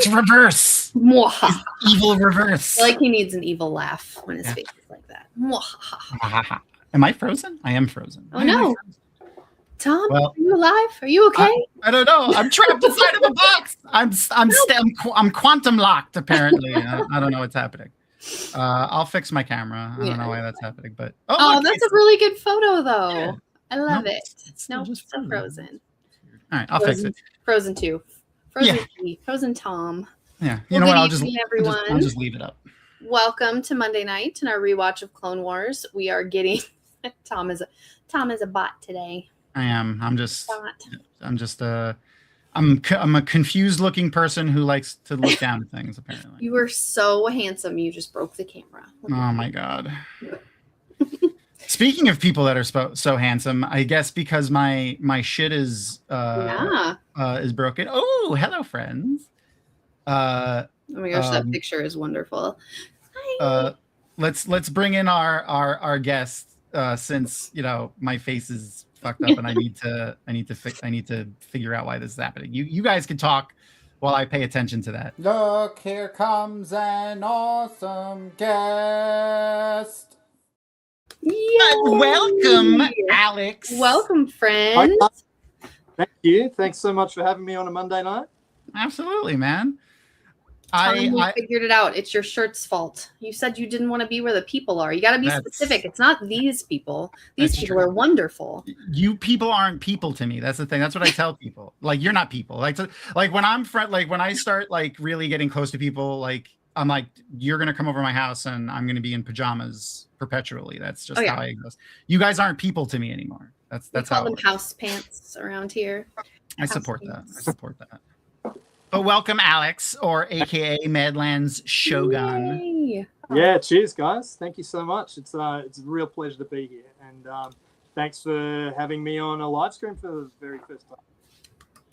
It's reverse. Mwahaha. Evil reverse. I feel like he needs an evil laugh when his face is like that. Mwahaha. Am I frozen? I am frozen. Oh no. Tom, Well, are you alive? Are you okay? I don't know. I'm trapped inside of a box. I'm quantum locked. Apparently, I don't know what's happening. I'll fix my camera. I don't know why that's happening, but look, that's a really good photo, though. Yeah. I love it. It's no, just still frozen. All right, I'll fix it. Frozen 2. Frozen T, Frozen Tom. Yeah, you know what? I'll just leave it up. Welcome to Monday night and our rewatch of Clone Wars. We are getting Tom is a bot today. I am. I'm a confused looking person who likes to look down at things, apparently. You were so handsome. You just broke the camera. Oh my God. Speaking of people that are so handsome, I guess because my shit is broken. Oh, hello friends. Oh my gosh, that picture is wonderful. Hi. Let's bring in our guest since my face is fucked up and I need to figure out why this is happening. You guys can talk while I pay attention to that. Look, here comes an awesome guest. Welcome, Alex. Welcome, friends. Thank you. Thanks so much for having me on a Monday night. Absolutely, man. I figured it out. It's your shirt's fault. You said you didn't want to be where the people are. You got to be specific. It's not these people. These people are wonderful. You people aren't people to me. That's the thing. That's what I tell people. Like, you're not people. Like when I'm when I start really getting close to people, like I'm like, you're gonna come over to my house and I'm gonna be in pajamas perpetually. That's just how I goes. You guys aren't people to me anymore. That's call them house pants around here. I support that. But welcome, Alex, or AKA Madlands Shogun. Yay. Yeah, cheers, guys. Thank you so much. It's a real pleasure to be here, and thanks for having me on a live stream for the very first time.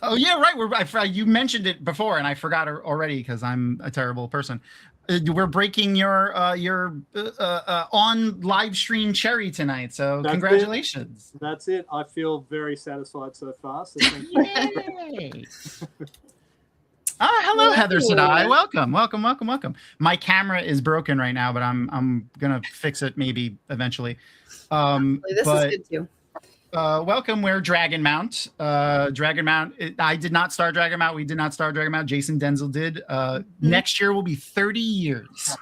Oh yeah, right. You mentioned it before, and I forgot already because I'm a terrible person. We're breaking your on live stream cherry tonight, so congratulations. That's it. I feel very satisfied so far. So thank you. Yay. Hello, Heather Sadai. Welcome. My camera is broken right now, but I'm gonna fix it maybe eventually. This is good too. Welcome. We're Dragonmount. Dragonmount. I did not start Dragonmount. We did not start Dragonmount. Jason Denzel did. Next year will be 30 years.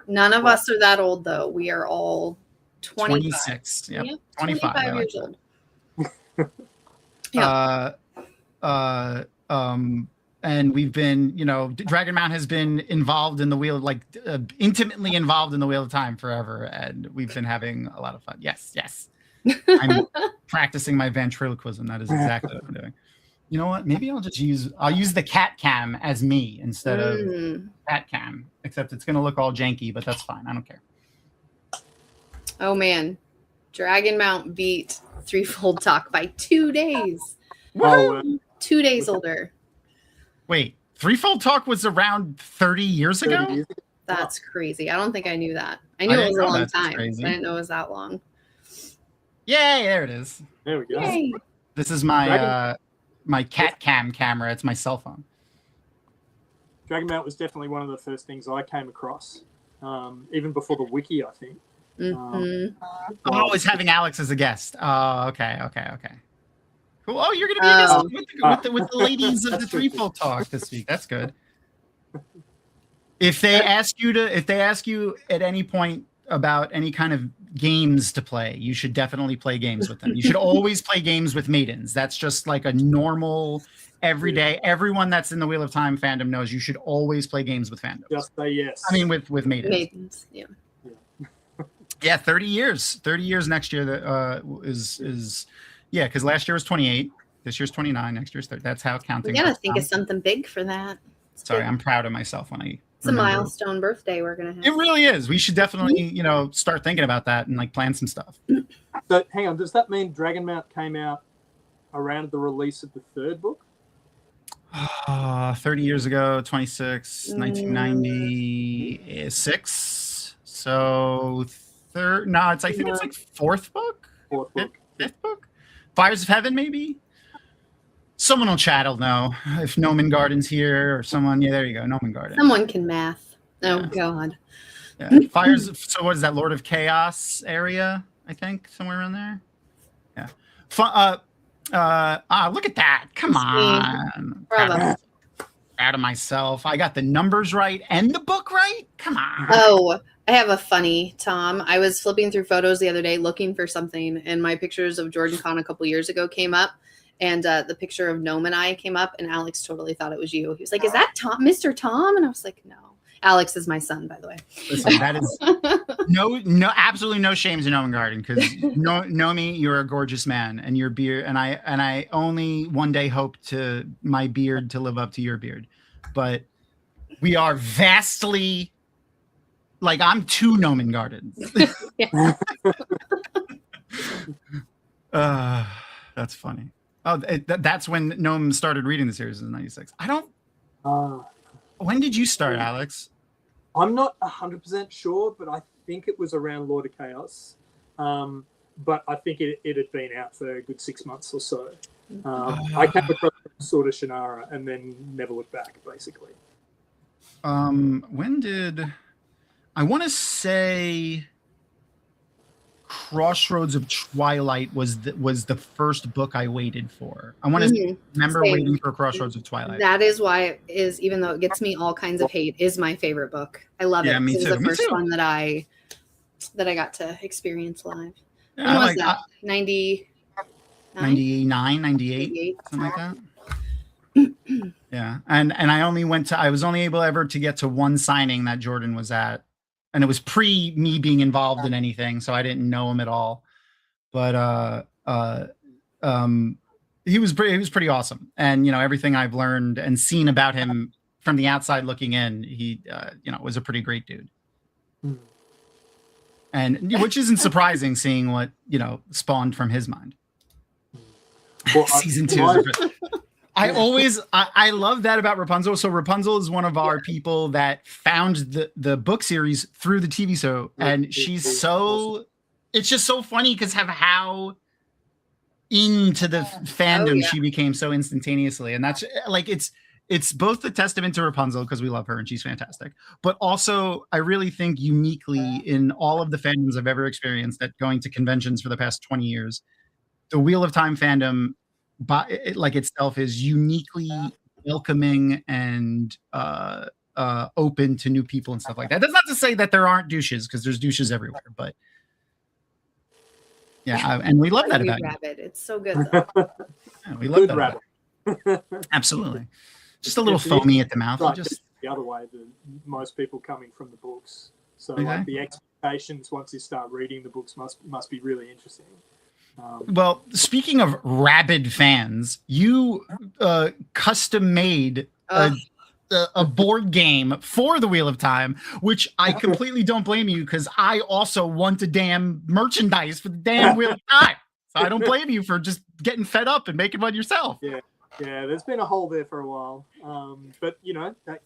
None of us are that old though. We are all 26. Yep. 25 years old. And we've been, Dragonmount has been involved in the wheel, intimately involved in the Wheel of Time forever, and we've been having a lot of fun. Yes. I'm practicing my ventriloquism. That is exactly what I'm doing. You know what? Maybe I'll use the cat cam as me instead of cat cam, except it's going to look all janky, but that's fine. I don't care. Oh man. Dragonmount beat Threefold Talk by 2 days. 2 days older. Wait, Threefold Talk was around 30 years ago? That's crazy. I don't think I knew that. I knew it was a long time. I didn't know it was that long. Yay, there it is. There we go. Yay. This is my my cat cam camera. It's my cell phone. Dragonmount was definitely one of the first things I came across, even before the wiki, I think. Mm-hmm. I'm always having Alex as a guest. Oh, okay. Cool. Oh, you're going to be a guest with the ladies of the Threefold Talk this week. That's good. If they ask you at any point about any kind of games to play, you should definitely play games with them. You should always play games with maidens. That's just like a normal, everyday. Everyone that's in the Wheel of Time fandom knows you should always play games with fandoms. Just say yes. I mean, with maidens. Maidens, yeah. Yeah, 30 years. 30 years next year. That is. Yeah, because last year was 28. This year's 29. Next year's 30. That's how counting. We gotta think of something big for that. Sorry, I'm proud of myself when I. It's a milestone birthday we're gonna have. It really is. We should definitely, start thinking about that and plan some stuff. So, hang on. Does that mean Dragonmount came out around the release of the third book? 30 years ago, 26, 1996. So I think it's like fourth book. Fourth book. Fifth book. Fires of Heaven, maybe. Someone will chat. Will know if Noman Garden's here or someone. Yeah, there you go, Noman Garden. Someone can math. Oh Yeah. God. Yeah. Fires. So what is that? Lord of Chaos area? I think somewhere around there. Yeah. Look at that! Come on. Bravo. Proud of myself. I got the numbers right and the book right. Come on. Oh, I have a funny, Tom. I was flipping through photos the other day looking for something, and my pictures of Jordan Con a couple years ago came up, and the picture of Gnome and I came up, and Alex totally thought it was you. He was like, "Is that Tom, Mr. Tom?" And I was like, "No." Alex is my son, by the way. Listen, that is absolutely no shame to Gnome Garden, because Nomi, you're a gorgeous man, and your beard, and I only one day hope to my beard to live up to your beard, but we are vastly like I'm two Gnome Gardens. That's funny. Oh, that's when Gnome started reading the series in '96. I don't. When did you start, Alex? I'm not 100% sure, but I think it was around Lord of Chaos. But I think it had been out for a good 6 months or so. I came across sort of Shannara and then never looked back, basically. When did I want to say Crossroads of Twilight was the first book I waited for. I want to remember waiting for Crossroads of Twilight. That is why it is, even though it gets me all kinds of hate, is my favorite book. I love it. Me it was too. the first one that I got to experience live. Yeah, when was that? 99, 98, something like that. Yeah, and I was only able ever to get to one signing that Jordan was at. And it was pre me being involved in anything, so I didn't know him at all. But he was pretty awesome, and everything I've learned and seen about him from the outside looking in, he was a pretty great dude. And which isn't surprising, seeing what spawned from his mind. Well, season 2. I love that about Rapunzel. So Rapunzel is one of our people that found the book series through the TV show, and she's it's just so funny because of how into the fandom she became so instantaneously, and that's like it's both a testament to Rapunzel because we love her and she's fantastic, but also I really think uniquely in all of the fandoms I've ever experienced at going to conventions for the past 20 years, the Wheel of Time fandom itself is uniquely welcoming and open to new people and stuff like that. That's not to say that there aren't douches, because there's douches everywhere, but and we love that about Rabbit. It's so good. We love that about it. Absolutely. Just a little foamy at the mouth. Right, just the other way, most people coming from the books. So like the expectations once you start reading the books must be really interesting. Well, speaking of rabid fans, you custom made a board game for the Wheel of Time, which I completely don't blame you, because I also want the damn merchandise for the damn Wheel of Time. So I don't blame you for just getting fed up and making one yourself. Yeah, there's been a hole there for a while. But,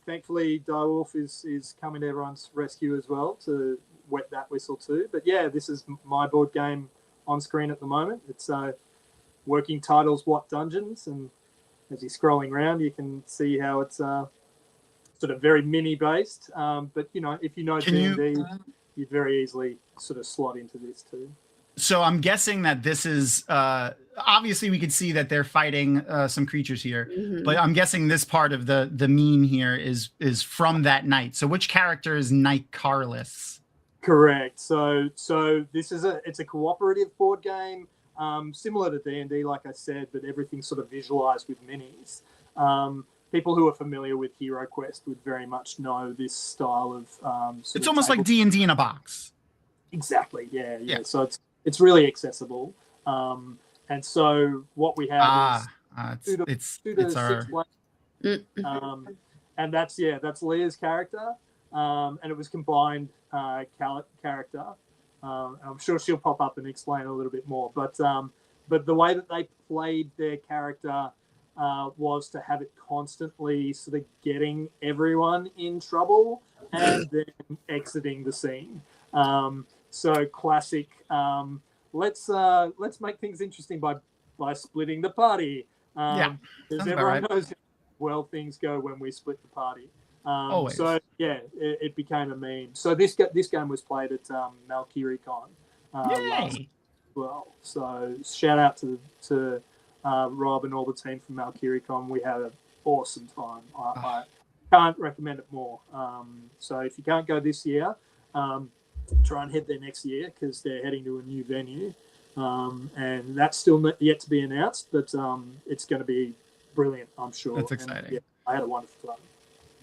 thankfully Direwolf is coming to everyone's rescue as well to wet that whistle too. But yeah, this is my board game on screen at the moment. It's working titles What Dungeons, and as you're scrolling around you can see how it's sort of very mini based, but if you know D&D, you'd very easily sort of slot into this too. So I'm guessing that this is obviously we could see that they're fighting some creatures here, but I'm guessing this part of the meme here is from that night. So which character is Knight Carless? Correct. So this is it's a cooperative board game, similar to D&D, like I said, but everything's sort of visualized with minis. People who are familiar with Hero Quest would very much know this style of. It's almost like D&D in a box. Exactly. Yeah. So it's really accessible, and so what we have is it's our. And that's Leah's character. And it was combined character. I'm sure she'll pop up and explain a little bit more. But the way that they played their character was to have it constantly sort of getting everyone in trouble and then exiting the scene. So classic. Let's make things interesting by splitting the party. Yeah, because sounds about everyone right. knows how well things go when we split the party. Always. So yeah, it became a meme. So this game was played at MalkiriCon last Yay! well. So shout out to Rob and all the team from MalkiriCon. We had an awesome time. I can't recommend it more. So if you can't go this year, try and head there next year because they're heading to a new venue. And that's still yet to be announced, but it's going to be brilliant, I'm sure. That's exciting. And, yeah, I had a wonderful time.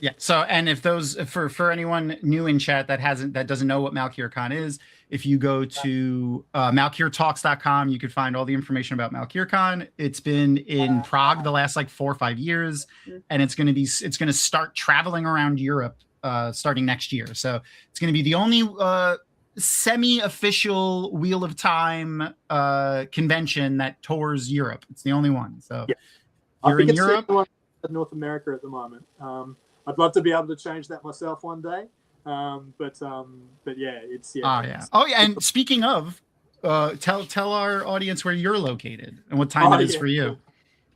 Yeah. So, and if those for anyone new in chat that doesn't know what MalkirCon is, if you go to malkirtalks.com, you could find all the information about MalkirCon. It's been in Prague the last like 4 or 5 years, and it's going to start traveling around Europe starting next year. So it's going to be the only semi-official Wheel of Time convention that tours Europe. It's the only one. So yeah. you're in Europe. North America at the moment. I'd love to be able to change that myself one day. But yeah, it's yeah. Oh yeah. And speaking of, tell our audience where you're located and what time it is for you.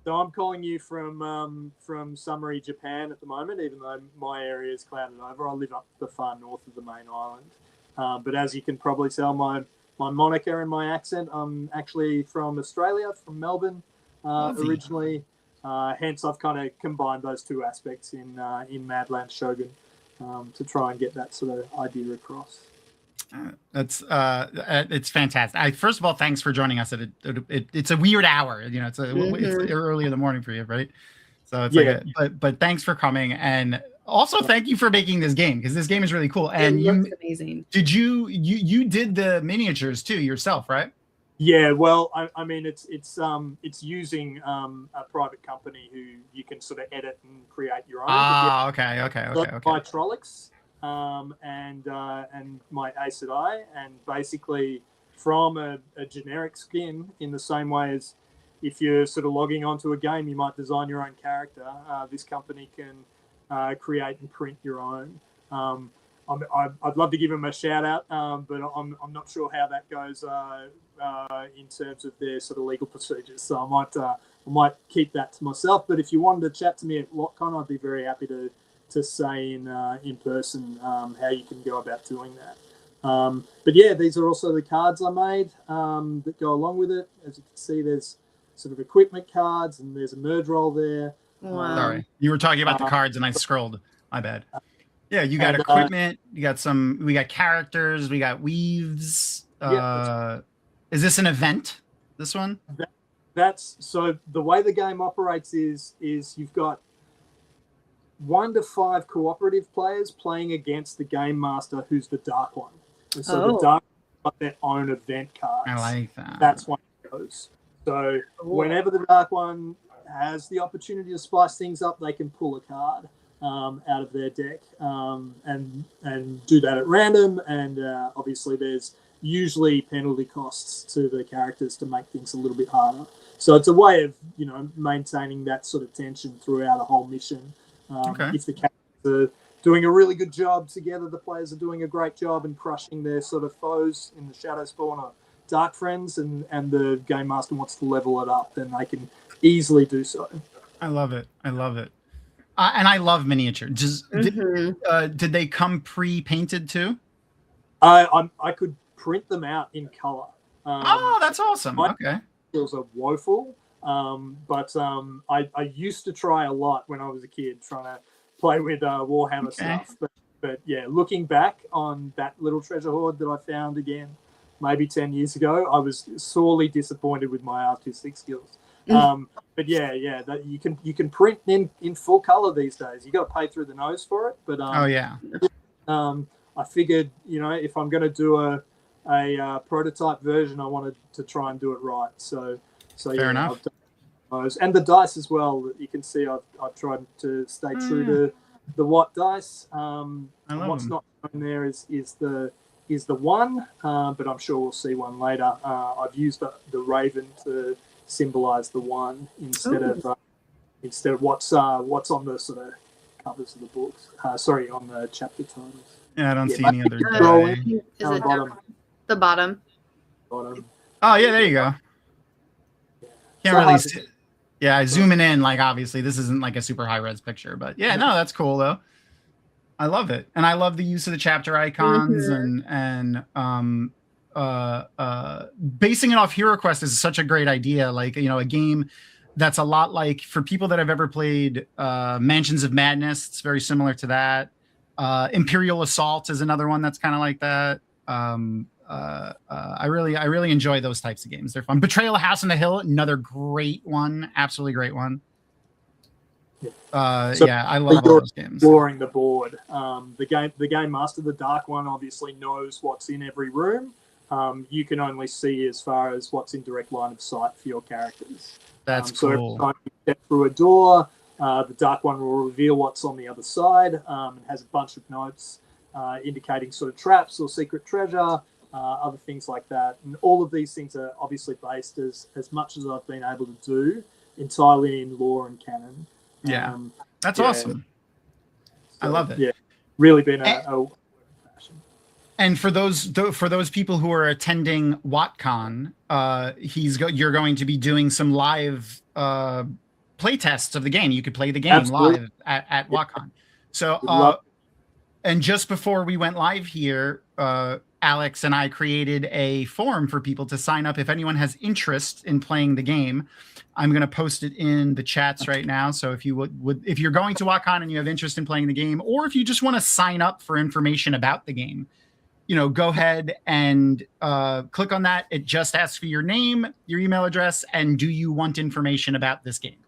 So I'm calling you from Summery, Japan at the moment, even though my area is clouded over. I live up the far north of the main island. But as you can probably tell, my moniker and my accent, I'm actually from Australia, from Melbourne originally. Hence, I've kind of combined those two aspects in Madland Shogun to try and get that sort of idea across. It's fantastic. First of all, thanks for joining us. It's a weird hour, it's early in the morning for you, right? So it's but thanks for coming, and also thank you for making this game because this game is really cool. And it looks amazing. Did you did the miniatures too yourself, right? Yeah, well, I mean, it's using a private company who you can sort of edit and create your own. Okay. My Trollocs and my Aes Sedai, and basically from a generic skin, in the same way as if you're sort of logging onto a game, you might design your own character. This company can create and print your own. I'd love to give them a shout out, but I'm not sure how that goes in terms of their sort of legal procedures. So I might keep that to myself. But if you wanted to chat to me at LotCon, I'd be very happy to say in person how you can go about doing that. But yeah, these are also the cards I made that go along with it. As you can see, there's sort of equipment cards, and there's a merge roll there. Wow. Sorry, you were talking about the cards, and I scrolled. My bad. Yeah, you got equipment. We got characters. We got weaves. Is this an event? This one? That's so. The way the game operates is you've got 1 to 5 cooperative players playing against the game master, who's the Dark One. And so the Dark One got their own event cards. I like that. That's one of those. So whenever the Dark One has the opportunity to spice things up, they can pull a card out of their deck and do that at random. And obviously there's usually penalty costs to the characters to make things a little bit harder. So it's a way of, maintaining that sort of tension throughout a whole mission. If the characters are doing a really good job together, the players are doing a great job and crushing their sort of foes in the Shadowspawn or Dark Friends, and the Game Master wants to level it up, then they can easily do so. I love it. And I love miniature. Did they come pre-painted too? I could print them out in color. That's awesome. Okay. Skills are woeful, but I used to try a lot when I was a kid, trying to play with Warhammer stuff. But yeah, looking back on that little treasure hoard that I found again, maybe 10 years ago, I was sorely disappointed with my artistic skills. But yeah, that you can print in full color these days. You got to pay through the nose for it. But I figured, if I'm going to do a prototype version, I wanted to try and do it right. So fair enough. I've done those. And the dice as well. You can see I've tried to stay true to the Watt dice. What's not shown there is the one, but I'm sure we'll see one later. I've used the raven to symbolize the one instead of what's on the sort of covers of the books. On the chapter titles. Yeah, I don't see any other. Is it down the bottom? Bottom. Oh yeah, there you go. Can't really see. Yeah, zooming in, like obviously this isn't like a super high res picture, but yeah, no, that's cool though. I love it, and I love the use of the chapter icons and basing it off Hero Quest is such a great idea. Like, you know, a game that's a lot like, for people that have ever played Mansions of Madness, it's very similar to that. Imperial Assault is another one that's kind of like that. I really enjoy those types of games. They're fun. Betrayal: House on the Hill, another great one, absolutely great one. Yeah, I love all those games. Exploring the board. The game master, the dark one, obviously knows what's in every room. You can only see as far as what's in direct line of sight for your characters. That's so cool. every time you step through a door, the dark one will reveal what's on the other side. It has a bunch of notes indicating sort of traps or secret treasure, other things like that. And all of these things are obviously based, as much as I've been able to do, entirely in lore and canon. Yeah, that's awesome. I love it. Yeah, really been a passion. And for those people who are attending WatCon, you're going to be doing some live play tests of the game. You could play the game live at WatCon. So, and just before we went live here, Alex and I created a form for people to sign up if anyone has interest in playing the game. I'm going to post it in the chats right now. So if you if you're going to WatCon and you have interest in playing the game, or if you just want to sign up for information about the game, you know, go ahead and click on that. It just asks for your name, your email address, and do you want information about this game?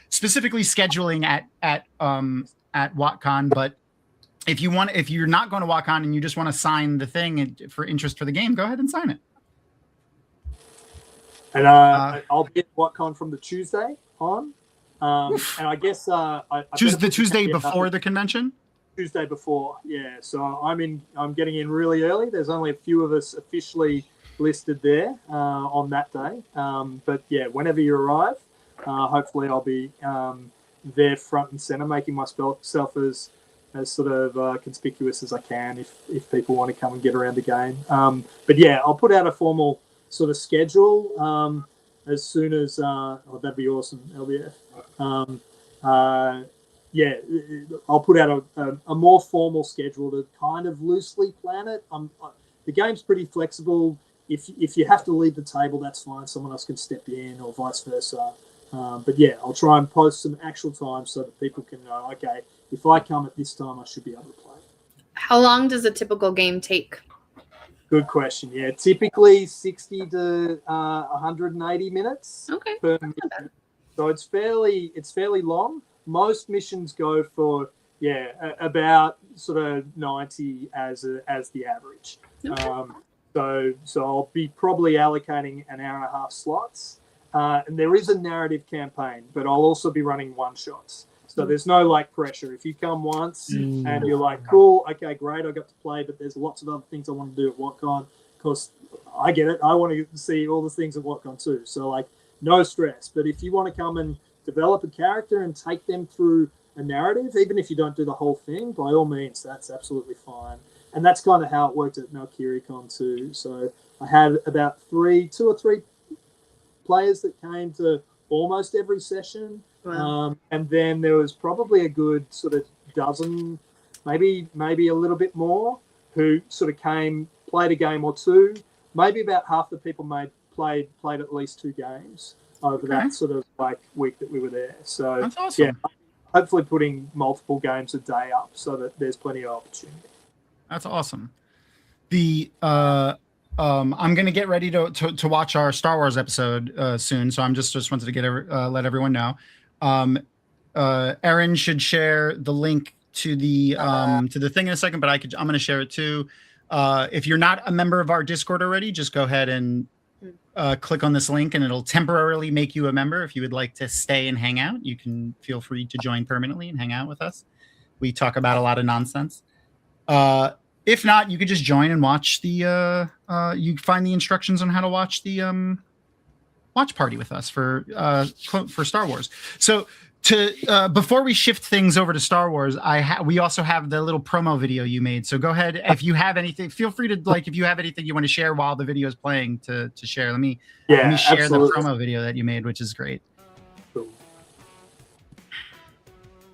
Specifically scheduling at WatCon, but if you're not going to WatCon and you just want to sign the thing for interest for the game, go ahead and sign it. And I'll be at WatCon from the Tuesday on, and I guess the Tuesday before the convention. Tuesday before, yeah. So I'm getting in really early. There's only a few of us officially listed there on that day. But yeah, whenever you arrive, hopefully I'll be there front and center, making myself as sort of conspicuous as I can if people want to come and get around the game. But yeah, I'll put out a formal sort of schedule as soon as that'd be awesome, LBF. Yeah, I'll put out a more formal schedule to kind of loosely plan it. The game's pretty flexible. If you have to leave the table, that's fine. Someone else can step in, or vice versa. But yeah, I'll try and post some actual times so that people can know, okay, if I come at this time, I should be able to play. How long does a typical game take? Good question. Yeah, typically 60 to 180 minutes. Okay. Per mission. So it's fairly long. Most missions go for about sort of 90 as the average. Okay. So I'll be probably allocating an hour and a half slots, and there is a narrative campaign, but I'll also be running one shots. So there's no like pressure. If you come once and you're like, cool, okay, great, I got to play, but there's lots of other things I want to do at WatCon, because I get it. I want to see all the things at WatCon too. So like, no stress. But if you want to come and develop a character and take them through a narrative, even if you don't do the whole thing, by all means, that's absolutely fine. And that's kind of how it worked at Valkyriecon too. So I had about two or three players that came to almost every session. Wow. And then there was probably a good sort of dozen, maybe a little bit more, who sort of came, played a game or two. Maybe about half the people played at least 2 games over that sort of like week that we were there. So that's awesome. Yeah, hopefully putting multiple games a day up so that there's plenty of opportunity. That's awesome. I'm gonna get ready to watch our Star Wars episode soon, so I'm just wanted to let everyone know. Erin should share the link to the thing in a second, but I'm gonna share it too. If you're not a member of our Discord already, just go ahead and click on this link, and it'll temporarily make you a member. If you would like to stay and hang out, you can feel free to join permanently and hang out with us. We talk about a lot of nonsense. If not, you could just join and watch the. You find the instructions on how to watch the watch party with us for Star Wars. So before we shift things over to Star Wars, we also have the little promo video you made. So go ahead, if you have anything, feel free to if you have anything you want to share while the video is playing to share. Let me share absolutely. The promo video that you made, which is great.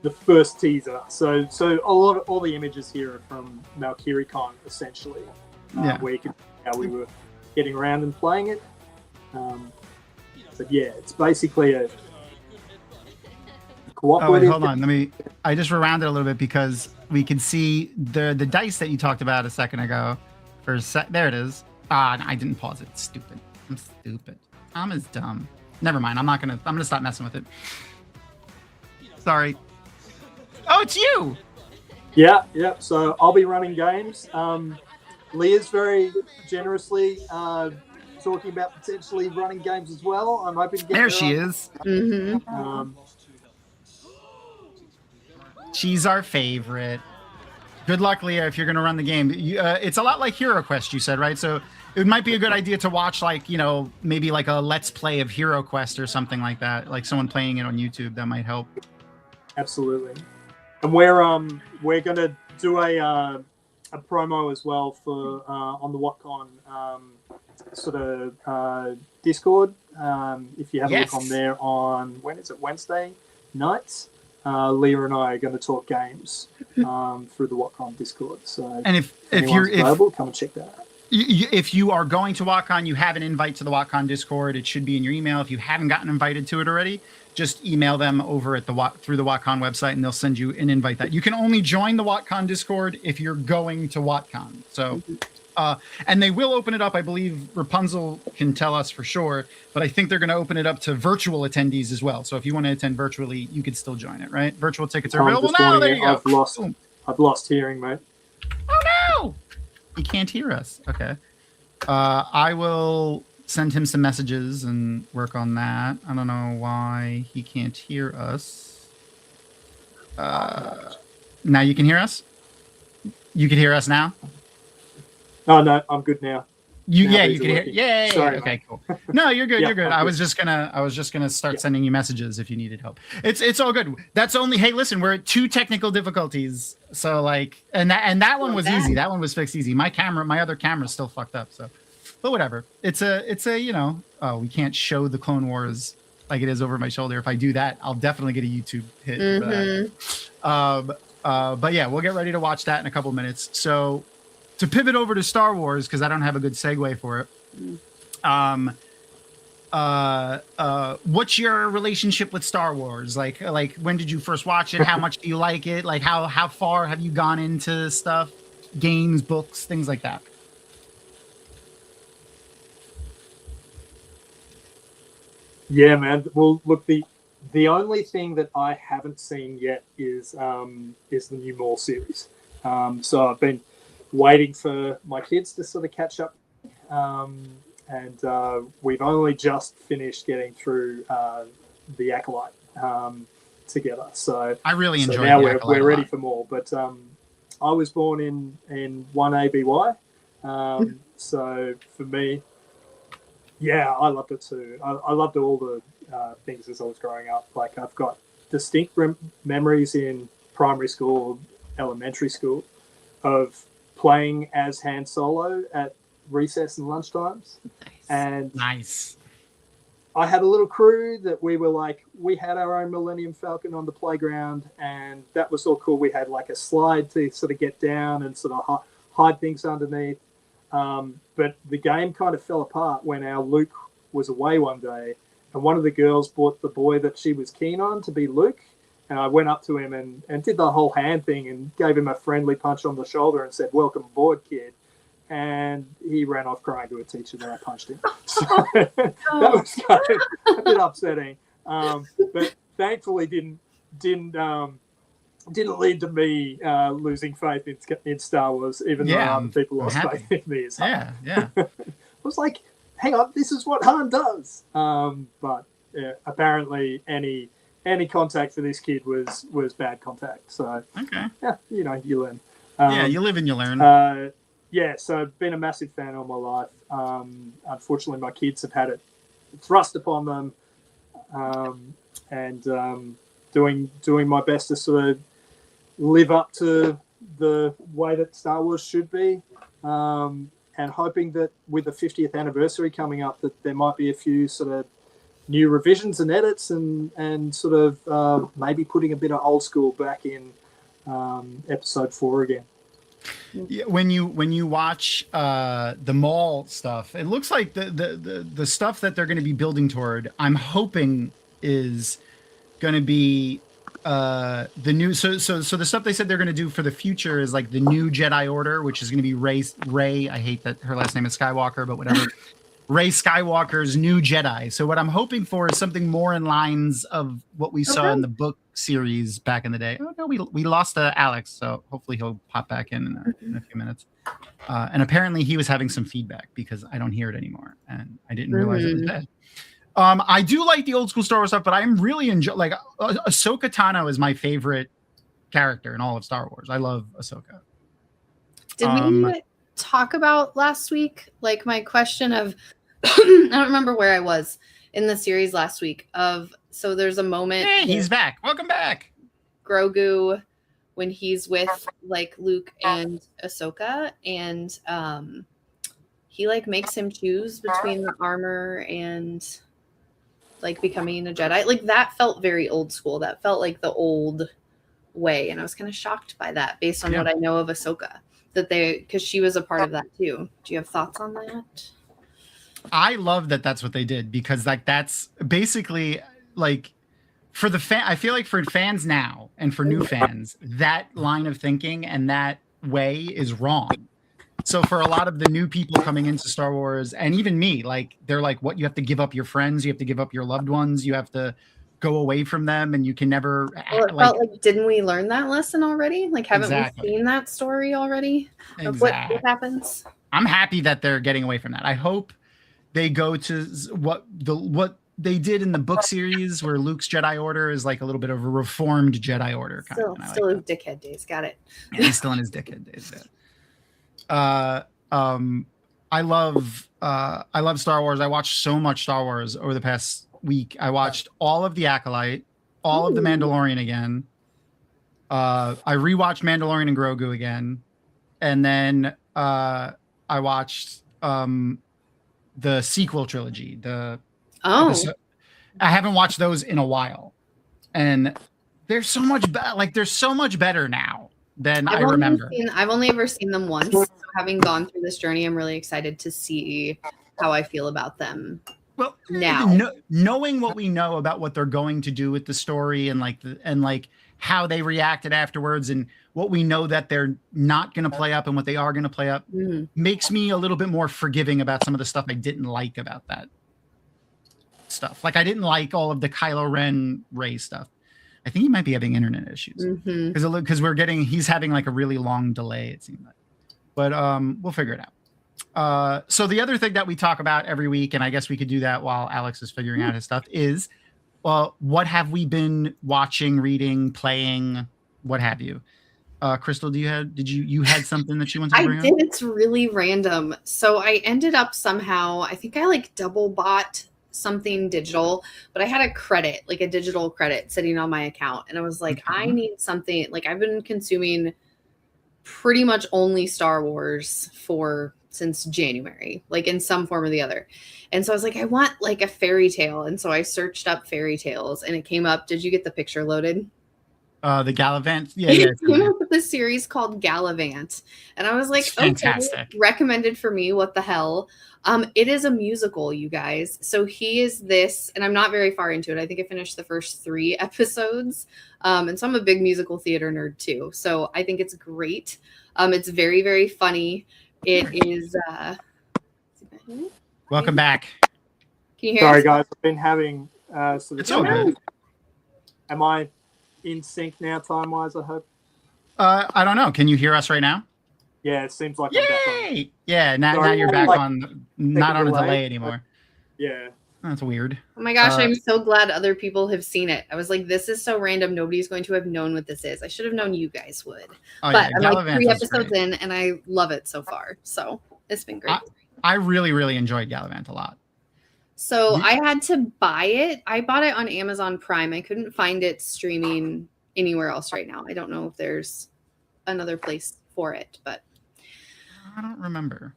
the first teaser. So all the images here are from MalkiriCon, essentially, where you can see how we were getting around and playing it. But yeah, it's basically a cooperative. Oh, wait, hold on. I just rewound it a little bit because we can see the dice that you talked about a second ago. There it is. I didn't pause it. Stupid. I'm stupid. I'm as dumb. Never mind. I'm gonna stop messing with it. Sorry. Oh, it's you. Yeah. So I'll be running games. Leah's very generously talking about potentially running games as well. I'm hoping to get there. She is. Mm-hmm. She's our favorite. Good luck, Leah, if you're going to run the game. It's a lot like Hero Quest, you said, right? So it might be a good idea to watch, like, maybe like a Let's Play of Hero Quest or something like that, like someone playing it on YouTube. That might help. Absolutely. And we're going to do a promo as well for on the WhatCon sort of Discord. If you have a look on there on, when is it, Wednesday nights? Leah and I are going to talk games through the WhatCon Discord. So, and if you're available, come and check that out. If you are going to WhatCon, you have an invite to the WhatCon Discord. It should be in your email. If you haven't gotten invited to it already, just email them over at through the WhatCon website, and they'll send you an invite. That you can only join the WhatCon Discord if you're going to WhatCon. So. And they will open it up. I believe Rapunzel can tell us for sure, but I think they're going to open it up to virtual attendees as well. So if you want to attend virtually, you could still join it, right? Virtual tickets are available now. There you go. I've lost hearing, mate. Oh no! He can't hear us. Okay. I will send him some messages and work on that. I don't know why he can't hear us. Now you can hear us? You can hear us now? Oh no, I'm good now. You can hear. Yeah. Sorry, okay, cool. No, you're good. Yeah, you're good. I was just gonna start sending you messages if you needed help. It's all good. That's only. Hey, listen, we're at 2 technical difficulties. So like, and that one was easy. That one was fixed easy. My other camera's still fucked up. So, but whatever. It's a Oh, we can't show the Clone Wars like it is over my shoulder. If I do that, I'll definitely get a YouTube hit for that. But yeah, we'll get ready to watch that in a couple minutes. So. To pivot over to Star Wars, because I don't have a good segue for it. What's your relationship with Star Wars? Like when did you first watch it? How much do you like it? Like how far have you gone into stuff? Games, books, things like that. Yeah, man. Well, look, the only thing that I haven't seen yet is the new Maul series. So I've been waiting for my kids to sort of catch up, and we've only just finished getting through the Acolyte together. So I really enjoy. Now we're ready for more. But I was born in 1 ABY, so for me, yeah, I loved it too. I loved all the things as I was growing up. Like I've got distinct memories in primary school, elementary school, of playing as Han Solo at recess and lunchtimes. And nice. I had a little crew that we had our own Millennium Falcon on the playground, and that was all cool. We had like a slide to sort of get down and sort of hide things underneath. But the game kind of fell apart when our Luke was away one day, and one of the girls brought the boy that she was keen on to be Luke. And I went up to him and did the whole hand thing and gave him a friendly punch on the shoulder and said, "Welcome aboard, kid." And he ran off crying to a teacher that I punched him. So that was kind of a bit upsetting. But thankfully didn't lead to me losing faith in Star Wars, even though other people lost faith in me as well. Yeah. I was like, hang on, this is what Han does. But apparently any contact for this kid was bad contact. So okay, yeah, you learn. You live and you learn. Yeah, so I've been a massive fan all my life. Unfortunately, my kids have had it thrust upon them, and doing my best to sort of live up to the way that Star Wars should be, and hoping that with the 50th anniversary coming up, that there might be a few sort of new revisions and edits, and sort of maybe putting a bit of old school back in episode 4 again. Yeah, when you watch the mall stuff, it looks like the stuff that they're going to be building toward, I'm hoping is going to be the new. So the stuff they said they're going to do for the future is like the new Jedi Order, which is going to be Rey. I hate that her last name is Skywalker, but whatever. Rey Skywalker's new Jedi. So what I'm hoping for is something more in lines of what we saw in the book series back in the day. Oh no, we lost Alex, so hopefully he'll pop back in a few minutes. And apparently he was having some feedback because I don't hear it anymore, and I didn't realize it was bad. I do like the old school Star Wars stuff, but I'm really like Ahsoka Tano is my favorite character in all of Star Wars. I love Ahsoka. Did we talk about last week? Like my question of, I don't remember where I was in the series last week so there's a moment. Hey, he's back. Welcome back. Grogu, when he's with like Luke and Ahsoka, and he like makes him choose between the armor and like becoming a Jedi. Like that felt very old school. That felt like the old way. And I was kind of shocked by that based on what I know of Ahsoka, because she was a part of that too. Do you have thoughts on that? I love that that's what they did, because like that's basically like for the fan. I feel like for fans now and for new fans, that line of thinking and that way is wrong. So for a lot of the new people coming into Star Wars, and even me, like they're like, what, you have to give up your friends, you have to give up your loved ones, you have to go away from them, and you can never. Well, it felt like, didn't we learn that lesson already? Like, haven't we seen that story already? Of what happens? I'm happy that they're getting away from that. I hope they go to what they did in the book series, where Luke's Jedi Order is like a little bit of a reformed Jedi Order. Still his dickhead days. Got it. Yeah, he's still in his dickhead days. I love Star Wars. I watched so much Star Wars over the past week. I watched all of The Acolyte, all of The Mandalorian again. I rewatched Mandalorian and Grogu again, and then I watched the sequel trilogy. I haven't watched those in a while, and they're so much better. Like they're so much better now than I remember. I've only ever seen them once. So having gone through this journey, I'm really excited to see how I feel about them. Well, now knowing what we know about what they're going to do with the story, and like how they reacted afterwards, and what we know that they're not going to play up and what they are going to play up, makes me a little bit more forgiving about some of the stuff I didn't like about that stuff. Like I didn't like all of the Kylo Ren Rey stuff. I think he might be having internet issues because he's having like a really long delay, it seemed like. But we'll figure it out. So the other thing that we talk about every week, and I guess we could do that while Alex is figuring out his stuff, is what have we been watching, reading, playing, what have you? Crystal, you had something that you wanted to bring up? I did. It's really random. So I ended up somehow, I think I like double bought something digital, but I had a digital credit sitting on my account, and I was like, I need something. Like I've been consuming pretty much only Star Wars since January, like in some form or the other. And so I was like, I want like a fairy tale. And so I searched up fairy tales, and it came up. Did you get the picture loaded? The Gallivant. Yeah. It came up with this series called Gallivant. And I was like, fantastic. Okay, recommended for me. What the hell? It is a musical, you guys. So he is this, and I'm not very far into it. I think I finished the first 3 episodes. And so I'm a big musical theater nerd too. So I think it's great. It's very, very funny. It is. Welcome back. Can you hear Sorry, us? guys. I've been having. It's all good. Am I in sync now, time-wise, I hope? I don't know. Can you hear us right now? Yeah, it seems like I'm back on. Yay! Yeah, now Sorry, you're back like, on, not on a delay anymore. Yeah. That's weird. Oh my gosh, I'm so glad other people have seen it. I was like, this is so random. Nobody's going to have known what this is. I should have known you guys would. But I'm like 3 episodes in, and I love it so far. So it's been great. I really, really enjoyed Gallivant a lot. So I had to buy it. I bought it on Amazon Prime. I couldn't find it streaming anywhere else right now. I don't know if there's another place for it, but I don't remember.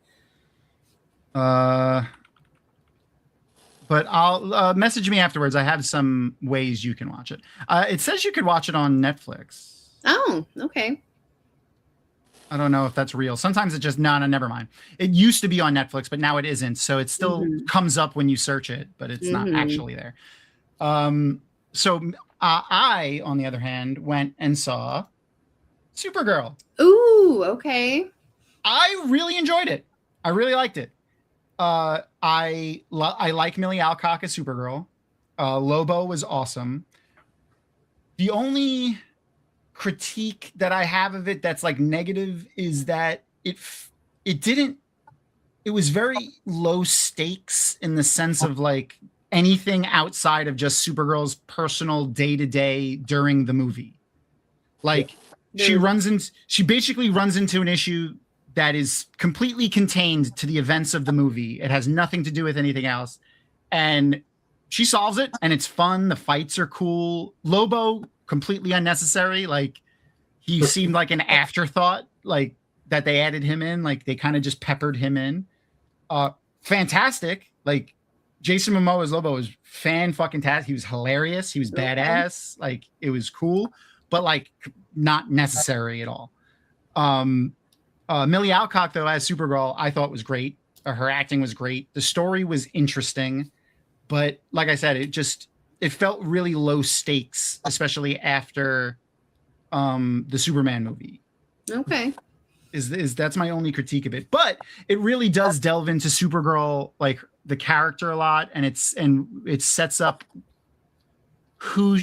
But I'll message me afterwards. I have some ways you can watch it. It says you could watch it on Netflix. Oh, okay. I don't know if that's real. Sometimes it just no, never mind. It used to be on Netflix, but now it isn't. So it still comes up when you search it, but it's not actually there. So I, on the other hand, went and saw Supergirl. Ooh, okay. I really enjoyed it. I really liked it. I like Millie Alcock as Supergirl. Lobo was awesome. The only critique that I have of it that's like negative is that it was very low stakes in the sense of like anything outside of just Supergirl's personal day-to-day during the movie. Like she basically runs into an issue that is completely contained to the events of the movie. It has nothing to do with anything else. And she solves it and it's fun. The fights are cool. Lobo, completely unnecessary. Like he seemed like an afterthought, like that they added him in, like they kind of just peppered him in. Fantastic. Like Jason Momoa's Lobo was fan-fucking-tastic. He was hilarious. He was badass. Like it was cool, but like not necessary at all. Millie Alcock, though, as Supergirl, I thought was great. Her acting was great. The story was interesting, but like I said, it felt really low stakes, especially after the Superman movie. Okay. That's my only critique of it, but it really does delve into Supergirl, like the character a lot, and it sets up how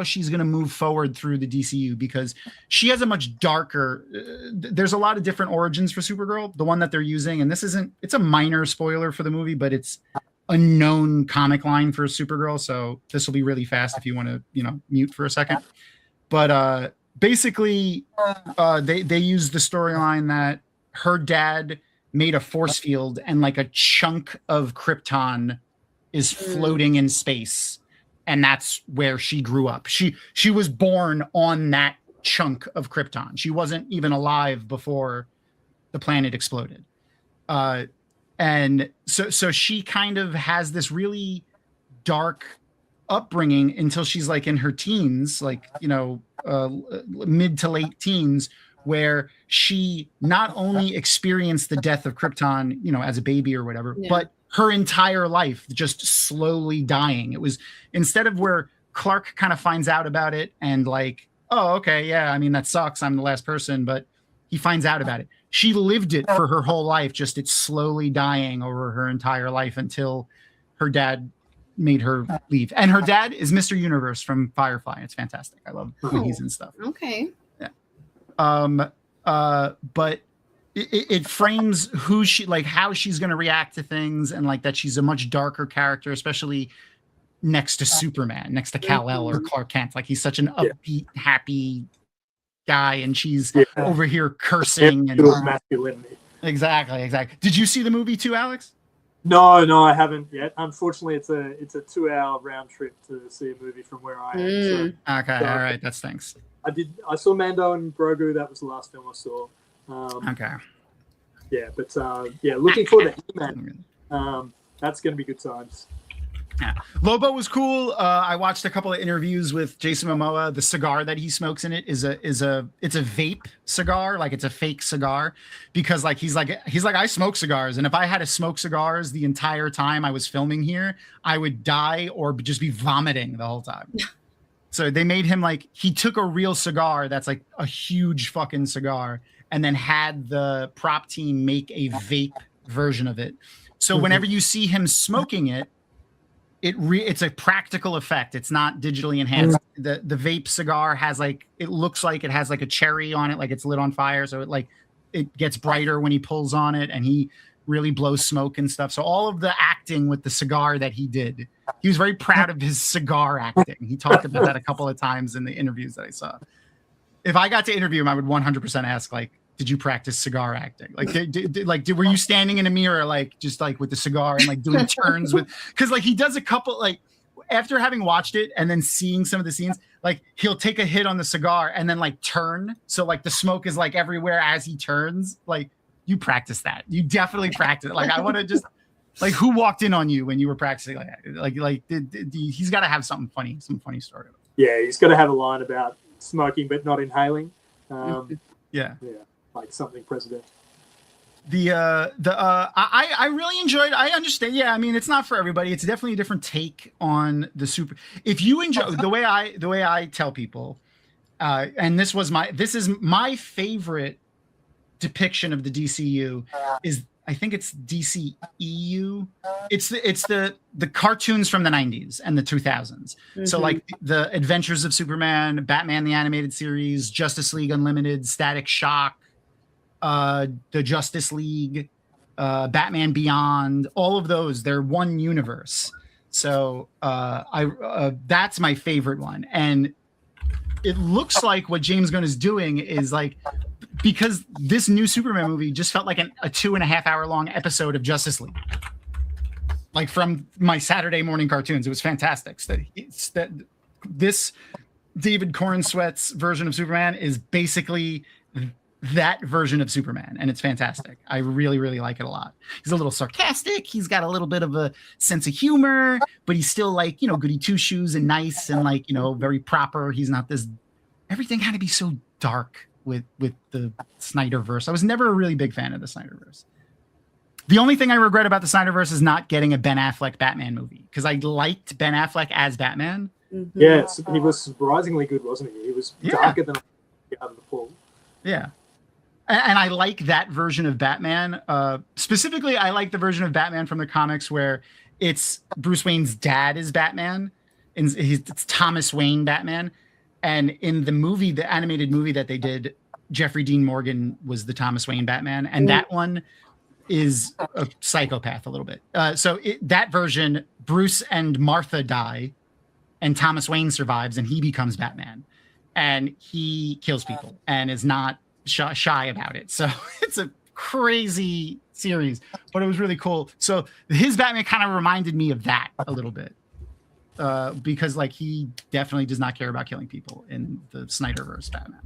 she's going to move forward through the DCU, because she has a much darker, there's a lot of different origins for Supergirl. The one that they're using, and it's a minor spoiler for the movie, but it's a known comic line for Supergirl. So this will be really fast if you want to, mute for a second. But basically, they use the storyline that her dad made a force field and like a chunk of Krypton is floating in space. And that's where she grew up. She was born on that chunk of Krypton. She wasn't even alive before the planet exploded. And so she kind of has this really dark upbringing until she's like in her teens, like, mid to late teens, where she not only experienced the death of Krypton, as a baby or whatever, but her entire life just slowly dying. It was, instead of where Clark kind of finds out about it and like, oh, okay, yeah, I mean, that sucks, I'm the last person, but he finds out about it. She lived it for her whole life, just it's slowly dying over her entire life until her dad made her leave. And her dad is Mr. Universe from Firefly. It's fantastic. I love when he's in stuff. Okay. Yeah. But it frames who she, like how she's going to react to things, and like that she's a much darker character, especially next to Superman, next to Kal-El or Clark Kent. Like he's such an upbeat, happy guy, and she's over here cursing and masculinity. Exactly. Did you see the movie too, Alex? No, I haven't yet. Unfortunately, it's a 2-hour round trip to see a movie from where I am. Okay, all right, that stinks. I saw Mando and Grogu. That was the last film I saw. Okay. Yeah, but looking forward to He-Man. That's going to be good times. Yeah. Lobo was cool. I watched a couple of interviews with Jason Momoa. The cigar that he smokes in it it's a vape cigar, like it's a fake cigar, because like he's like I smoke cigars, and if I had to smoke cigars the entire time I was filming here, I would die or just be vomiting the whole time. So they made him like, he took a real cigar that's like a huge fucking cigar, and then had the prop team make a vape version of it. So whenever you see him smoking it, it's a practical effect. It's not digitally enhanced. The vape cigar has like, it looks like it has like a cherry on it, like it's lit on fire. So it gets brighter when he pulls on it, and he really blows smoke and stuff. So all of the acting with the cigar that he did, he was very proud of his cigar acting. He talked about that a couple of times in the interviews that I saw. If I got to interview him, I would 100% ask, like, did you practice cigar acting? Like, were you standing in a mirror, like, just like with the cigar and like doing turns with, cause like he does a couple, like after having watched it and then seeing some of the scenes, like he'll take a hit on the cigar and then like turn. So like the smoke is like everywhere as he turns. Like you practice that. You definitely practice it. Like I want to just Like who walked in on you when you were practicing? He's got to have some funny story. Yeah, he's got to have a line about smoking but not inhaling. Yeah, like something president. I really enjoyed. I understand. Yeah, I mean, it's not for everybody. It's definitely a different take on the super. If you enjoy the way I tell people, and this is my favorite depiction of the DCU is I think it's DCEU. It's the cartoons from the 90s and the 2000s. So like the Adventures of Superman, Batman the Animated Series, Justice League Unlimited, Static Shock, the Justice League, Batman Beyond, all of those, they're one universe. So that's my favorite one. And it looks like what James Gunn is doing is like, because this new Superman movie just felt like a 2.5 hour long episode of Justice League. Like from my Saturday morning cartoons. It was fantastic. This David Cornsweet's version of Superman is basically that version of Superman, and it's fantastic. I really, really like it a lot. He's a little sarcastic. He's got a little bit of a sense of humor, but he's still like, goody two shoes and nice and like, very proper. He's not this. Everything had to be so dark with the Snyderverse. I was never a really big fan of the Snyderverse. The only thing I regret about the Snyderverse is not getting a Ben Affleck Batman movie, because I liked Ben Affleck as Batman. Yeah, he was surprisingly good, wasn't he? He was darker than out of the pool. Yeah. And I like that version of Batman. Specifically, I like the version of Batman from the comics where it's Bruce Wayne's dad is Batman, and it's Thomas Wayne Batman. And in the movie, the animated movie that they did, Jeffrey Dean Morgan was the Thomas Wayne Batman, and that one is a psychopath a little bit. So that version, Bruce and Martha die, and Thomas Wayne survives, and he becomes Batman, and he kills people and is not shy about it. So it's a crazy series, but it was really cool. So his Batman kind of reminded me of that a little bit, because like he definitely does not care about killing people in the Snyderverse Batman,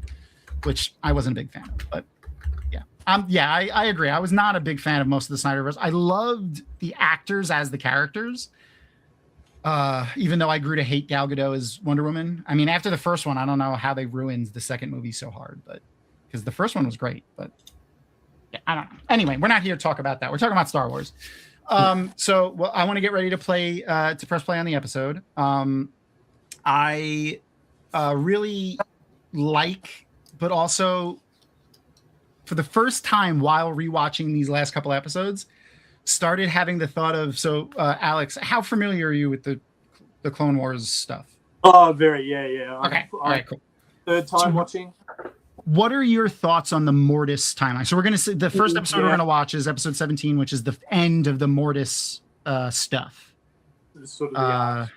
which I wasn't a big fan of. But I agree. I was not a big fan of most of the Snyderverse. I loved the actors as the characters, even though I grew to hate Gal Gadot as Wonder Woman. I mean, after the first one, I don't know how they ruined the second movie so hard, but because the first one was great. But yeah, I don't know. Anyway, we're not here to talk about that. We're talking about Star Wars. So I want to get ready to press play on the episode. I really like, but also for the first time while rewatching these last couple episodes, started having the thought of, Alex, how familiar are you with the Clone Wars stuff? Oh, very, yeah. Okay, all right, cool. Third time watching. What are your thoughts on the Mortis timeline? So we're going to see the first episode we're going to watch is episode 17, which is the end of the Mortis stuff. Sort of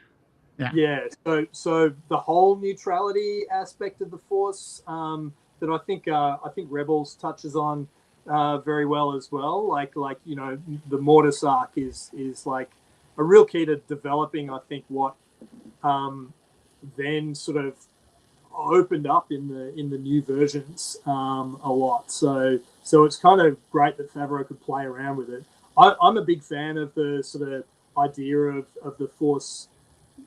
So the whole neutrality aspect of the Force that I think Rebels touches on very well as well. Like the Mortis arc is like a real key to developing, I think, what then sort of opened up in the new versions a lot. So it's kind of great that Favreau could play around with it. I'm a big fan of the sort of idea of the Force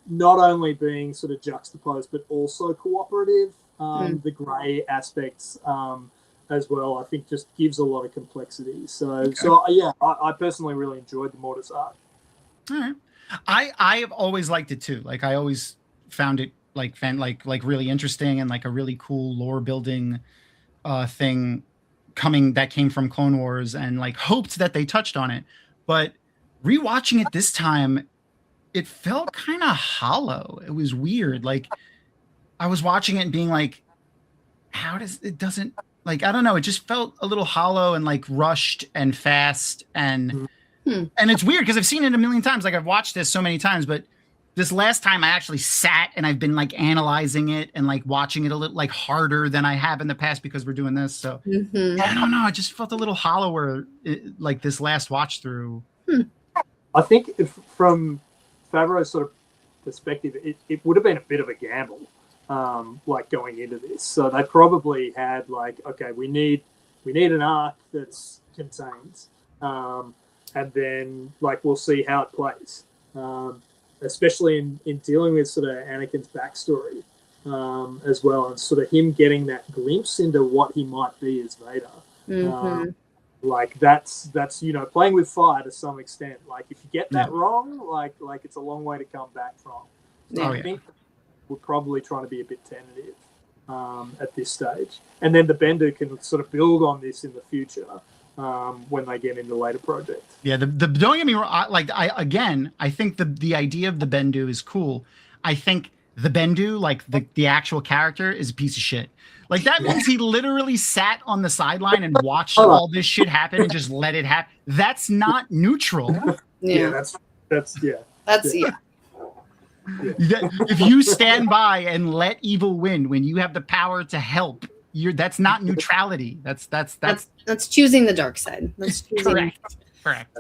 not only being sort of juxtaposed but also cooperative. The grey aspects as well, I think, just gives a lot of complexity. So I personally really enjoyed the Mortis arc. All right. I have always liked it too. Like I always found it like really interesting and like a really cool lore building thing that came from Clone Wars, and like hoped that they touched on it. But rewatching it this time, it felt kind of hollow. It was weird. Like I was watching it and being like, I don't know. It just felt a little hollow and like rushed and fast. And it's weird because I've seen it a million times. Like I've watched this so many times, but this last time I actually sat and I've been like analyzing it and like watching it a little like harder than I have in the past because we're doing this. So I don't know. It just felt a little hollower like this last watch through. I think from Favreau's sort of perspective, it would have been a bit of a gamble, like going into this. So they probably had like, okay, we need an arc that's contained. and then like we'll see how it plays, especially in dealing with sort of Anakin's backstory as well, and sort of him getting that glimpse into what he might be as Vader. Like that's playing with fire to some extent. Like if you get that wrong, like it's a long way to come back from. So I think we're probably trying to be a bit tentative at this stage, and then the Bendu can sort of build on this in the future when they get into later projects. Yeah, the don't get me wrong. I think the idea of the Bendu is cool. I think the Bendu, like the actual character, is a piece of shit. Like that means he literally sat on the sideline and watched all this shit happen and just let it happen. That's not neutral. That's If you stand by and let evil win when you have the power to help, that's not neutrality. That's choosing the dark side. That's choosing. Correct.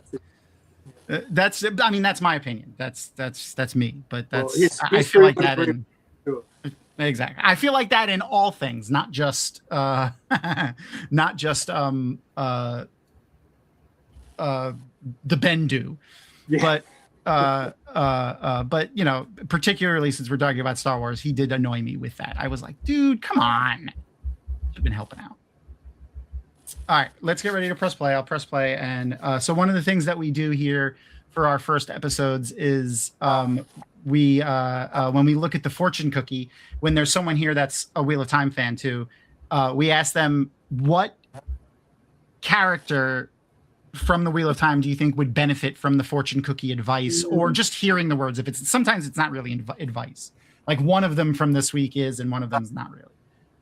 That's my opinion. That's me. But I feel like that in exactly. I feel like that in all things, not just the Bendu, but particularly since we're talking about Star Wars, he did annoy me with that. I was like, dude, come on. I've been helping out. All right, let's get ready to press play. I'll press play. And so one of the things that we do here for our first episodes is when we look at the fortune cookie, when there's someone here that's a Wheel of Time fan too, we ask them, what character from the Wheel of Time do you think would benefit from the fortune cookie advice, or just hearing the words? Sometimes it's not really advice. Like one of them from this week is, and one of them's not really.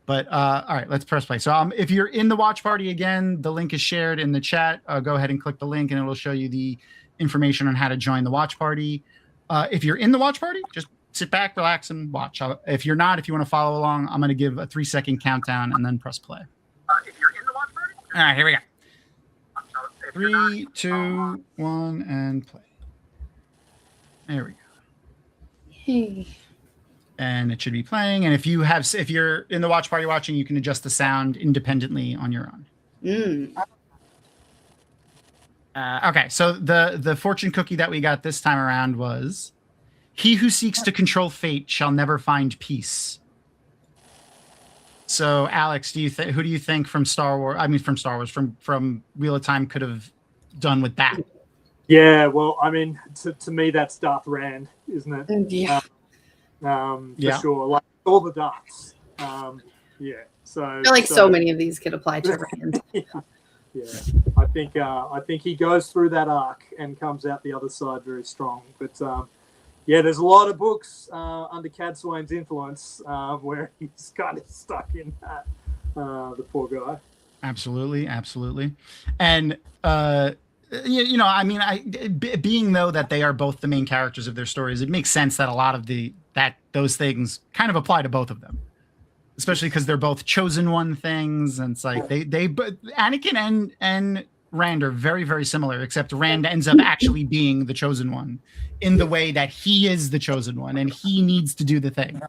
But all right, let's press play. So if you're in the watch party, again, the link is shared in the chat. Go ahead and click the link and it will show you the information on how to join the watch party. If you're in the watch party, just sit back, relax, and watch. If you're not, if you want to follow along, I'm going to give a 3-second countdown and then press play. If you're in the watch party? All right, here we go. 3, 2, 1, and play. There we go. Hey. And it should be playing. And if you're in the watch party watching, you can adjust the sound independently on your own. Okay, so the fortune cookie that we got this time around was, "He who seeks to control fate shall never find peace." So, Alex, who do you think from Star Wars, from Wheel of Time could have done with that? Yeah, well, I mean, to me, that's Darth Rand, isn't it? Yeah. For sure. Like all the Darths. So I feel like so many of these could apply to Rand. I think he goes through that arc and comes out the other side very strong. But there's a lot of books under Cad Swain's influence where he's kind of stuck in that. The poor guy. Absolutely. And being though that they are both the main characters of their stories, it makes sense that a lot of those things kind of apply to both of them, especially because they're both chosen one things. And it's like Anakin and Rand are very, very similar, except Rand ends up actually being the chosen one in the way that he is the chosen one and he needs to do the thing.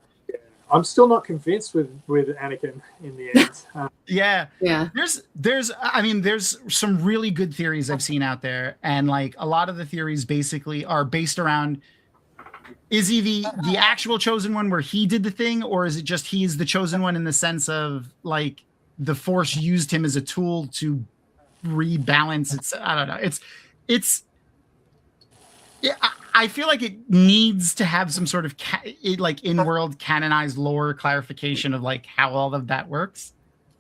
I'm still not convinced with Anakin in the end. Yeah. There's some really good theories I've seen out there, and like a lot of the theories basically are based around, is he the actual chosen one where he did the thing, or is it just he's the chosen one in the sense of like the Force used him as a tool to rebalance? I don't know. I feel like it needs to have some sort of in-world canonized lore clarification of like how all of that works.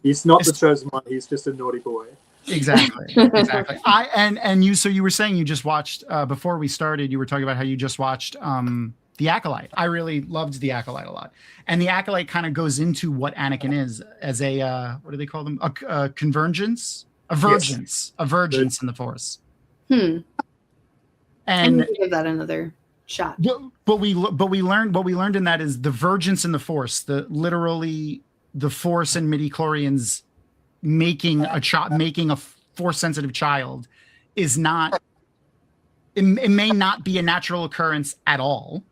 He's not the chosen one. He's just a naughty boy. Exactly. You were saying you just watched before we started. You were talking about how you just watched The Acolyte. I really loved The Acolyte a lot, and The Acolyte kind of goes into what Anakin is as a what do they call them? A convergence, a vergence in the Force. And give that another shot. But we learned in that is the vergence in the Force, literally the Force and midichlorians making a Force sensitive child is not. It may not be a natural occurrence at all.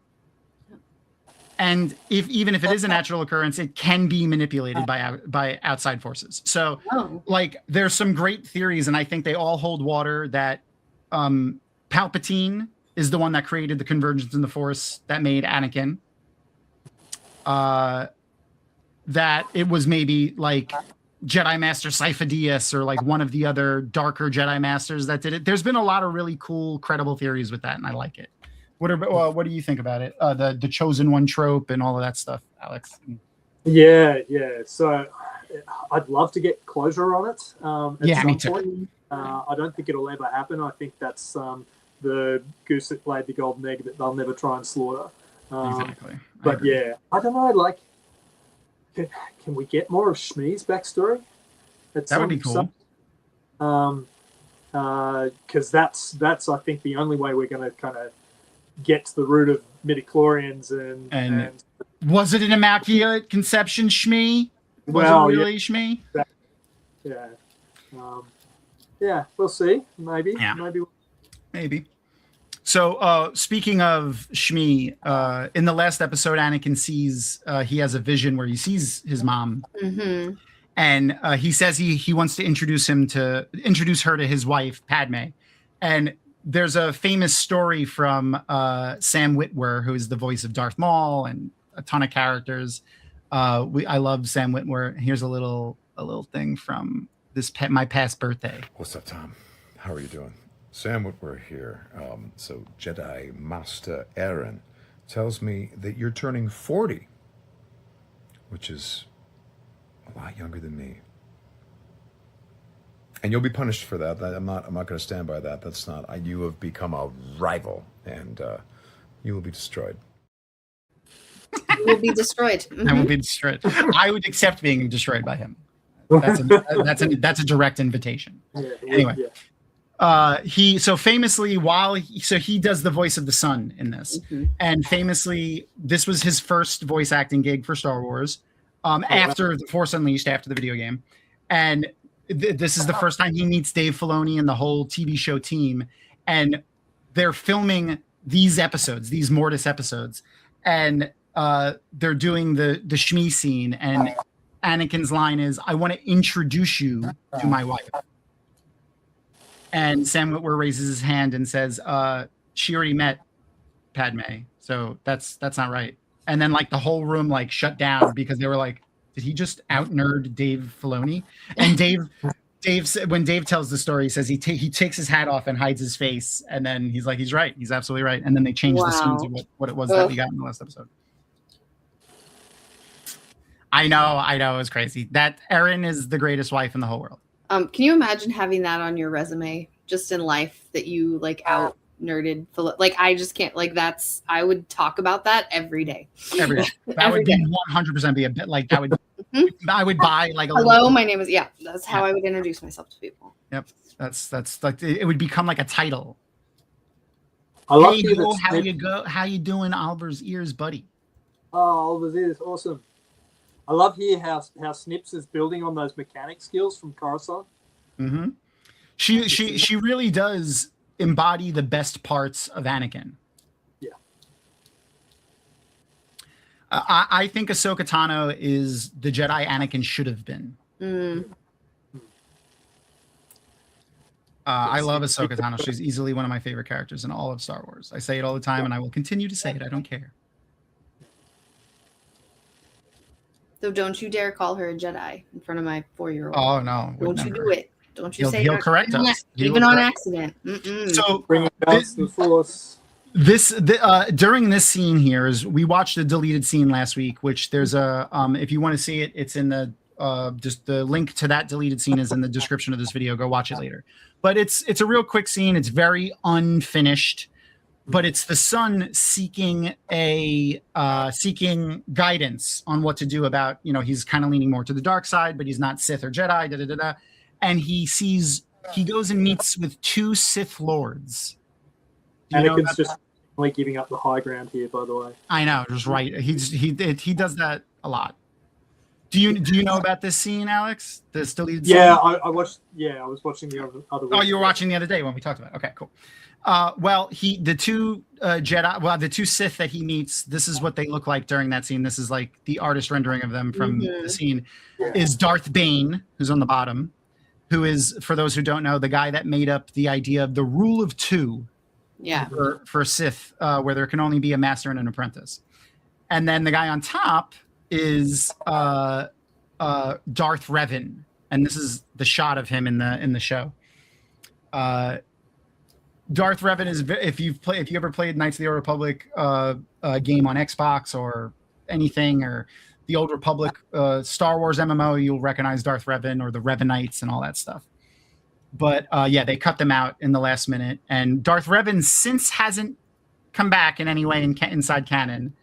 And even if it is a natural occurrence, it can be manipulated by outside forces. So, like, there's some great theories, and I think they all hold water that Palpatine is the one that created the convergence in the Force that made Anakin. That it was maybe like Jedi Master Sifo-Dyas or like one of the other darker Jedi Masters that did it. There's been a lot of really cool, credible theories with that, and I like it. What do you think about it? The chosen one trope and all of that stuff, Alex. Yeah. So I'd love to get closure on it. At some me too. point. I don't think it'll ever happen. I think that's the goose that laid the golden egg that they'll never try and slaughter. Exactly. But yeah, I don't know. Like, can we get more of Shmi's backstory? That would be cool. Because that's I think the only way we're going to kind of get to the root of midichlorians and was it an immaculate conception, Shmi? Was it really Shmi? Yeah. Yeah, we'll see. Maybe. Yeah. Maybe. So, speaking of Shmi, in the last episode, Anakin sees he has a vision where he sees his mom, and he says he wants to introduce her to his wife Padme, and there's a famous story from Sam Witwer, who is the voice of Darth Maul and a ton of characters. I love Sam Witwer. Here's a little thing from my past birthday. What's up, Tom? How are you doing? Sam Witwer here. So Jedi Master Aaron tells me that you're turning 40, which is a lot younger than me. And you'll be punished for that. I'm not going to stand by that. That's not. You have become a rival, and you will be destroyed. You will be destroyed. I will be destroyed. I would accept being destroyed by him. That's a direct invitation. Yeah, anyway. Yeah. He famously he does the voice of the son in this, and famously this was his first voice acting gig for Star Wars, after The Force Unleashed, after the video game, and this is the first time he meets Dave Filoni and the whole TV show team, and they're filming these episodes, these Mortis episodes, and they're doing the Shmi scene, and Anakin's line is, "I want to introduce you to my wife." And Sam Witwer raises his hand and says, "She already met Padme, so that's not right." And then like the whole room like shut down because they were like, "Did he just out nerd Dave Filoni?" And when Dave tells the story, he says he takes his hat off and hides his face, and then he's like, "He's right, he's absolutely right." And then they changed the scenes of what it was that we got in the last episode. I know, it was crazy. That Erin is the greatest wife in the whole world. Can you imagine having that on your resume just in life, that you like out nerded? Like, I just can't, like, I would talk about that every day. Every day. That would be 100% be a bit like that would, I would buy like a hello, my name is, that's how I would introduce myself to people. Yep. That's like, it would become like a title. I love how you doing, Oliver's ears, buddy? Oh, Oliver's ears, awesome. I love here how Snips is building on those mechanic skills from Coruscant. Mm-hmm. She really does embody the best parts of Anakin. Yeah. I think Ahsoka Tano is the Jedi Anakin should have been. I love Ahsoka Tano. She's easily one of my favorite characters in all of Star Wars. I say it all the time, and I will continue to say it. I don't care. So don't you dare call her a Jedi in front of my 4-year-old. Oh no! Don't you do it? Don't you say he'll correct us, even on accident. So bring the Force. During this scene here is we watched the deleted scene last week, which there's a if you want to see it, it's in the just the link to that deleted scene is in the description of this video. Go watch it later. But it's a real quick scene. It's very unfinished. But it's the son seeking guidance on what to do about, he's kind of leaning more to the dark side, but he's not Sith or Jedi, and he goes and meets with 2 Sith lords. Anakin's just only giving up the high ground here, by the way. I know, just right. He does that a lot. Do you know about this scene, Alex? This deleted scene? Yeah, I watched. Yeah, I was watching the other. Oh, you were watching the other day when we talked about it. Okay, cool. The 2 Jedi, the 2 Sith that he meets, this is what they look like during that scene. This is like the artist rendering of them from the scene. Is Darth Bane, who's on the bottom, who is, for those who don't know, the guy that made up the idea of the rule of two Yeah. for Sith, where there can only be a master and an apprentice. And then the guy on top is Darth Revan, and this is the shot of him in the show. Darth Revan is, if you ever played Knights of the Old Republic game on Xbox or anything, or the Old Republic Star Wars MMO, you'll recognize Darth Revan or the Revanites and all that stuff. But yeah, they cut them out in the last minute, and Darth Revan since hasn't come back in any way inside canon.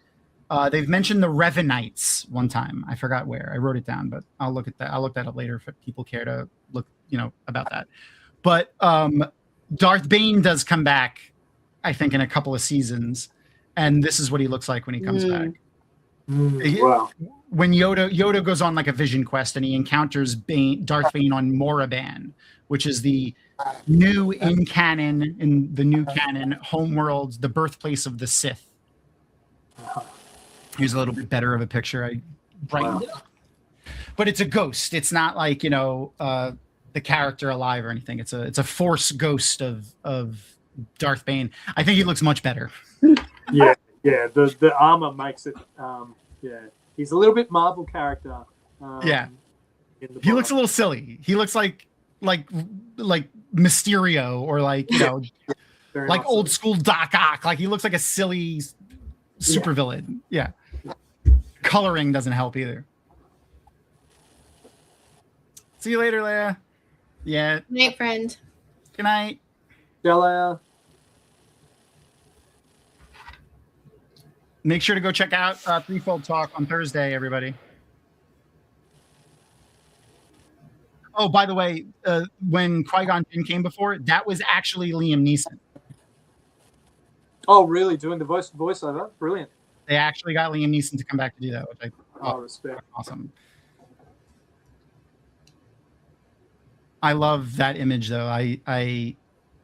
They've mentioned the Revanites one time. I forgot where. I wrote it down, but I'll look at that. I'll look that up later if people care to look, about that. But Darth Bane does come back, I think, in a couple of seasons, and this is what he looks like when he comes back. Wow. When Yoda goes on like a vision quest and he encounters Darth Bane on Moraban, which is the new in the new canon homeworld, the birthplace of the Sith. Here's a little bit better of a picture. I brightened it up. But it's a ghost. It's not like, the character alive or anything. It's a force ghost of Darth Bane. I think he looks much better. Yeah. The armor makes it. He's a little bit Marvel character. He looks a little silly. He looks like Mysterio or like old school Doc Ock. Like he looks like a silly supervillain. Yeah. Coloring doesn't help either. See you later, Leia. Yeah. Good night, friend. Good night. Leia. Make sure to go check out Threefold Talk on Thursday, everybody. Oh, by the way, when Qui-Gon Jinn came before, that was actually Liam Neeson. Oh, really? Doing the voiceover? Brilliant. They actually got Liam Neeson to come back to do that, which I thought respect. Awesome. I love that image, though. I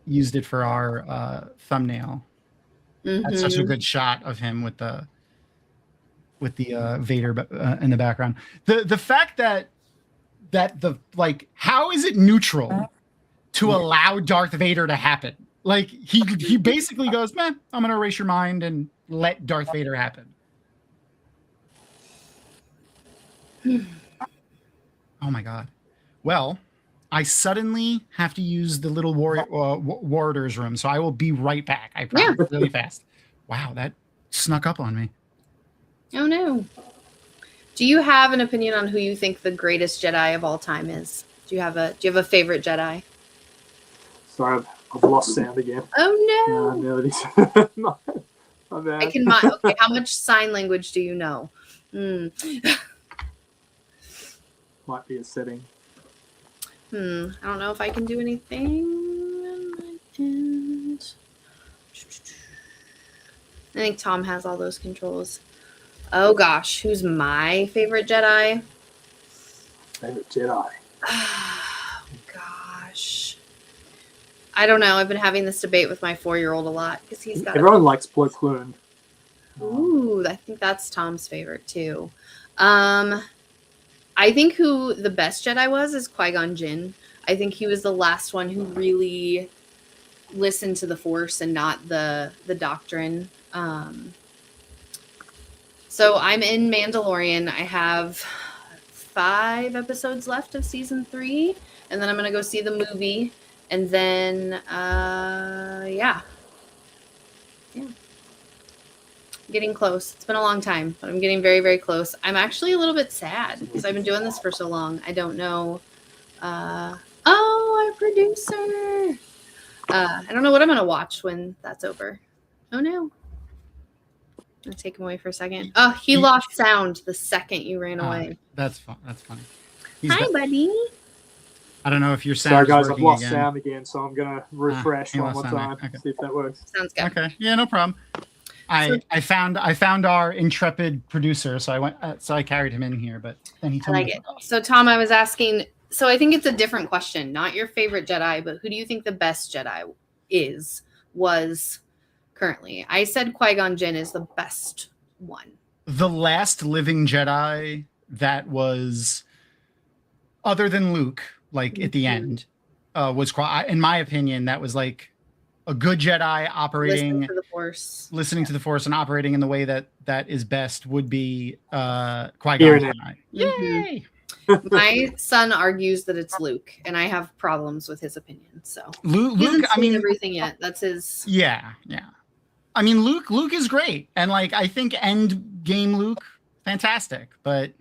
used it for our thumbnail. That's such a good shot of him with the Vader in the background. The fact that how is it neutral to allow Darth Vader to happen? Like he basically goes, man, I'm gonna erase your mind and let Darth Vader happen. Oh my god. Well, I suddenly have to use the little warders room, so I will be right back. I promise, really fast. Wow, that snuck up on me. Oh no. Do you have an opinion on who you think the greatest Jedi of all time is? Do you have a favorite Jedi? Sorry, I've lost sound again. Oh no. No, it is. My bad. I can okay, how much sign language do you know? Might be a setting. I don't know if I can do anything. I think Tom has all those controls. Oh gosh, who's my favorite Jedi? Favorite Jedi. Oh gosh. I don't know. I've been having this debate with my 4-year-old a lot because he's got. Everyone likes Plo Koon. Ooh, I think that's Tom's favorite too. I think who the best Jedi was is Qui-Gon Jinn. I think he was the last one who really listened to the Force and not the doctrine. So I'm in Mandalorian. I have 5 episodes left of season 3, and then I'm gonna go see the movie, and then getting close. It's been a long time, but I'm getting very, very close. I'm actually a little bit sad because I've been doing this for so long. I don't know. Our producer. I don't know what I'm going to watch when that's over. Oh, no. I'm going to take him away for a second. Oh, he lost sound the second you ran away. That's fun. That's funny. Hi, buddy. I don't know if your Sorry, sound guys, is I've working lost again. sound again, so I'm going to refresh he one lost more sound time, again. Okay. see if that works. Sounds good. Okay. Yeah, no problem. I found our intrepid producer, so I carried him in here, but then he told I like me. it. So, Tom, I was asking, so I think it's a different question, not your favorite Jedi, but who do you think the best Jedi was currently? I said Qui-Gon Jinn is the best one. The last living Jedi that was, other than Luke, like at the end, was in my opinion, that was like a good Jedi operating, listening to the Force and operating in the way that is best would be Qui-Gon Jinn. Yay! My son argues that it's Luke, and I have problems with his opinion. So Luke, I mean, everything yet. That's his. Yeah. I mean, Luke is great, and like I think end game Luke, fantastic. But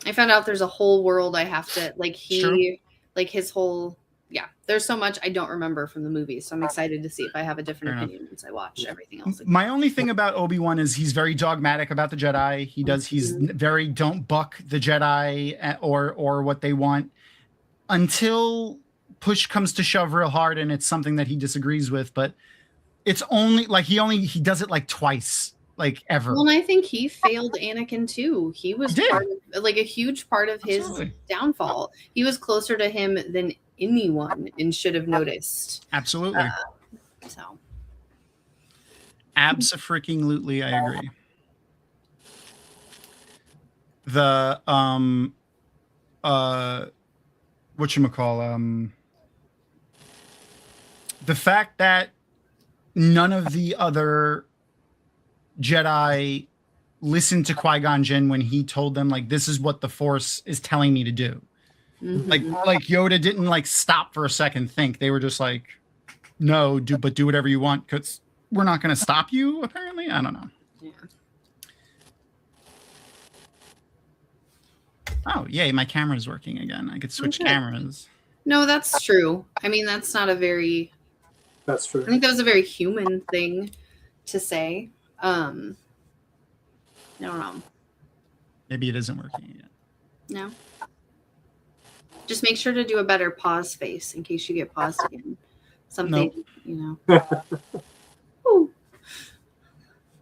I found out there's a whole world I have to like. Like his whole. Yeah, there's so much I don't remember from the movie, so I'm excited to see if I have a different opinion once I watch everything else again. My only thing about Obi-Wan is he's very dogmatic about the Jedi. He's very don't buck the Jedi or what they want until push comes to shove real hard and it's something that he disagrees with. But it's only like he does it like twice, like ever. Well, and I think he failed Anakin too. He was part of, like a huge part of his downfall. He was closer to him than anyone and should have noticed. Absolutely. So abso-freaking-lutely, I agree. The whatchamacall, the fact that none of the other Jedi listened to Qui-Gon Jinn when he told them like this is what the Force is telling me to do. Like Yoda didn't like stop for a second, think. They were just like, no, do whatever you want because we're not going to stop you. Apparently, I don't know. Yeah. Oh yay! My camera's working again. I could switch cameras. No, that's true. I mean, that's not a very. That's true. I think that was a very human thing to say. I don't know. Maybe it isn't working yet. No. Just make sure to do a better pause face in case you get paused again. Something, you know.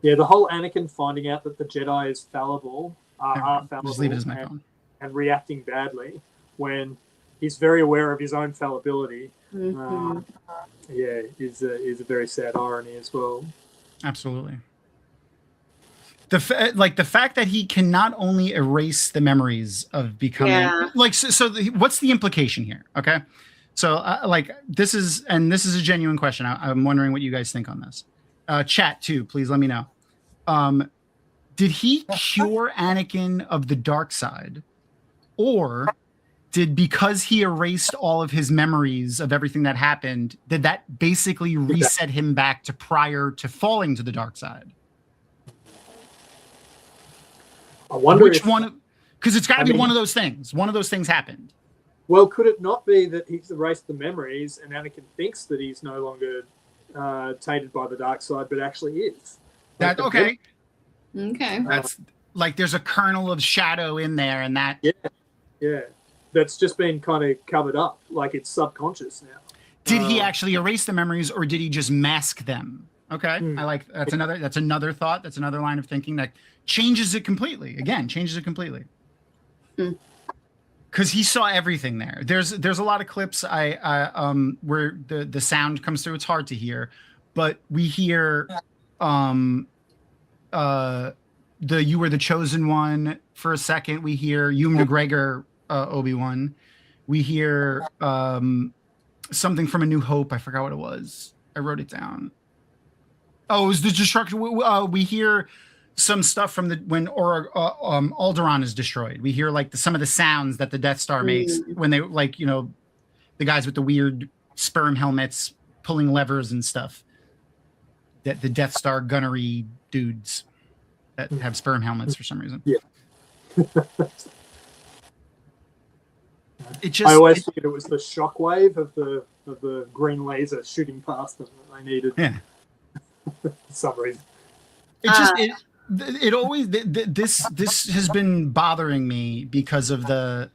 Yeah, the whole Anakin finding out that the Jedi is fallible, are fallible, just leave it as my phone. And reacting badly when he's very aware of his own fallibility. Is a very sad irony as well. Absolutely. The fact that he can not only erase the memories of becoming what's the implication here? Okay. So this is a genuine question. I'm wondering what you guys think on this. Chat too, please let me know. Did he cure Anakin of the dark side, or because he erased all of his memories of everything that happened, did that basically reset him back to prior to falling to the dark side? I wonder which one, because it's got to be one of those things. One of those things happened. Well, could it not be that he's erased the memories and Anakin thinks that he's no longer tainted by the dark side, but actually is? That okay. Okay. That's like there's a kernel of shadow in there, and that. Yeah. That's just been kind of covered up, like it's subconscious now. Did he actually erase the memories, or did he just mask them? Okay, I like that's another thought. That's another line of thinking that changes it completely. Again, changes it completely. Because he saw everything there. There's a lot of clips where the sound comes through. It's hard to hear, but we hear "You Were the Chosen One" for a second. We hear Ewan McGregor, Obi-Wan. We hear something from A New Hope. I forgot what it was. I wrote it down. Oh, it was the destruction. We hear some stuff from when Alderaan is destroyed. We hear like some of the sounds that the Death Star makes when they the guys with the weird sperm helmets pulling levers and stuff. That the Death Star gunnery dudes that have sperm helmets for some reason. Yeah. I always figured it was the shockwave of the green laser shooting past them that they needed. Yeah. For some reason. It always this has been bothering me because of the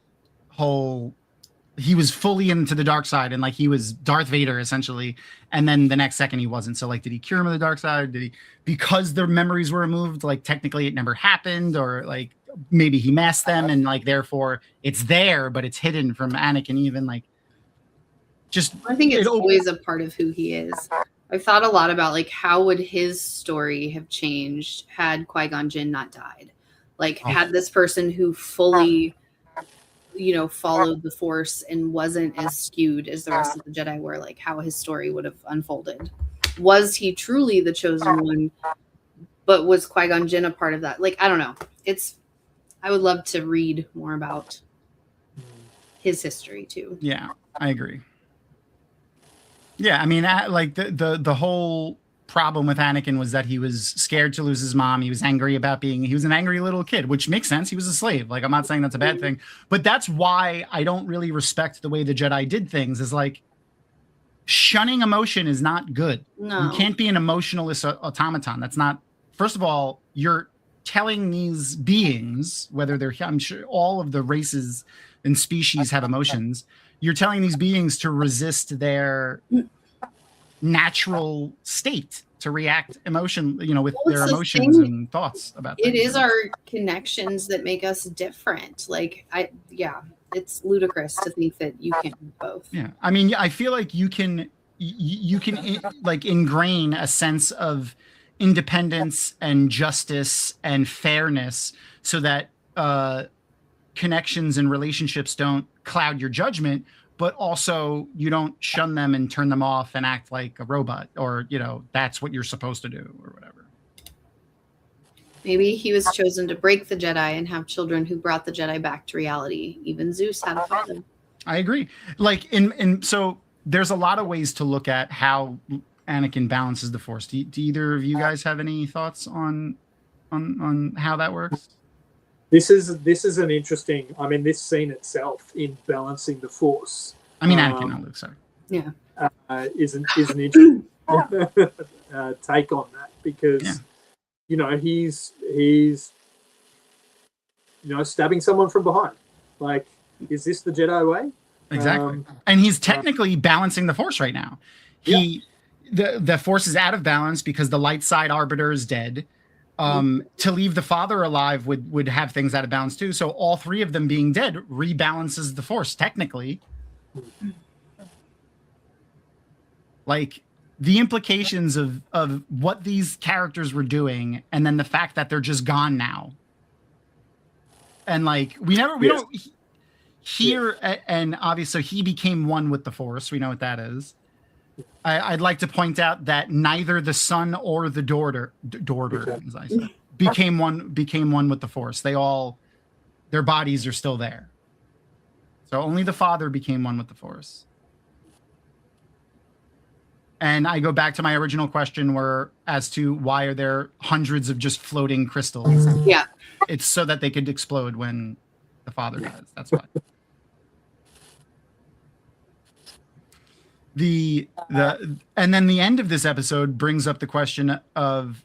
whole he was fully into the dark side and like he was Darth Vader essentially, and then the next second he wasn't. So like, did he cure him of the dark side? Did he, because their memories were removed, like technically it never happened, or like maybe he masked them and like therefore it's there but it's hidden from Anakin? Even like, just I think it's always a part of who he is. I've thought a lot about like how would his story have changed had Qui-Gon Jinn not died? Like had this person who fully followed the Force and wasn't as skewed as the rest of the Jedi were, like how his story would have unfolded. Was he truly the chosen one, but was Qui-Gon Jinn a part of that? Like, I don't know. I would love to read more about his history too. Yeah, I agree. Yeah, I mean, like the whole problem with Anakin was that he was scared to lose his mom. He was angry about he was an angry little kid, which makes sense. He was a slave. Like, I'm not saying that's a bad thing, but that's why I don't really respect the way the Jedi did things, is like shunning emotion is not good. No. You can't be an emotionless automaton. That's not, first of all, you're telling these beings, whether they're, I'm sure all of the races and species have emotions. You're telling these beings to resist their natural state, to react with their emotions and thoughts about things. It is our connections that make us different. Like, it's ludicrous to think that you can do both. Yeah, I mean, I feel like you can like ingrain a sense of independence and justice and fairness so that connections and relationships don't cloud your judgment, but also you don't shun them and turn them off and act like a robot, or that's what you're supposed to do or whatever. Maybe he was chosen to break the Jedi and have children who brought the Jedi back to reality. Even Zeus had a father. I agree. Like so there's a lot of ways to look at how Anakin balances the Force. Do either of you guys have any thoughts on how that works? This is an interesting. I mean, this scene itself in balancing the Force. I mean, Anakin, not Luke. Sorry. Yeah. Is an interesting take on that, because he's stabbing someone from behind. Like, is this the Jedi way? Exactly. And he's technically balancing the Force right now. The Force is out of balance because the light side arbiter is dead. To leave the father alive would have things out of balance too. So all three of them being dead rebalances the Force technically. Like, the implications of what these characters were doing, and then the fact that they're just gone now. And like, we don't hear, and obviously he became one with the Force. We know what that is. I'd like to point out that neither the son or the daughter, as I said, became one with the Force. Their bodies are still there. So only the father became one with the Force. And I go back to my original question as to why are there hundreds of just floating crystals? Yeah. It's so that they could explode when the father dies. That's why. And then the end of this episode brings up the question of,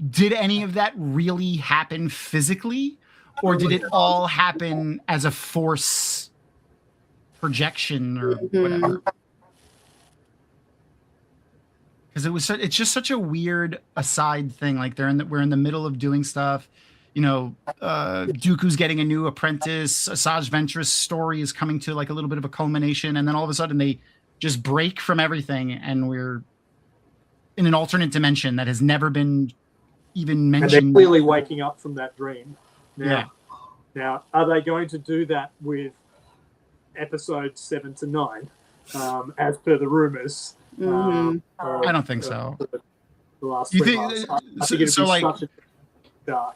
did any of that really happen physically, or did it all happen as a Force projection or whatever? Because it's just such a weird aside thing. Like, we're in the middle of doing stuff. Dooku's getting a new apprentice. Asajj Ventress' story is coming to like a little bit of a culmination, and then all of a sudden they just break from everything, and we're in an alternate dimension that has never been even mentioned. And they're clearly waking up from that dream. Now, are they going to do that with episodes 7 to 9, as per the rumors? I don't think so. The last You 3 think months. I think it'd be like? such a dark.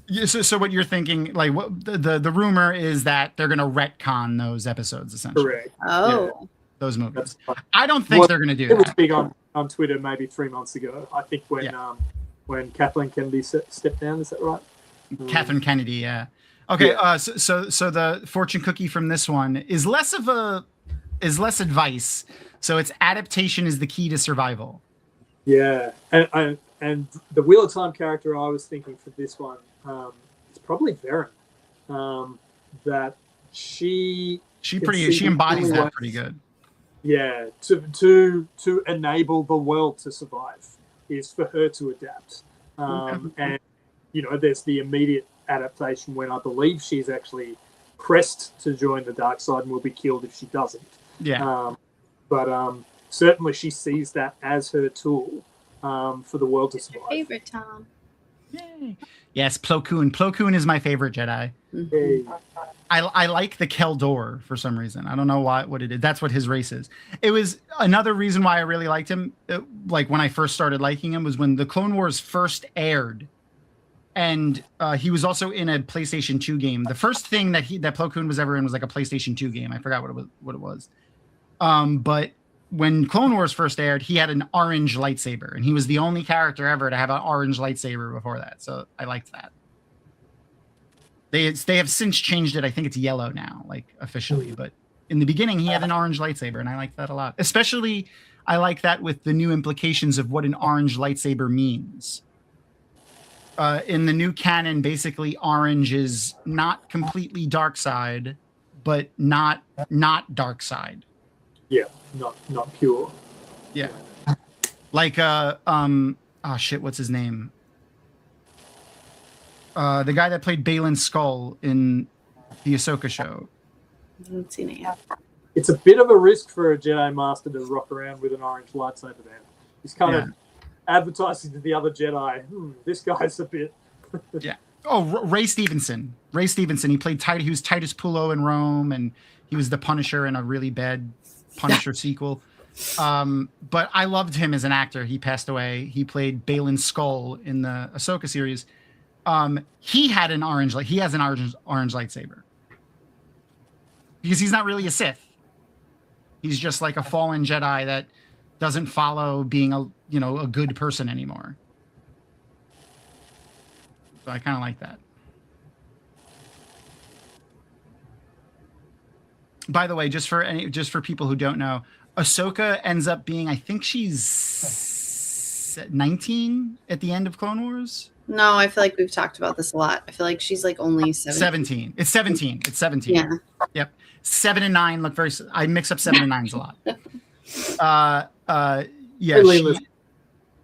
Yeah, so what you're thinking, like, what the rumor is that they're going to retcon those episodes, essentially. Correct. Oh. Those movies. That's right. I don't think they're going to do It was that. big on Twitter maybe 3 months ago. I think when Kathleen Kennedy stepped down. Is that right? Catherine Kennedy, yeah. Okay, Yeah. So the fortune cookie from this one is less advice. So it's adaptation is the key to survival. Yeah, and the Wheel of Time character I was thinking for this one is probably Varen. That she embodies that pretty good. Yeah, to enable the world to survive is for her to adapt. And there's the immediate adaptation when I believe she's actually pressed to join the dark side and will be killed if she doesn't. Yeah. But certainly she sees that as her tool for the world to survive. Favorite Tom. Yay. Yes, Plo Koon. Plo Koon is my favorite Jedi. Hey. I like the Keldor for some reason. I don't know what it is. That's what his race is. It was another reason why I really liked him. Like when I first started liking him was when the Clone Wars first aired, and he was also in a PlayStation 2 game. The first thing that Plo Koon was ever in was like a PlayStation 2 game. I forgot what it was. But when Clone Wars first aired, he had an orange lightsaber, and he was the only character ever to have an orange lightsaber before that. So I liked that. They have since changed it. I think it's yellow now, like officially. But in the beginning, he had an orange lightsaber, and I like that a lot. Especially, I like that with the new implications of what an orange lightsaber means. In the new canon, basically, orange is not completely dark side, but not dark side. Yeah, not pure. Yeah, like oh shit, what's his name? The guy that played Balin's skull in the Ahsoka show. I haven't seen it yet. It's a bit of a risk for a Jedi Master to rock around with an orange lightsaber there. He's kind of advertising to the other Jedi, this guy's a bit... Yeah. Oh, Ray Stevenson. Ray Stevenson. He played He was Titus Pullo in Rome, and he was the Punisher in a really bad Punisher sequel. But I loved him as an actor. He passed away. He played Balin's skull in the Ahsoka series. He has an orange lightsaber because he's not really a Sith. He's just like a fallen Jedi that doesn't follow being a good person anymore. So I kind of like that. By the way, just for people who don't know, Ahsoka ends up being, I think she's 19 at the end of Clone Wars. No, I feel like we've talked about this a lot. I feel like she's like only 17. It's 17. It's 17. Yeah. Yep. 7 and 9 look very. I mix up 7 and 9s a lot. Yeah.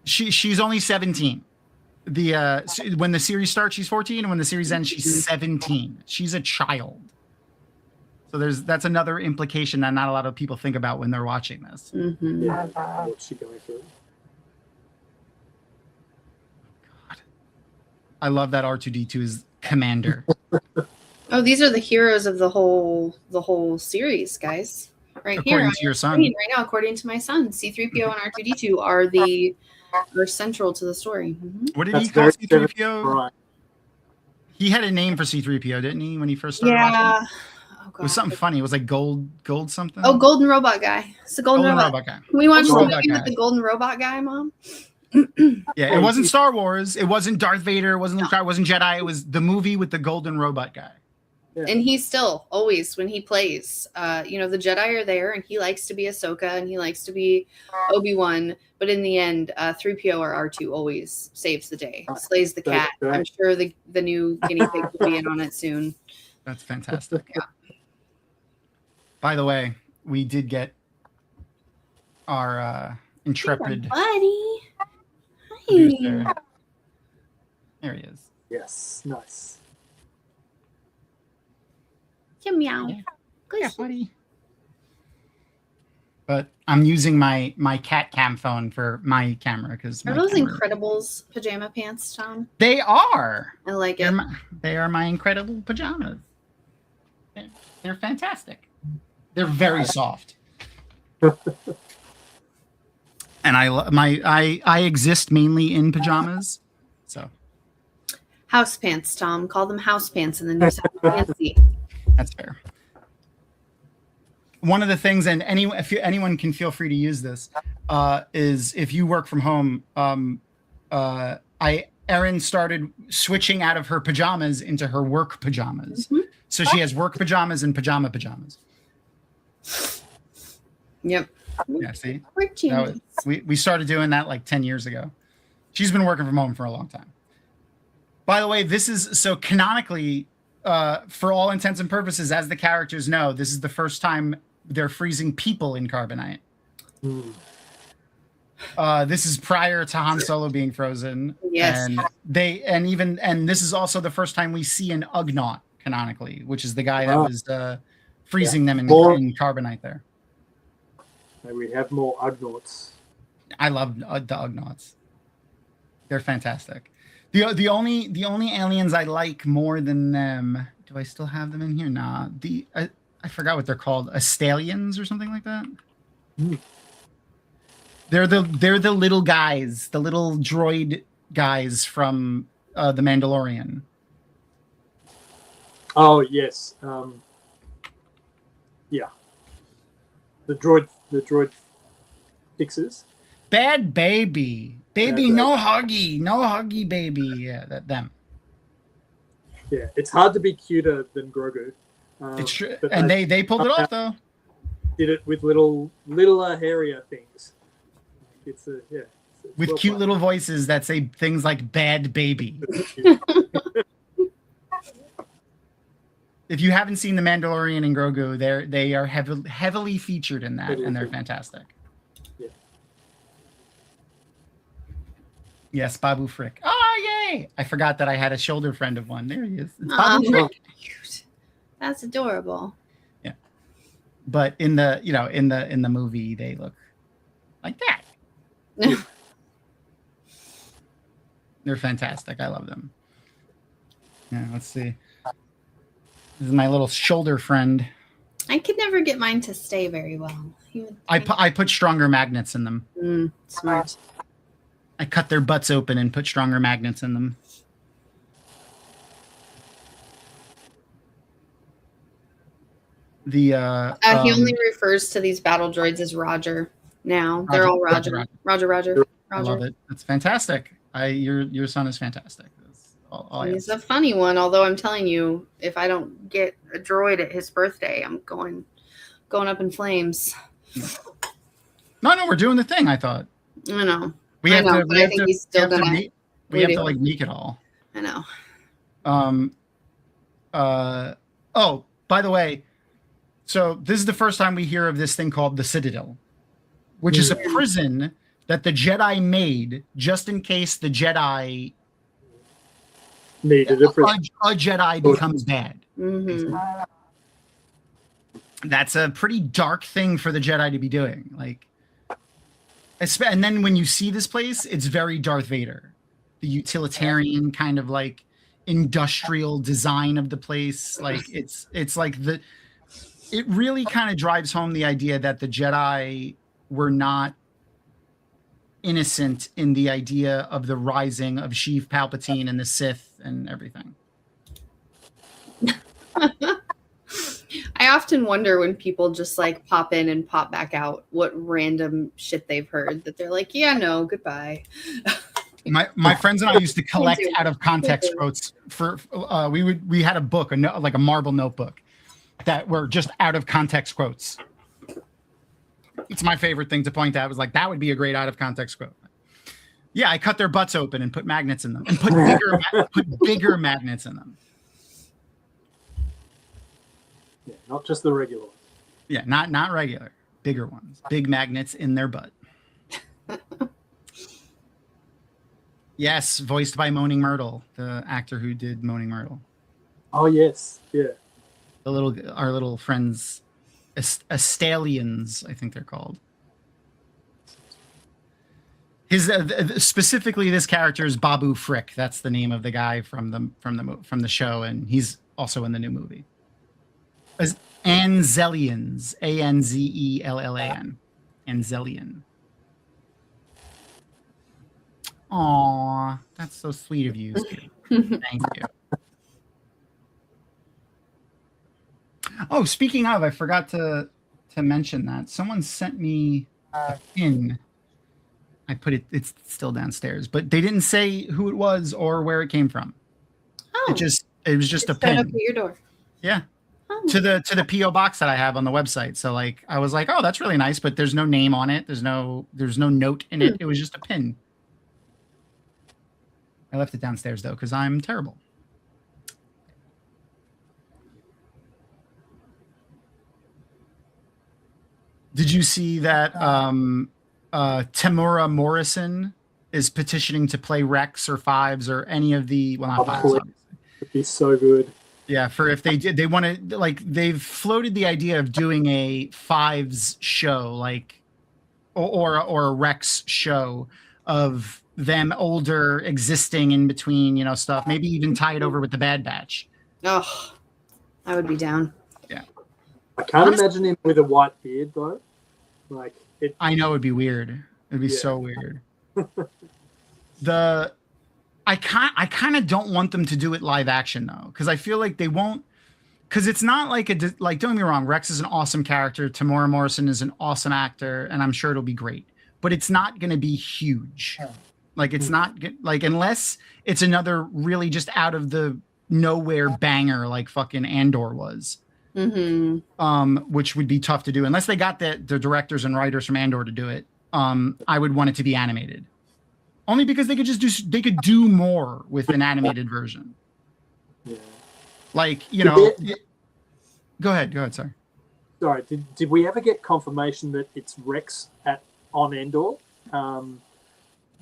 She's only 17. When the series starts, she's 14, and when the series ends, she's 17. She's a child. So that's another implication that not a lot of people think about when they're watching this. Mm-hmm. Yeah, what's she going through? I love that R2D2 is commander. Oh, these are the heroes of the whole series, guys. Right According here, to your son. right now, according to my son, C-3PO and R2D2 are central to the story. Mm-hmm. What did That's he call very C-3PO? Right. He had a name for C-3PO, didn't he, when he first started Yeah. watching? It was something funny. It was like gold something. Oh, Golden Robot Guy. It's the Golden Robot. Guy. Can we watch the Golden movie Robot with the Golden Robot Guy, Mom? Yeah, it wasn't Star Wars. It wasn't Darth Vader. It wasn't Luke Skywalker. It wasn't Jedi. It was the movie with the Golden Robot Guy. Yeah. And he's still always, when he plays, the Jedi are there, and he likes to be Ahsoka, and he likes to be Obi-Wan. But in the end, 3PO or R2 always saves the day, slays the cat. Right. I'm sure the new guinea pig will be in on it soon. That's fantastic. By the way, we did get our intrepid Buddy. producer. Hi. There he is. Yes, nice. Meow. Yeah. Good. Yeah, buddy. But I'm using my cat cam phone for my camera because Are those Incredibles pajama pants, Tom? They are. I like it. They are my incredible pajamas. They're fantastic. They're very soft. And I exist mainly in pajamas. So House pants, Tom. Call them house pants, and then you sound fancy. that's fair. One of the things, and anyone can feel free to use this, is if you work from home. Erin started switching out of her pajamas into her work pajamas. Mm-hmm. So she has work pajamas and pajamas. Yep. Yeah, see? We started doing that like 10 years ago. She's been working from home for a long time. By the way, this is, so canonically, for all intents and purposes, as the characters know, this is the first time they're freezing people in carbonite. This is prior to Han Solo being frozen. Yes. And this is also the first time we see an Ugnaught canonically, which is the guy that was freezing them in carbonite there. May we have more Ugnaughts. I love the Ugnaughts. They're fantastic. The only aliens I like more than them. Do I still have them in here? Nah. I forgot what they're called. Astalians or something like that. Mm. They're the little guys, the little droid guys from the Mandalorian. Oh yes. Yeah. The droid fixes. Bad baby. Baby, Bad no huggy, baby. Yeah, them. Yeah, it's hard to be cuter than Grogu. It's true, but and they pulled it off though. Did it with littler, hairier things. It's With well cute played. little voices that say things like "bad baby." If you haven't seen The Mandalorian and Grogu, they are heavily featured in that, and they're fantastic. Yeah. Yes, Babu Frick. Oh, yay! I forgot that I had a shoulder friend of one. There he is. It's Aw, Babu Frick. cute. That's adorable. Yeah. But in the in the movie, they look like that. They're fantastic. I love them. Yeah, let's see. This is my little shoulder friend. I could never get mine to stay very well. I put stronger magnets in them. Smart. I cut their butts open and put stronger magnets in them. The He only refers to these battle droids as Roger now. They're all Roger. Roger. I love it. It's fantastic. Your son is fantastic. That's all I He's have. a funny one, although I'm telling you, if I don't get a droid at his birthday, I'm going up in flames. No, we're doing the thing. I thought I know. we have to. But I think he's still gonna. We have to like make it all. I know. Oh, by the way, so this is the first time we hear of this thing called the Citadel, which is a prison that the Jedi made just in case the Jedi Needed a prison. a Jedi becomes bad. Mm-hmm. That's a pretty dark thing for the Jedi to be doing. Like, and then when you see this place, it's very Darth Vader, the utilitarian kind of like industrial design of the place. Like it's like it really kind of drives home the idea that the Jedi were not innocent in the idea of the rising of Sheev Palpatine and the Sith and everything. I often wonder when people just like pop in and pop back out, what random shit they've heard that they're like, yeah, no, goodbye. My friends and I used to collect out of context quotes for we had a book, like a marble notebook that were just out of context quotes. It's my favorite thing to point out. Was like, that would be a great out of context quote. Yeah, I cut their butts open and put magnets in them and put bigger magnets in them. Yeah, not just the regular ones. Yeah, not regular, bigger ones. Big magnets in their butt. Yes, voiced by Moaning Myrtle, the actor who did Moaning Myrtle. Oh yes, yeah. Our little friends, Astalians, I think they're called. His specifically, this character is Babu Frick. That's the name of the guy from the show, and he's also in the new movie. Anzellians, Anzellan, Anzellian. Aw, that's so sweet of you. Thank you. Oh, speaking of, I forgot to mention that someone sent me a pin. I put it; it's still downstairs, but they didn't say who it was or where it came from. Oh, It was just a it's right up pin. at your door. Yeah. Oh. To the PO box that I have on the website. So like I was like, oh, that's really nice, but there's no name on it. There's no note in it. It was just a pin. I left it downstairs though because I'm terrible. Did you see that Tamura Morrison is petitioning to play Rex or Fives or any of the not Fives, obviously. It'd be so good. Yeah, for if they want to, like, they've floated the idea of doing a Fives show, like, or a Rex show of them older, existing in between, stuff. Maybe even tie it over with the Bad Batch. Oh, I would be down. I can't Honestly- imagine him with a white beard though. Like it. I know it'd be weird. It'd be Yeah. so weird. I kind of don't want them to do it live action though, because I feel like they won't. Because it's not like like, don't get me wrong, Rex is an awesome character. Tamora Morrison is an awesome actor, and I'm sure it'll be great. But it's not going to be huge. Like it's not like, unless it's another really just out of the nowhere banger like fucking Andor was. Which would be tough to do unless they got the directors and writers from Andor to do it. I would want it to be animated, only because they could do more with an animated version. Yeah. Like, go ahead. Sorry. Sorry. Did we ever get confirmation that it's Rex on Endor,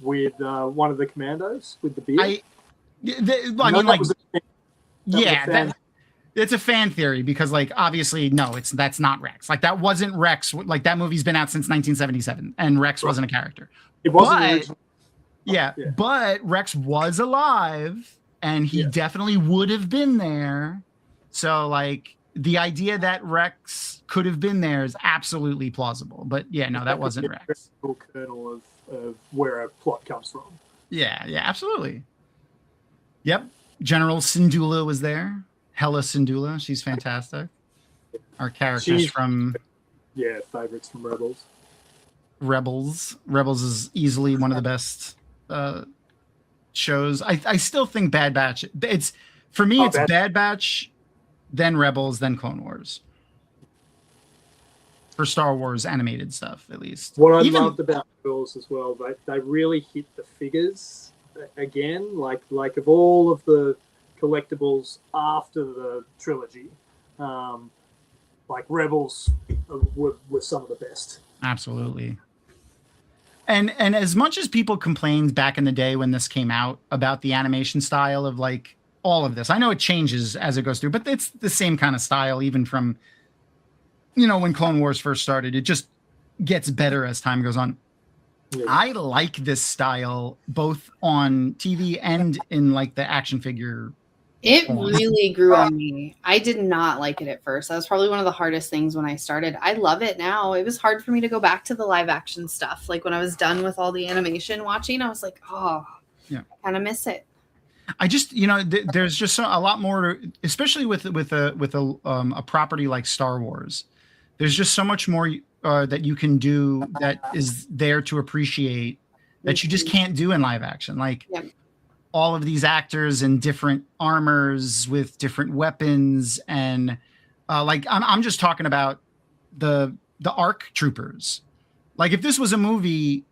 with one of the commandos with the beard? It's a fan theory because, like, obviously, no, that's not Rex. Like, that wasn't Rex. Like, that movie's been out since 1977, and Rex wasn't a character. It wasn't original. Yeah, but Rex was alive, and he definitely would have been there. So, like, the idea that Rex could have been there is absolutely plausible. But yeah, no, that wasn't Rex. Kernel of where a plot comes from. Yeah, absolutely. Yep, General Syndulla was there. Hela Syndulla, she's fantastic. Our characters from favorites from Rebels. Rebels is easily one of the best shows. I still think Bad Batch. It's for me. It's Bad Batch, then Rebels, then Clone Wars. For Star Wars animated stuff, at least. What I loved about Rebels as well, they really hit the figures again. Like of all of the collectibles after the trilogy, like Rebels were some of the best. Absolutely. And as much as people complained back in the day when this came out about the animation style of like all of this, I know it changes as it goes through, but it's the same kind of style even from, when Clone Wars first started. It just gets better as time goes on. Yeah. I like this style both on TV and in like the action figure. It really grew on me. I did not like it at first. That was probably one of the hardest things when I started. I love it now. It was hard for me to go back to the live action stuff. Like when I was done with all the animation watching, I was like, I kind of miss it. I just, there's just a lot more, especially with a property like Star Wars. There's just so much more that you can do that is there to appreciate that you just can't do in live action. Like. Yep. All of these actors in different armors with different weapons, and like I'm just talking about the ARC troopers. Like if this was a movie,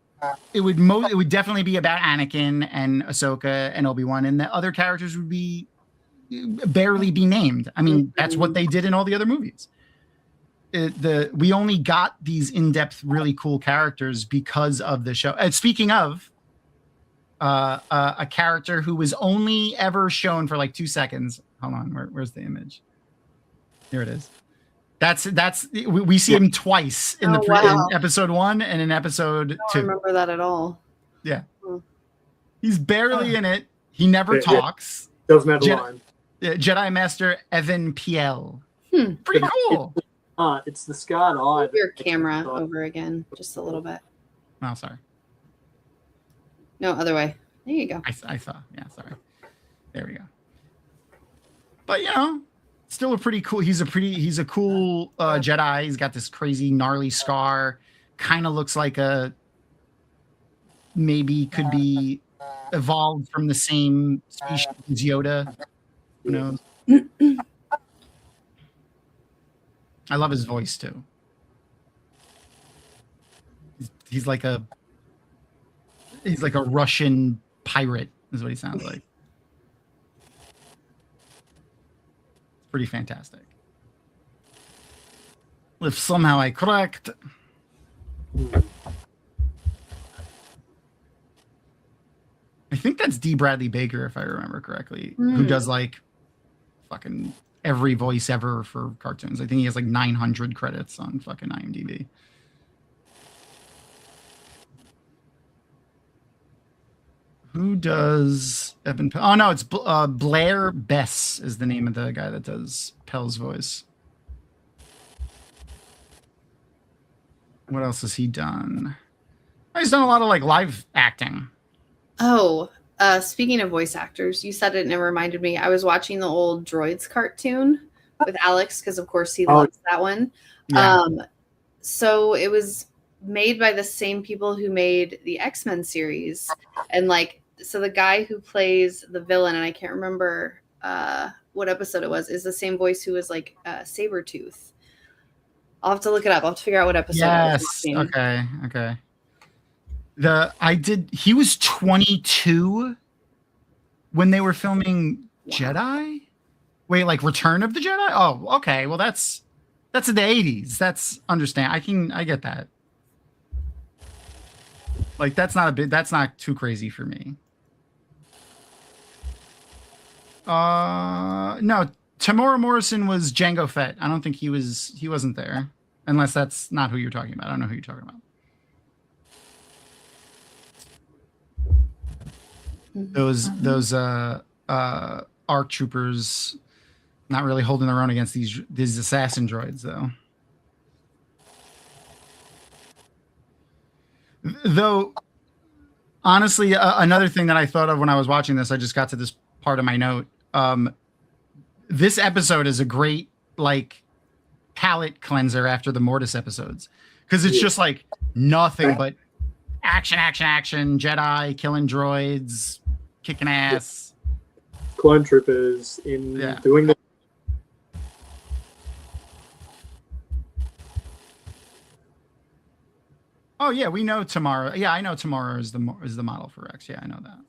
it would definitely be about Anakin and Ahsoka and Obi-Wan, and the other characters would be barely be named. I mean, that's what they did in all the other movies. We only got these in-depth, really cool characters because of the show. And speaking of. A character who was only ever shown for like 2 seconds. Hold on, where's the image? Here it is. We see him twice in in episode 1 and in episode 2. I don't remember that at all. Yeah, he's barely in it. He never talks. Doesn't have a line. Jedi Master Evan Piel. Pretty cool. It's the scarred eye. Move your camera over again, just a little bit. Oh, sorry. No, other way. There you go. I saw. Yeah, sorry. There we go. But still a pretty cool. He's a cool Jedi. He's got this crazy gnarly scar. Kind of looks like maybe could be evolved from the same species as Yoda. Who knows? I love his voice too. He's like a Russian pirate, is what he sounds like. Pretty fantastic. If somehow I correct. I think that's D. Bradley Baker, if I remember correctly, who does like fucking every voice ever for cartoons. I think he has like 900 credits on fucking IMDb. Who does Evan Pell? Oh no, it's Blair Bess is the name of the guy that does Pell's voice. What else has he done? Oh, he's done a lot of like live acting. Oh, speaking of voice actors, you said it and it reminded me. I was watching the old Droids cartoon with Alex because, of course, he loves that one. Yeah. So it was made by the same people who made the X-Men series, and like, so the guy who plays the villain, and I can't remember what episode it was, is the same voice who was like Sabretooth. I'll have to look it up. I'll have to figure out what episode. Yes. Okay. He was 22 when they were filming Jedi. Wait, like Return of the Jedi? Oh, okay. Well, that's in the 80s. That's I get that. Like that's not too crazy for me. No, Tamora Morrison was Jango Fett. I don't think he wasn't there. Unless that's not who you're talking about. I don't know who you're talking about. Those ARC troopers not really holding their own against these assassin droids though. Though honestly, another thing that I thought of when I was watching this, I just got to this part of my note. This episode is a great like palate cleanser after the Mortis episodes, because it's just like nothing but action, Jedi killing droids, kicking ass, clone troopers doing the. Oh yeah, we know Tamara. Yeah, I know Tamara is the model for Rex. Yeah, I know that.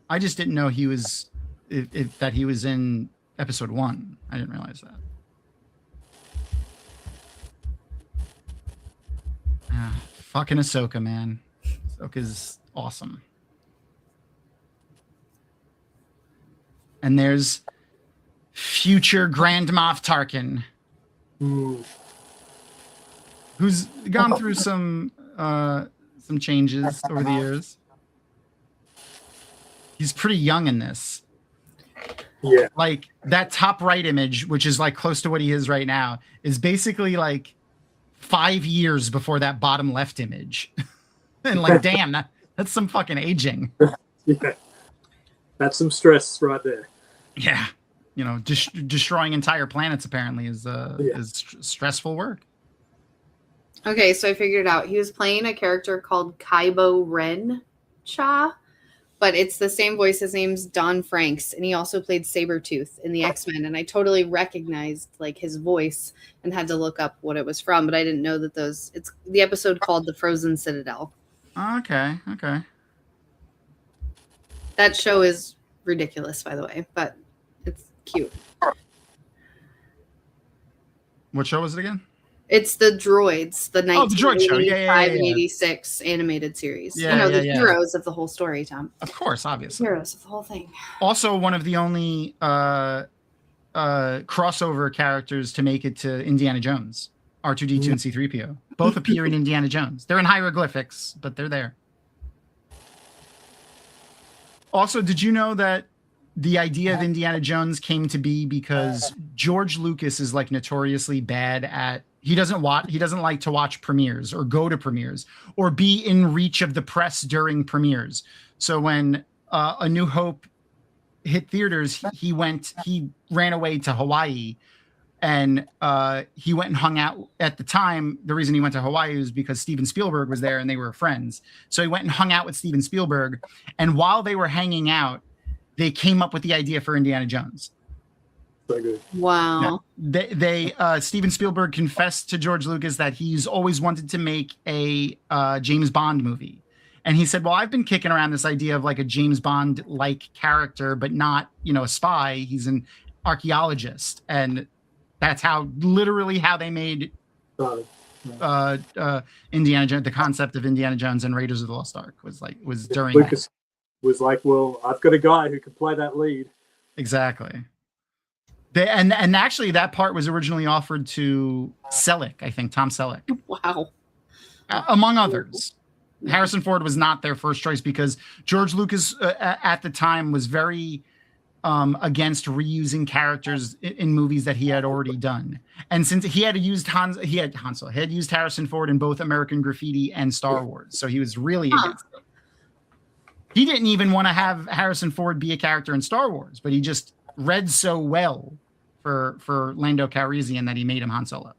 I just didn't know he was that he was in episode 1. I didn't realize that. Fucking Ahsoka, man. Ahsoka's awesome. And there's future Grand Moff Tarkin, who's gone through some changes over the years. He's pretty young in this. Yeah. Like that top right image, which is like close to what he is right now, is basically like 5 years before that bottom left image. And like, damn, that's some fucking aging. Yeah. That's some stress right there. Yeah. You know, destroying entire planets apparently is stressful work. Okay, so I figured it out. He was playing a character called Kybo Ren Cha, but it's the same voice. His name's Don Franks, and he also played Sabretooth in the X-Men, and I totally recognized like his voice and had to look up what it was from, but I didn't know that it's the episode called The Frozen Citadel. Okay. That show is ridiculous, by the way, but it's cute. What show was it again? It's the Droids, the Droid show. Yeah. and 86 animated series. Yeah, the heroes of the whole story, Tom. Of course, obviously. Heroes of the whole thing. Also, one of the only crossover characters to make it to Indiana Jones, R2-D2 and C-3PO. Both appear in Indiana Jones. They're in hieroglyphics, but they're there. Also, did you know that the idea of Indiana Jones came to be because George Lucas is like notoriously bad at he doesn't like to watch premieres or go to premieres or be in reach of the press during premieres. So when A New Hope hit theaters, he ran away to Hawaii, and he went and hung out. At the time, the reason he went to Hawaii was because Steven Spielberg was there and they were friends. So he went and hung out with Steven Spielberg, and while they were hanging out, they came up with the idea for Indiana Jones. So good. Wow. They Steven Spielberg confessed to George Lucas that he's always wanted to make a James Bond movie. And he said, well, I've been kicking around this idea of like a James Bond-like character, but not, a spy. He's an archaeologist. And that's literally how they made Indiana Jones, the concept of Indiana Jones and Raiders of the Lost Ark was during Lucas that. Was like, well, I've got a guy who can play that lead. Exactly. And actually that part was originally offered to Selleck, I think, Tom Selleck. Wow. Among others. Harrison Ford was not their first choice because George Lucas at the time was very against reusing characters in movies that he had already done. And since he had used Harrison Ford in both American Graffiti and Star Wars. So he was really against it. He didn't even want to have Harrison Ford be a character in Star Wars, but he just read so well for Lando Calrissian that he made him Han Solo.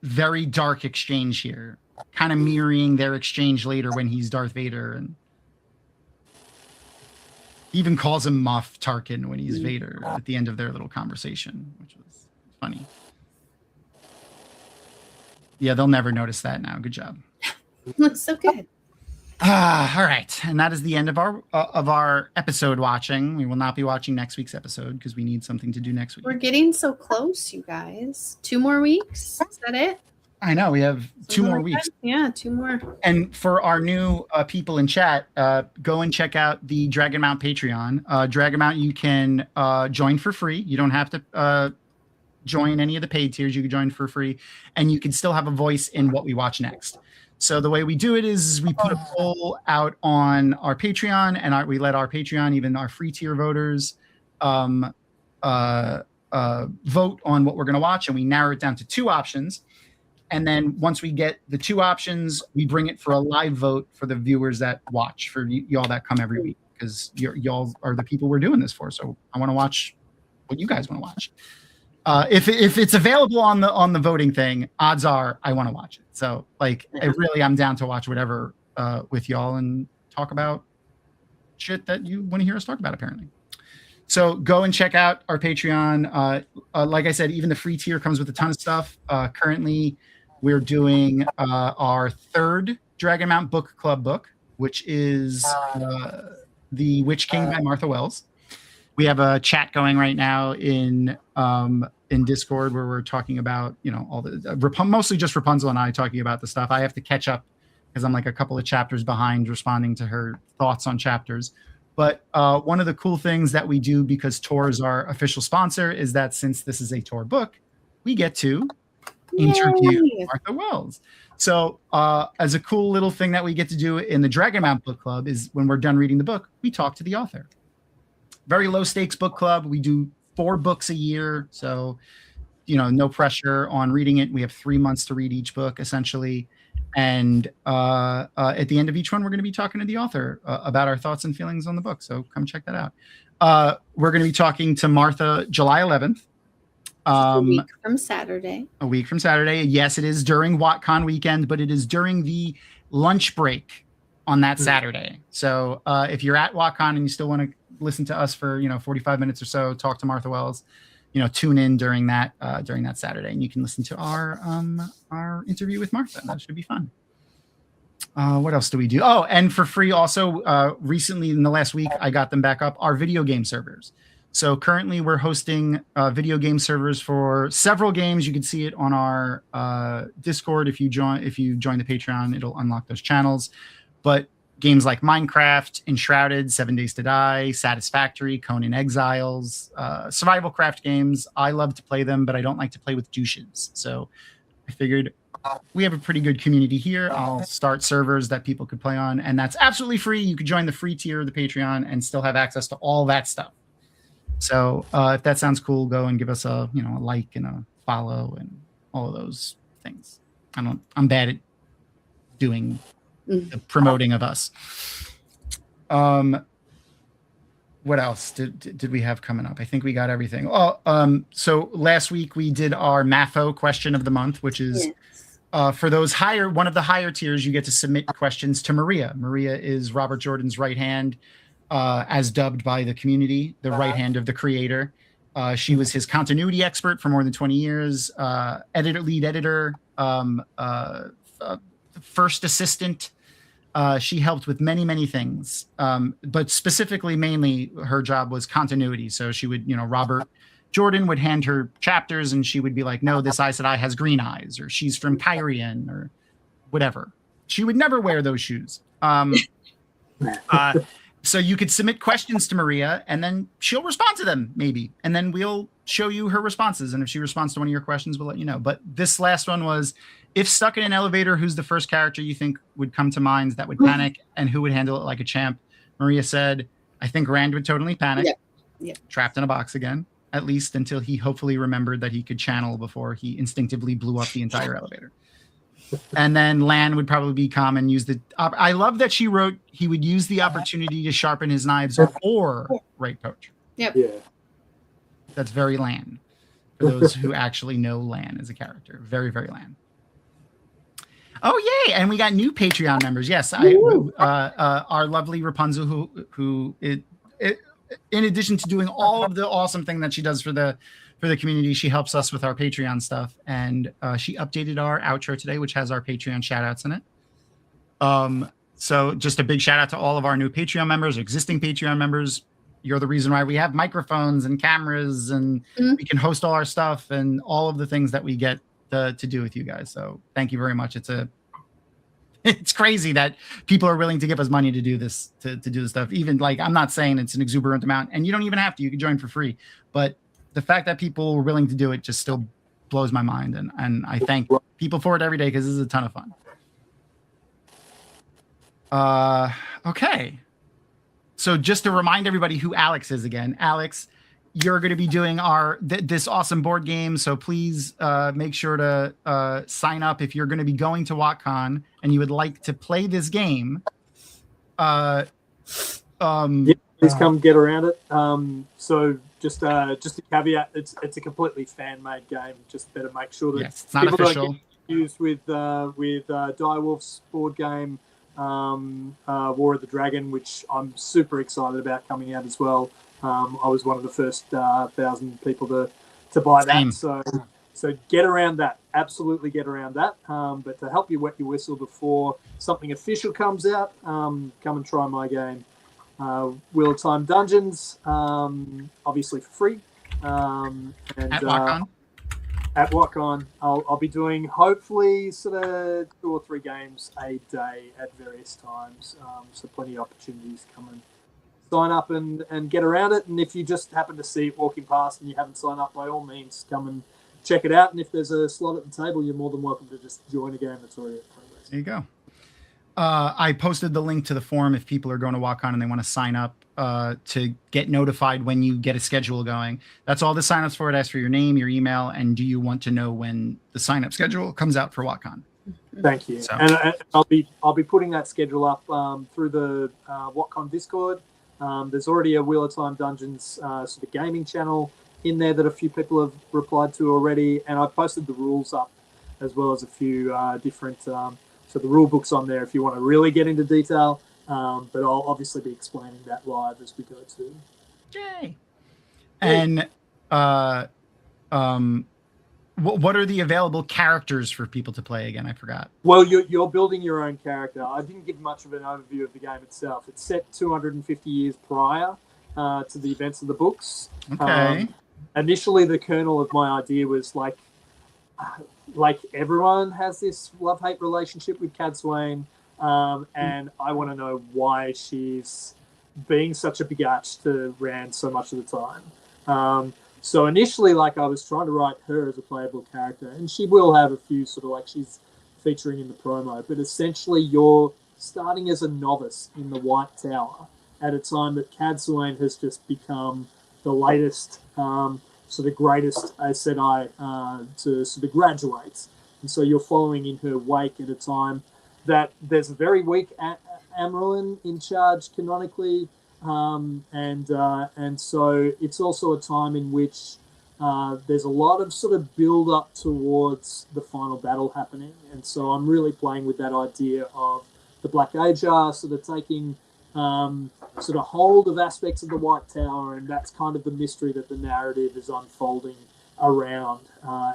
Very dark exchange here, kind of mirroring their exchange later when he's Darth Vader, and even calls him Moff Tarkin when he's Vader at the end of their little conversation, which was funny. Yeah, they'll never notice that now. Good job. Looks so good. All right, and that is the end of our episode watching. We will not be watching next week's episode because we need something to do next week. We're getting so close, you guys. 2 more weeks. Is that it? I know we have 2 more weeks. Yeah, 2 more. And for our new people in chat, go and check out the Dragonmount Patreon. Dragonmount, you can join for free. You don't have to join any of the paid tiers. You can join for free, and you can still have a voice in what we watch next. So the way we do it is we put a poll out on our Patreon, and we let our Patreon, even our free tier voters, vote on what we're going to watch, and we narrow it down to 2 options. And then once we get the 2 options, we bring it for a live vote for the viewers that watch, for y'all that come every week, because y'all are the people we're doing this for. So I want to watch what you guys want to watch. If it's available on the voting thing, odds are I want to watch it. So I'm down to watch whatever with y'all and talk about shit that you want to hear us talk about, apparently. So go and check out our Patreon. Like I said, even the free tier comes with a ton of stuff. Currently, we're doing our 3rd Dragonmount Book Club book, which is The Witch King by Martha Wells. We have a chat going right now in Discord where we're talking about, all the mostly just Rapunzel and I talking about the stuff. I have to catch up because I'm like a couple of chapters behind responding to her thoughts on chapters. But one of the cool things that we do, because Tor is our official sponsor, is that since this is a Tor book, we get to interview Martha Wells. So as a cool little thing that we get to do in the Dragonmount Book Club is when we're done reading the book, we talk to the author. Very low stakes book club. We do 4 books a year. So, no pressure on reading it. We have 3 months to read each book, essentially. And at the end of each one, we're going to be talking to the author about our thoughts and feelings on the book. So come check that out. We're going to be talking to Martha July 11th. A week from Saturday. A week from Saturday. Yes, it is during WatCon weekend, but it is during the lunch break on that Saturday. So if you're at WatCon and you still want to listen to us for 45 minutes or so, talk to Martha Wells, tune in during that Saturday, and you can listen to our interview with Martha. That should be fun. What else do we do? Oh, and for free also, recently in the last week, I got them back up, our video game servers. So currently we're hosting video game servers for several games. You can see it on our Discord. If you join the Patreon, it'll unlock those channels. But games like Minecraft, Enshrouded, 7 Days to Die, Satisfactory, Conan Exiles, survival craft games. I love to play them, but I don't like to play with douches. So I figured we have a pretty good community here. I'll start servers that people could play on, and that's absolutely free. You could join the free tier of the Patreon and still have access to all that stuff. So if that sounds cool, go and give us a like and a follow and all of those things. I'm bad at doing the promoting of us. What else did we have coming up? I think we got everything. So last week we did our Matho question of the month, which is for those one of the higher tiers, you get to submit questions to Maria. Maria is Robert Jordan's right hand, as dubbed by the community, the right hand of the creator. She was his continuity expert for more than 20 years, lead editor, first assistant. She helped with many, many things, but specifically, mainly, her job was continuity. So she would, Robert Jordan would hand her chapters, and she would be like, "No, this Aes Sedai has green eyes," or "She's from Kyrian," or whatever. She would never wear those shoes. So you could submit questions to Maria, and then she'll respond to them, maybe, and then we'll show you her responses, and if she responds to one of your questions, we'll let you know. But this last one was, if stuck in an elevator, who's the first character you think would come to mind that would panic, and who would handle it like a champ? Maria said, I think Rand would totally panic. Yeah. Trapped in a box again, at least until he hopefully remembered that he could channel before he instinctively blew up the entire elevator. And then Lan would probably be calm and use the. I love that she wrote he would use the opportunity to sharpen his knives or write poetry. Yep. Yeah. That's very Lan. For those who actually know Lan as a character, very very Lan. Oh yay! And we got new Patreon members. Yes, our lovely Rapunzel, who in addition to doing all of the awesome thing that she does for the community, she helps us with our Patreon stuff, and she updated our outro today, which has our Patreon shout outs in it. So just a big shout out to all of our new Patreon members, existing Patreon members. You're the reason why we have microphones and cameras, and we can host all our stuff and all of the things that we get to do with you guys. So thank you very much. It's crazy that people are willing to give us money to do this, to do this stuff. Even like, I'm not saying it's an exuberant amount, and you don't even have to, you can join for free, but the fact that people were willing to do it just still blows my mind. And I thank people for it every day, because this is a ton of fun. Okay. So just to remind everybody who Alex is again, Alex, you're going to be doing this awesome board game. So please make sure to sign up if you're going to be going to WotCon and you would like to play this game. Please come get around it. So just a caveat: it's a completely fan-made game. Just better make sure that it's not official. Don't get confused with Direwolf's board game, War of the Dragon, which I'm super excited about coming out as well. I was one of the first 1,000 people to buy that. So get around that. Absolutely get around that. But to help you wet your whistle before something official comes out, come and try my game. Wheel of Time Dungeons, obviously for free. And, at WotCon? At WotCon. I'll be doing hopefully sort of 2 or 3 games a day at various times. So plenty of opportunities. Come and sign up and get around it. And if you just happen to see it walking past and you haven't signed up, by all means, come and check it out. And if there's a slot at the table, you're more than welcome to just join a game that's already at progress. There you go. I posted the link to the forum if people are going to WotCon and they want to sign up to get notified when you get a schedule going. That's all the signups for it. Asks for your name, your email, and do you want to know when the sign-up schedule comes out for WotCon? Thank you. So. And I'll be putting that schedule up through the WotCon Discord. There's already a Wheel of Time Dungeons sort of gaming channel in there that a few people have replied to already, and I've posted the rules up as well as a few different so the rule book's on there if you want to really get into detail, but I'll obviously be explaining that live as we go too. Yay! And what are the available characters for people to play again? I forgot. Well, you're building your own character. I didn't give much of an overview of the game itself. It's set 250 years prior to the events of the books. Okay. Initially, the kernel of my idea was like everyone has this love-hate relationship with Cadsuane, and I want to know why she's being such a bigatch to Rand so much of the time. So initially, I was trying to write her as a playable character, and she will have a few sort of she's featuring in the promo, but essentially you're starting as a novice in the White Tower at a time that Cadsuane has just become the latest sort of greatest Aes Sedai to sort of graduate. And so you're following in her wake at a time that there's a very weak Amyrlin in charge canonically, and so it's also a time in which there's a lot of sort of build up towards the final battle happening. And so I'm really playing with that idea of the Black Ajar sort of taking sort of hold of aspects of the White Tower, and that's kind of the mystery that the narrative is unfolding around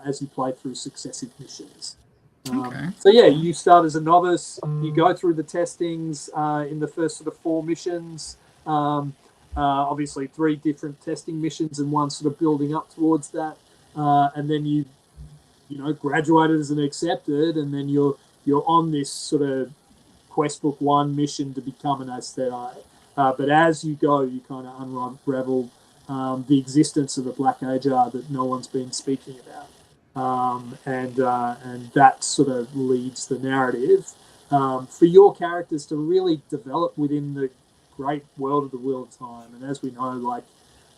as you play through successive missions. Okay. So yeah, you start as a novice, you go through the testings in the first sort of 4 missions, obviously 3 different testing missions and one sort of building up towards that, and then you graduated as an accepted, and then you're on this sort of quest book 1 mission to become an Aes Sedai. But as you go, you kind of unravel the existence of a Black Ajar that no one's been speaking about, and that sort of leads the narrative for your characters to really develop within the great world of the Wheel of Time. And as we know,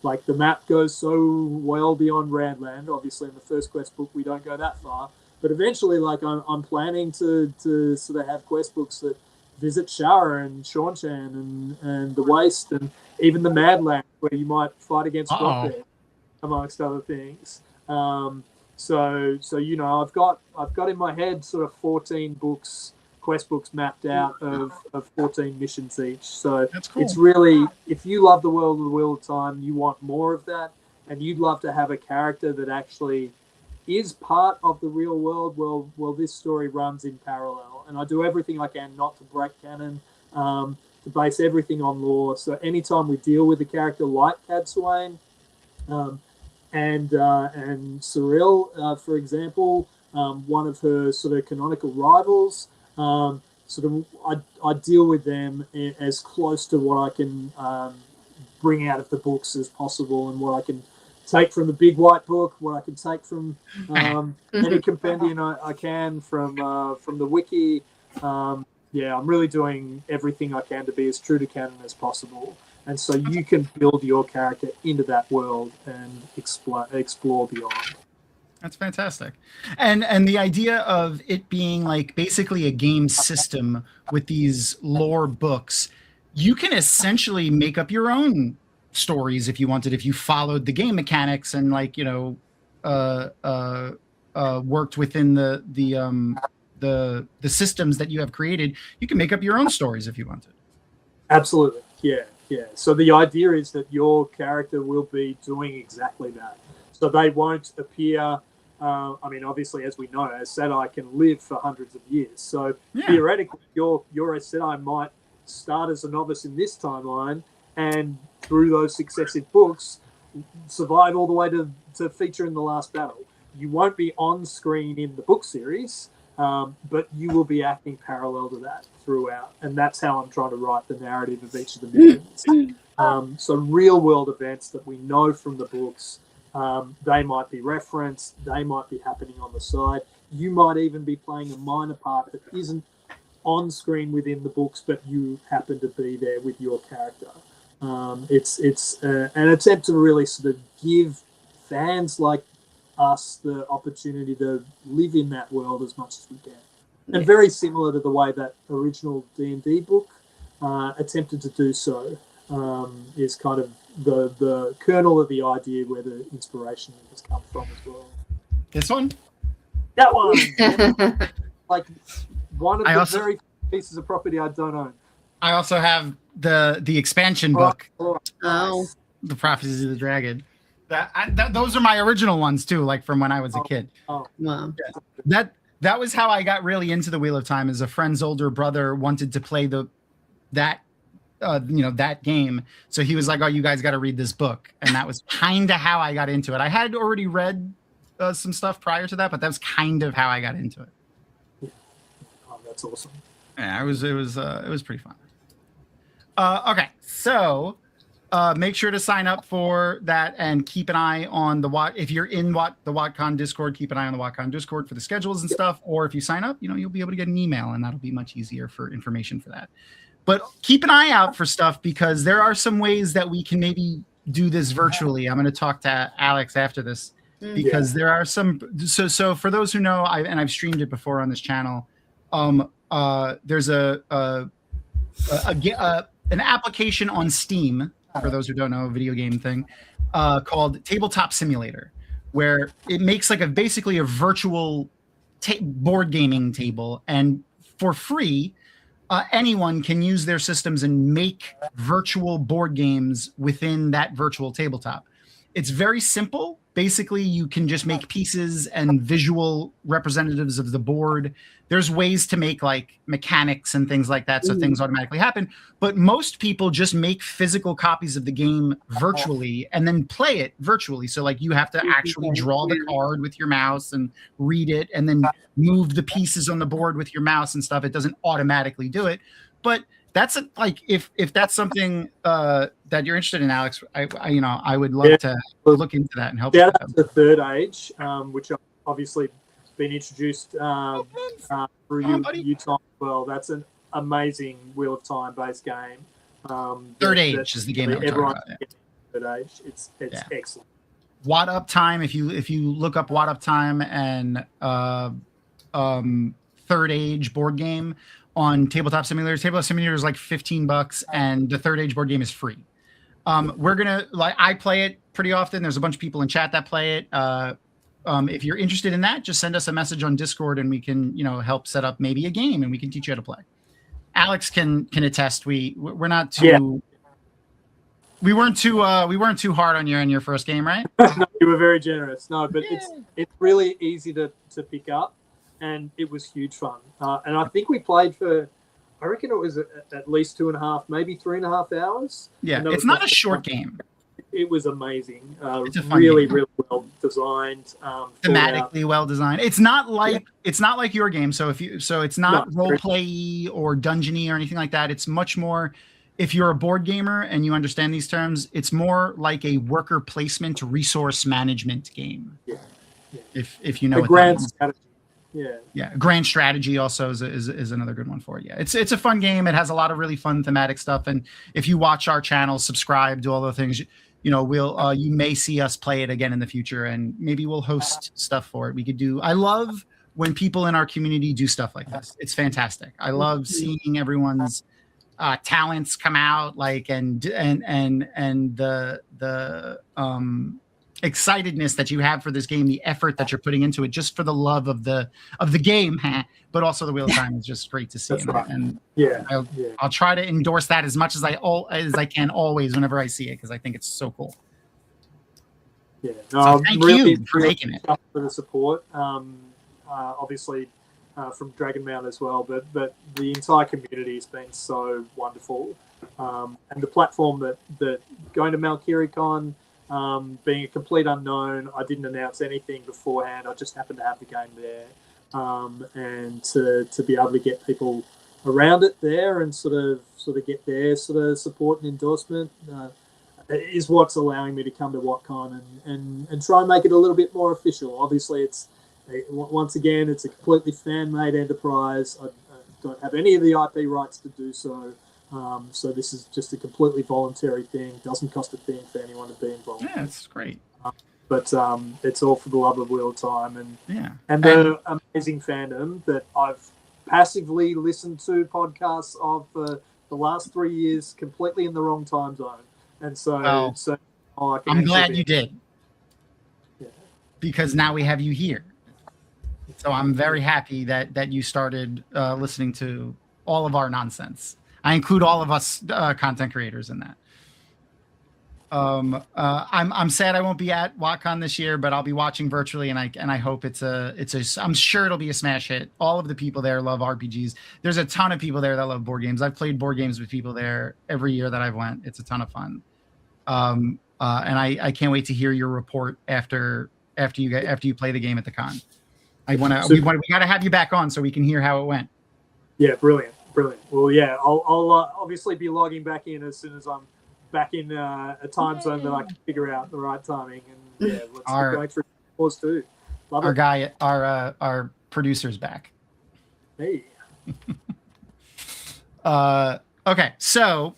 like the map goes so well beyond Randland. Obviously, in the first quest book, we don't go that far. But eventually, like I'm planning to sort of have quest books that visit Shara and Shawn-Chan and the Waste and even the Madland, where you might fight against Rockbear, amongst other things. So you know, I've got in my head sort of 14 books, quest books mapped out of 14 missions each. So That's cool. It's really, if you love the world of the Wheel of Time, you want more of that, and you'd love to have a character that actually is part of the real world. Well, this story runs in parallel, and I do everything I can not to break canon, to base everything on lore. So anytime we deal with a character like Cadsuane, and Cyril, for example, one of her sort of canonical rivals, I deal with them as close to what I can bring out of the books as possible, and what I can take from the big white book, what I can take from any compendium I can from the wiki. I'm really doing everything I can to be as true to canon as possible, and so you can build your character into that world and explore beyond. That's fantastic. And the idea of it being like basically a game system with these lore books, you can essentially make up your own stories if you wanted, if you followed the game mechanics and worked within the systems that you have created. You can make up your own stories if you wanted. Absolutely. Yeah. So the idea is that your character will be doing exactly that. So they won't appear. Obviously, as we know, a Sedai can live for hundreds of years. So theoretically, your Sedai might start as a novice in this timeline, and through those successive books, survive all the way to feature in the last battle. You won't be on screen in the book series, but you will be acting parallel to that throughout. And that's how I'm trying to write the narrative of each of the missions. So real world events that we know from the books, they might be referenced, they might be happening on the side. You might even be playing a minor part that isn't on screen within the books, but you happen to be there with your character. It's an attempt to really sort of give fans like us the opportunity to live in that world as much as we can. And very similar to the way that original D&D book attempted to do so, is kind of the kernel of the idea where the inspiration has come from as well. This one? That one! Like one of the very few pieces of property I don't own. I also have the expansion book, Oh. The Prophecies of the Dragon. Those are my original ones too, like from when I was a kid. Wow. That was how I got really into the Wheel of Time. As a friend's older brother wanted to play that game, so he was like, "Oh, you guys got to read this book," and that was kind of how I got into it. I had already read some stuff prior to that, but that was kind of how I got into it. Oh, that's awesome. Yeah, it was pretty fun. Okay, so make sure to sign up for that and keep an eye on if you're in the WotCon Discord, keep an eye on the WotCon Discord for the schedules and stuff. Or if you sign up, you'll be able to get an email, and that'll be much easier for information for that. But keep an eye out for stuff, because there are some ways that we can maybe do this virtually. I'm going to talk to Alex after this, because there are some. So for those who know, I've streamed it before on this channel. There's an application on Steam, for those who don't know, a video game thing, called Tabletop Simulator, where it makes like basically a virtual board gaming table, and for free, anyone can use their systems and make virtual board games within that virtual tabletop. It's very simple. Basically, you can just make pieces and visual representatives of the board. There's ways to make like mechanics and things like that, so things automatically happen. But most people just make physical copies of the game virtually and then play it virtually. So like you have to actually draw the card with your mouse and read it, and then move the pieces on the board with your mouse and stuff. It doesn't automatically do it. But like if that's something that you're interested in, Alex, I would love to look into that and help. Yeah, that's the Third Age, which I've obviously been introduced through Utah as well. That's an amazing Wheel of Time based game. Third Age is the game that we're talking about. Yeah. Third Age, it's excellent. Watt Up Time. If you look up Watt Up Time and Third Age board game on Tabletop Simulator is like $15, and the Third Age board game is free. I play it pretty often. There's a bunch of people in chat that play it. If you're interested in that, just send us a message on Discord and we can, help set up maybe a game and we can teach you how to play. Alex can attest. We're not too. Yeah. We weren't too hard on you in your first game, right? No, you were very generous. No, but it's really easy to pick up, and it was huge fun. And I think we played for, I reckon it was at least 2.5, maybe 3.5 hours. Yeah, it's not a short game. It was amazing. It's a fun really, game. really well designed. Thematically well designed. It's not like your game. So it's not role play or dungeony or anything like that. It's much more. If you're a board gamer and you understand these terms, it's more like a worker placement resource management game. Yeah. If you know what grand that means. strategy. Yeah. Grand strategy also is another good one for it. Yeah. It's a fun game. It has a lot of really fun thematic stuff. And if you watch our channel, subscribe, do all those things, you may see us play it again in the future, and maybe we'll host stuff for it. I love when people in our community do stuff like this. It's fantastic. I love seeing everyone's talents come out, and the excitedness that you have for this game, the effort that you're putting into it, just for the love of the game, but also the Wheel of Time is just great to see. And I'll try to endorse that as much as I can always whenever I see it, because I think it's so cool. Yeah, so thank you for making it. For the support, obviously. From Dragonmount as well, but the entire community has been so wonderful, and the platform that going to MalkiriCon, being a complete unknown, I didn't announce anything beforehand. I just happened to have the game there, and to be able to get people around it there and sort of get their sort of support and endorsement is what's allowing me to come to WhatCon and try and make it a little bit more official. Obviously, once again, it's a completely fan-made enterprise. I don't have any of the IP rights to do so. So this is just a completely voluntary thing. Doesn't cost a thing for anyone to be involved. Yeah, it's great. But it's all for the love of Wheel of Time and the amazing fandom that I've passively listened to podcasts of for the last 3 years, completely in the wrong time zone. And so, I'm glad you did. Yeah. Because now we have you here. So I'm very happy that you started listening to all of our nonsense. I include all of us content creators in that. I'm sad I won't be at WatCon this year, but I'll be watching virtually, and I hope I'm sure it'll be a smash hit. All of the people there love RPGs. There's a ton of people there that love board games. I've played board games with people there every year that I've went. It's a ton of fun. And I can't wait to hear your report after you play the game at the con. We got to have you back on so we can hear how it went. Yeah, brilliant. Well, yeah, I'll obviously be logging back in as soon as I'm back in a time zone that I can figure out the right timing. And yeah, let's keep going through pause too. Love our it. guy, our producer's back. Hey. Okay, so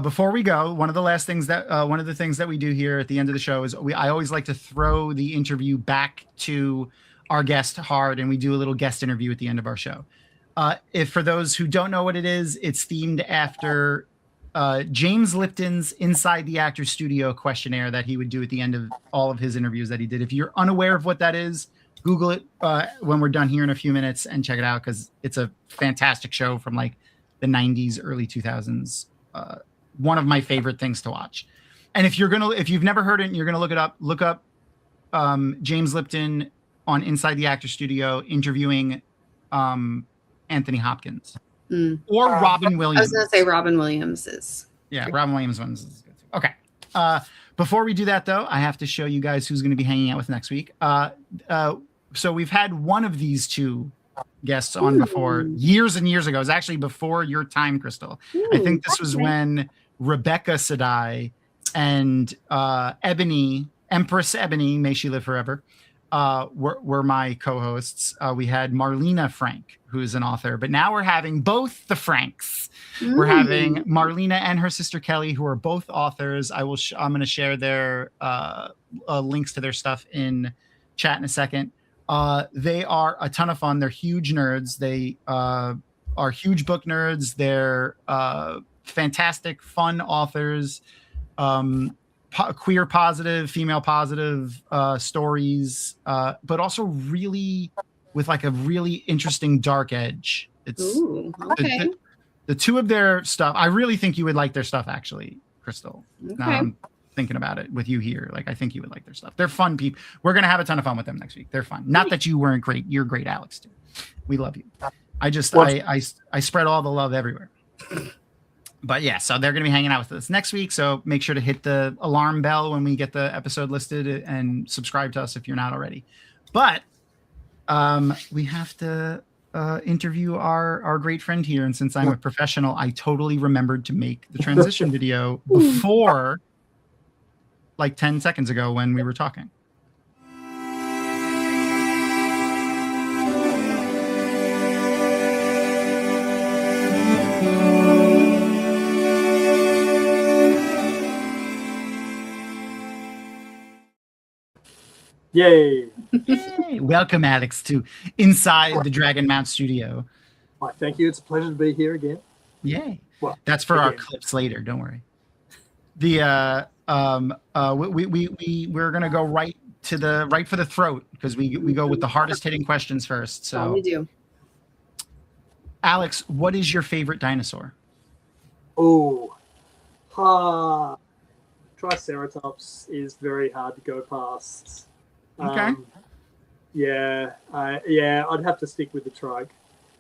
before we go, one of the things that we do here at the end of the show is I always like to throw the interview back to our guest Hard, and we do a little guest interview at the end of our show. If for those who don't know what it is, it's themed after James Lipton's Inside the Actor Studio questionnaire that he would do at the end of all of his interviews that he did. If you're unaware of what that is, Google it when we're done here in a few minutes and check it out, because it's a fantastic show from like the 90s, early 2000s. One of my favorite things to watch. And if you've never heard it and you're gonna look up James Lipton on Inside the Actor Studio interviewing Anthony Hopkins or Robin Williams. I was going to say Robin Williams is. Yeah, Robin Williams is good too. Okay. Before we do that, though, I have to show you guys who's going to be hanging out with next week. So we've had one of these two guests on before, years and years ago. It was actually before your time, Crystal. I think this was when Rebecca Sadai and Ebony, Empress Ebony, may she live forever, were my co-hosts. We had Marlena Frank, who's an author, but now we're having both the Franks. We're having Marlena and her sister Kelly, who are both authors. I'm going to share their links to their stuff in chat in a second. They are a ton of fun. They're huge nerds. They are huge book nerds. They're fantastic, fun authors. Queer positive, female positive stories, but also really with like a really interesting dark edge. It's Okay. The two of their stuff. I really think you would like their stuff, actually, Crystal. Now I'm thinking about it with you here. Like, I think you would like their stuff. They're fun people. We're gonna have a ton of fun with them next week. They're fun. Not that you weren't great. You're great, Alex, too. We love you. I spread all the love everywhere. But yeah, so they're going to be hanging out with us next week. So make sure to hit the alarm bell when we get the episode listed and subscribe to us if you're not already. But we have to interview our great friend here. And since I'm a professional, I totally remembered to make the transition video before, like 10 seconds ago when we were talking. Yay! Yay. Welcome, Alex, to inside the Dragonmount studio. Right, thank you. It's a pleasure to be here again. Yay! Well, that's for our again. clips later. Don't worry. The we're gonna go right for the throat because we go with the hardest hitting questions first. So we do. Alex, what is your favorite dinosaur? Oh, Triceratops is very hard to go past. Okay. I'd have to stick with the trike.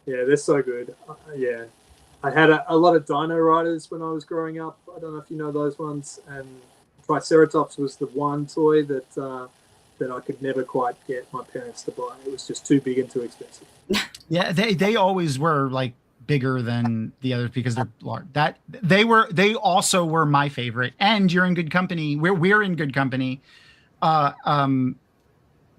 Yeah, they're so good. Yeah, I had a lot of Dino Riders when I was growing up. I don't know if you know those ones. And Triceratops was the one toy that I could never quite get my parents to buy. It was just too big and too expensive. Yeah, they always were like bigger than the others because they're large. They also were my favorite. And you're in good company. We're in good company.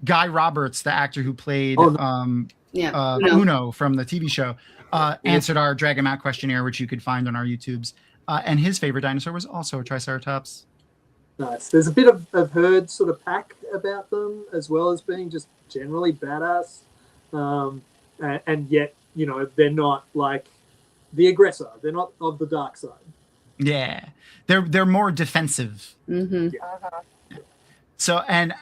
Guy Roberts, the actor who played Uno from the TV show, answered our Dragonmount questionnaire, which you could find on our YouTubes. And his favorite dinosaur was also a Triceratops. Nice. There's a bit of herd sort of pack about them, as well as being just generally badass. And yet, you know, they're not like the aggressor. They're not of the dark side. Yeah, they're more defensive. Mm-hmm. Yeah. So and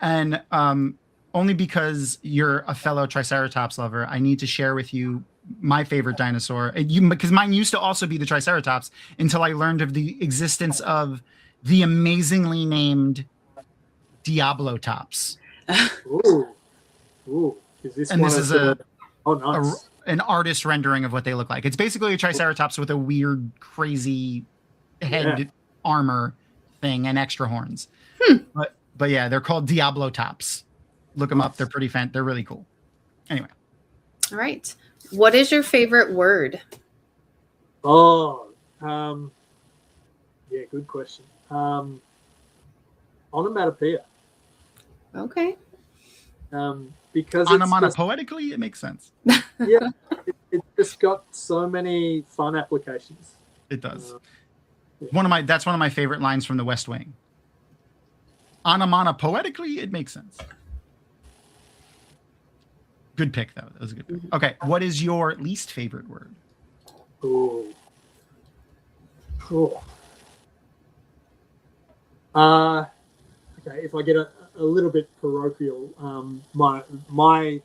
only because you're a fellow Triceratops lover, I need to share with you my favorite dinosaur. Because mine used to also be the Triceratops until I learned of the existence of the amazingly named Diablotops. Ooh. Is this and one this is nice. An artist rendering of what they look like. It's basically a Triceratops with a weird, crazy head armor thing and extra horns. But yeah, they're called Diablotops. Look them up. They're pretty they're really cool. Anyway. All right. What is your favorite word? Good question. Onomatopoeia. Okay. Because onomatopoetically, it makes sense. Yeah, it's just got so many fun applications. It does. That's one of my favorite lines from The West Wing. Onomatopoetically, it makes sense. Good pick, though. That was a good pick. Okay, what is your least favorite word? Cool. Okay, if I get a little bit parochial, my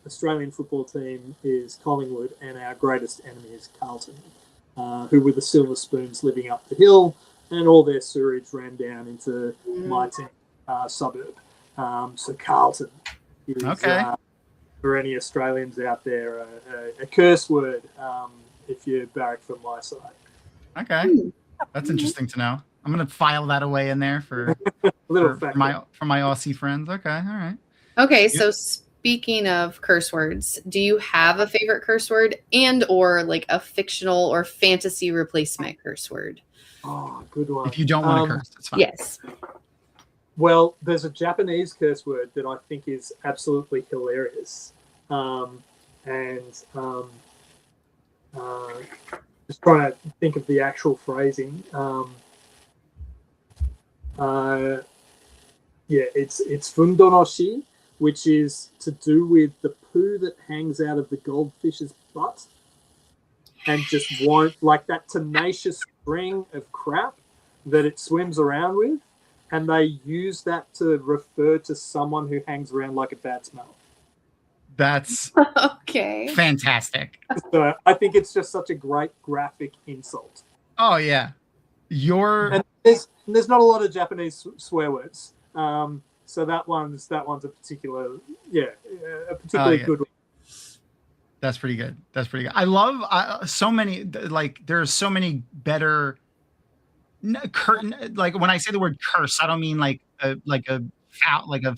Australian football team is Collingwood, and our greatest enemy is Carlton, who were the silver spoons living up the hill, and all their sewage ran down into my team suburb. So Carlton is, for any Australians out there, a curse word if you barrack from my side. Okay, that's interesting to know. I'm gonna file that away in there for my Aussie friends. Okay, all right. Okay, so Speaking of curse words, do you have a favorite curse word and or like a fictional or fantasy replacement curse word? Oh, good one. If you don't want to curse, it's fine. Yes. Well, there's a Japanese curse word that I think is absolutely hilarious. Just trying to think of the actual phrasing. It's fundonoshi, which is to do with the poo that hangs out of the goldfish's butt and just won't, like that tenacious string of crap that it swims around with. And they use that to refer to someone who hangs around like a bad smell. That's Okay. fantastic. So I think it's just such a great graphic insult. Oh yeah, And there's not a lot of Japanese swear words. So that one's a particularly good one. That's pretty good. That's pretty good. I love so many, like there's so many better like when I say the word curse, I don't mean like a foul, like a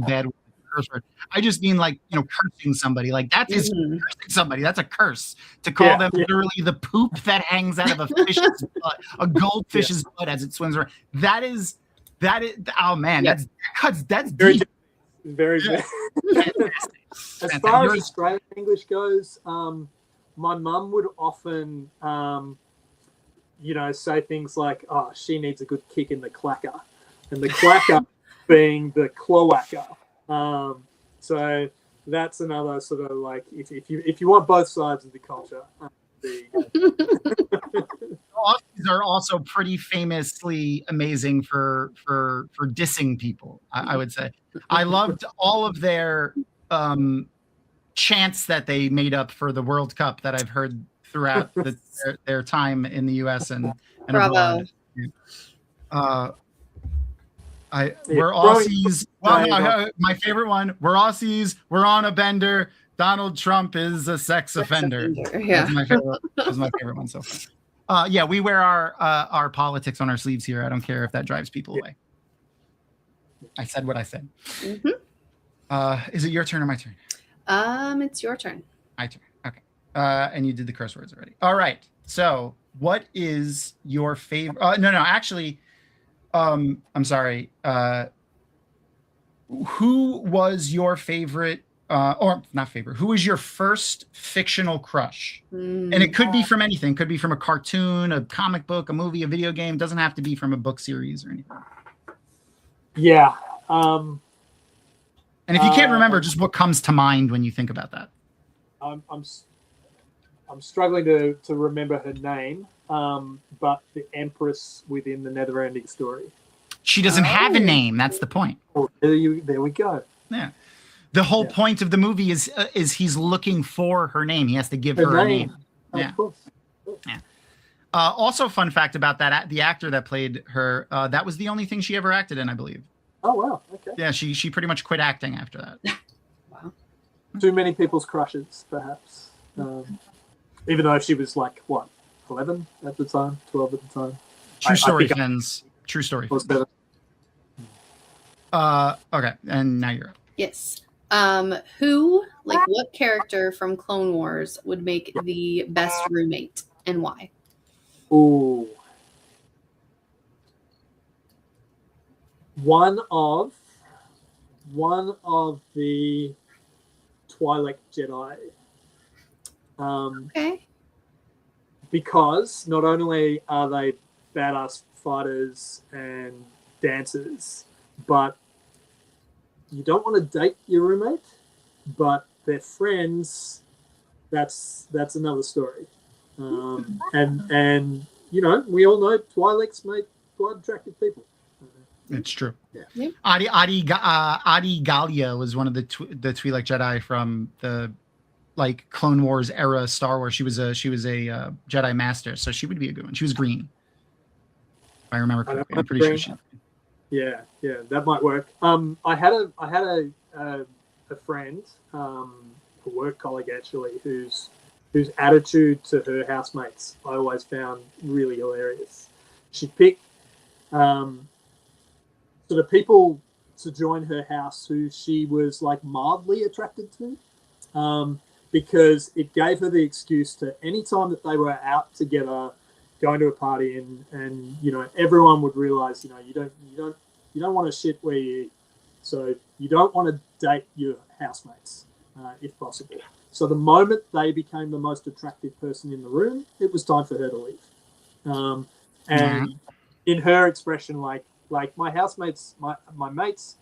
bad curse word. I just mean like, cursing somebody. Like that's cursing somebody. That's a curse. To call them literally the poop that hangs out of a fish's butt, a goldfish's butt as it swims around. That is oh man, that's Very deep. Very good. As far as Australian English goes, my mum would often say things like, "Oh, she needs a good kick in the clacker," and the clacker being the cloaca. So that's another sort of like if you want both sides of the culture. There you go. Aussies are also pretty famously amazing for dissing people. I would say I loved all of their chants that they made up for the World Cup that I've heard throughout their time in the U.S. and abroad. We're Aussies. Well, no, my favorite one. We're Aussies. We're on a bender. Donald Trump is a sex offender. Yeah, that's my favorite. That was my favorite one so far. We wear our politics on our sleeves here. I don't care if that drives people away. I said what I said. Mm-hmm. Is it your turn or my turn? It's your turn. My turn. Okay. And you did the curse words already. All right. So, what is your favorite? No. Actually, I'm sorry. Who was your favorite? Or not favorite? Who was your first fictional crush? And it could be from anything. Could be from a cartoon, a comic book, a movie, a video game. It doesn't have to be from a book series or anything. Yeah. And if you can't remember, just what comes to mind when you think about that. I'm struggling to remember her name, but the Empress within the Neverending Story. She doesn't have a name. That's the point. Oh, there we go. Yeah. The whole point of the movie is he's looking for her name. He has to give her a name. Yeah. Of course. Yeah. Also, fun fact about that: the actor that played her, that was the only thing she ever acted in, I believe. Oh wow! Okay. Yeah, she pretty much quit acting after that. Wow. Too many people's crushes, perhaps. Even though she was like 11 at the time, 12 at the time. True story, fans. True story. Better. Okay, and now you're up. Yes. What character from Clone Wars would make the best roommate and why? Ooh. One of the Twi'lek Jedi. Okay. Because not only are they badass fighters and dancers, but you don't want to date your roommate, but they're friends. That's another story. And we all know Twi'leks make quite attractive people. It's true. Yeah. Adi Gallia was one of the Twi'lek Jedi from the Clone Wars era Star Wars. She was a Jedi Master, so she would be a good one. She was green, if I remember correctly. I'm pretty sure she. Yeah, that might work. I had a friend, a work colleague actually, whose attitude to her housemates I always found really hilarious. She'd pick sort of people to join her house who she was like mildly attracted to, because it gave her the excuse to any time that they were out together, going to a party, and you know, everyone would realize, you know, you don't want to shit where you eat, so you don't want to date your housemates if possible. So the moment they became the most attractive person in the room, it was time for her to leave. And in her expression, like my housemates, my mates,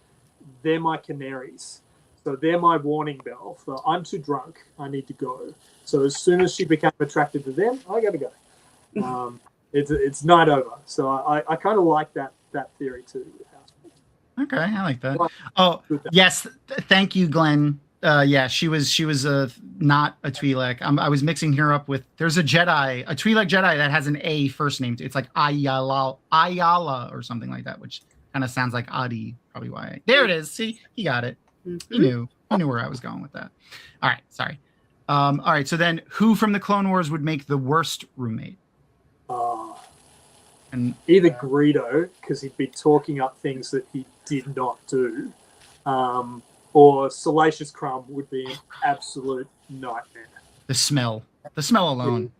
they're my canaries. So they're my warning bell for I'm too drunk, I need to go. So as soon as she became attracted to them, I got to go. It's night over. So I kind of like that theory too. Okay, I like that. Oh, yes. Thank you, Glenn. Yeah, she was not a Twi'lek. I was mixing her up with, there's a Twi'lek Jedi that has an A first name. It's like Ayala or something like that, which kind of sounds like Adi. Probably why. There it is. See, he got it. He knew where I was going with that. All right, sorry. All right, so then who from the Clone Wars would make the worst roommate? And either Greedo, because he'd be talking up things that he did not do, or Salacious Crumb would be an absolute nightmare. The smell alone.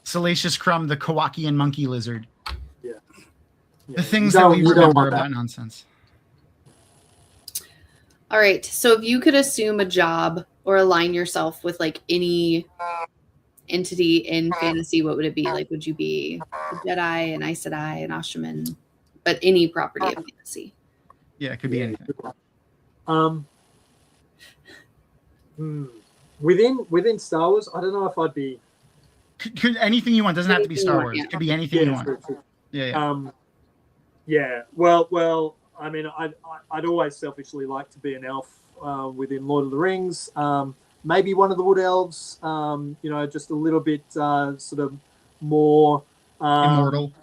Salacious Crumb, the Kowakian monkey lizard. Yeah. The things that we remember about nonsense. All right. So if you could assume a job or align yourself with like any entity in fantasy, what would it be? Like, would you be a Jedi, an Aes Sedai, an Ashman, but any property of fantasy? Yeah, it could be anything. Within Star Wars, I don't know if I'd be. Could anything you want, doesn't have to be Star Wars. Yeah. It could be anything you want. True. Yeah. Yeah. Well. I mean, I'd always selfishly like to be an elf within Lord of the Rings. Maybe one of the Wood Elves. You know, just a little bit sort of more Immortal,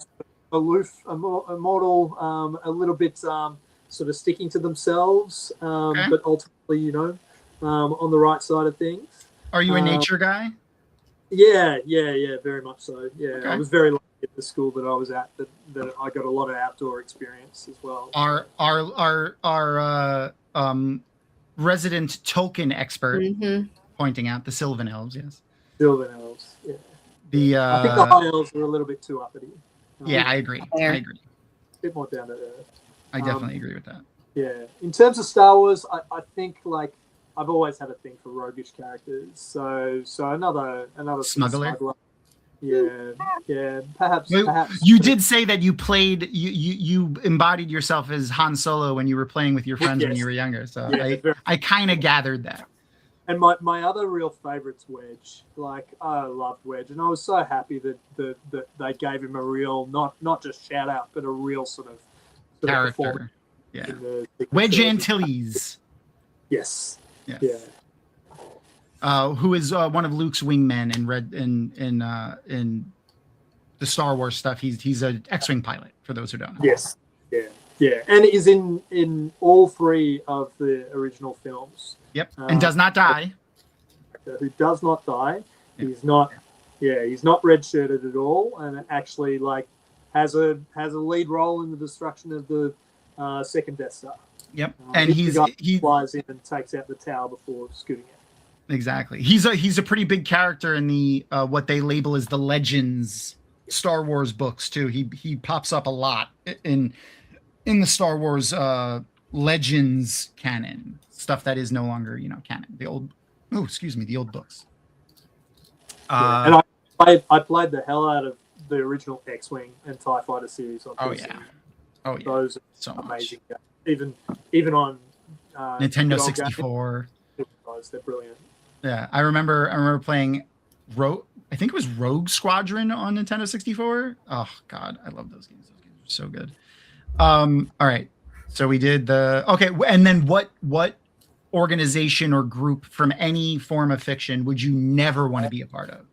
aloof, immortal, a little bit sort of sticking to themselves, but ultimately, you know, on the right side of things. Are you a nature guy? Yeah, very much so. Yeah, Okay. I was very lucky at the school that I was at that I got a lot of outdoor experience as well. Our resident Tolkien expert pointing out the Sylvan Elves. Yes, Sylvan Elves. Yeah. I think the High Elves are a little bit too uppity. Yeah, I agree. Fair. A bit more down to earth. I definitely agree with that. Yeah. In terms of Star Wars, I think like I've always had a thing for roguish characters. So another Smuggler? Yeah. Perhaps. You did say that you played you embodied yourself as Han Solo when you were playing with your friends when you were younger. So Yeah, I kind of gathered that. And my other real favorite's Wedge. Like I loved Wedge, and I was so happy that they gave him a real not just shout out, but a real sort of Character. Yeah. the Wedge Antilles. Yes. Yes. Yeah. Who is one of Luke's wingmen in the Star Wars stuff. He's an X-wing pilot, for those who don't know. Yes. Yeah. And is in all three of the original films. Yep. And does not die. Who does not die. Yeah. He's not red-shirted at all, and actually like has a lead role in the destruction of the second Death Star. Yep. And he flies in and takes out the tower before scooting out. Exactly. He's a pretty big character in the what they label as the Legends Star Wars books too. He pops up a lot in the Star Wars Legends canon, stuff that is no longer, canon. The old books. And I played the hell out of the original X-Wing and TIE Fighter series on PC. Oh yeah. Those are so amazing games. Even on Nintendo 64. They're brilliant. Yeah, I remember playing I think it was Rogue Squadron on Nintendo 64. Oh God, I love those games. Those games are so good. All right. So we did and then what organization or group from any form of fiction would you never want to be a part of?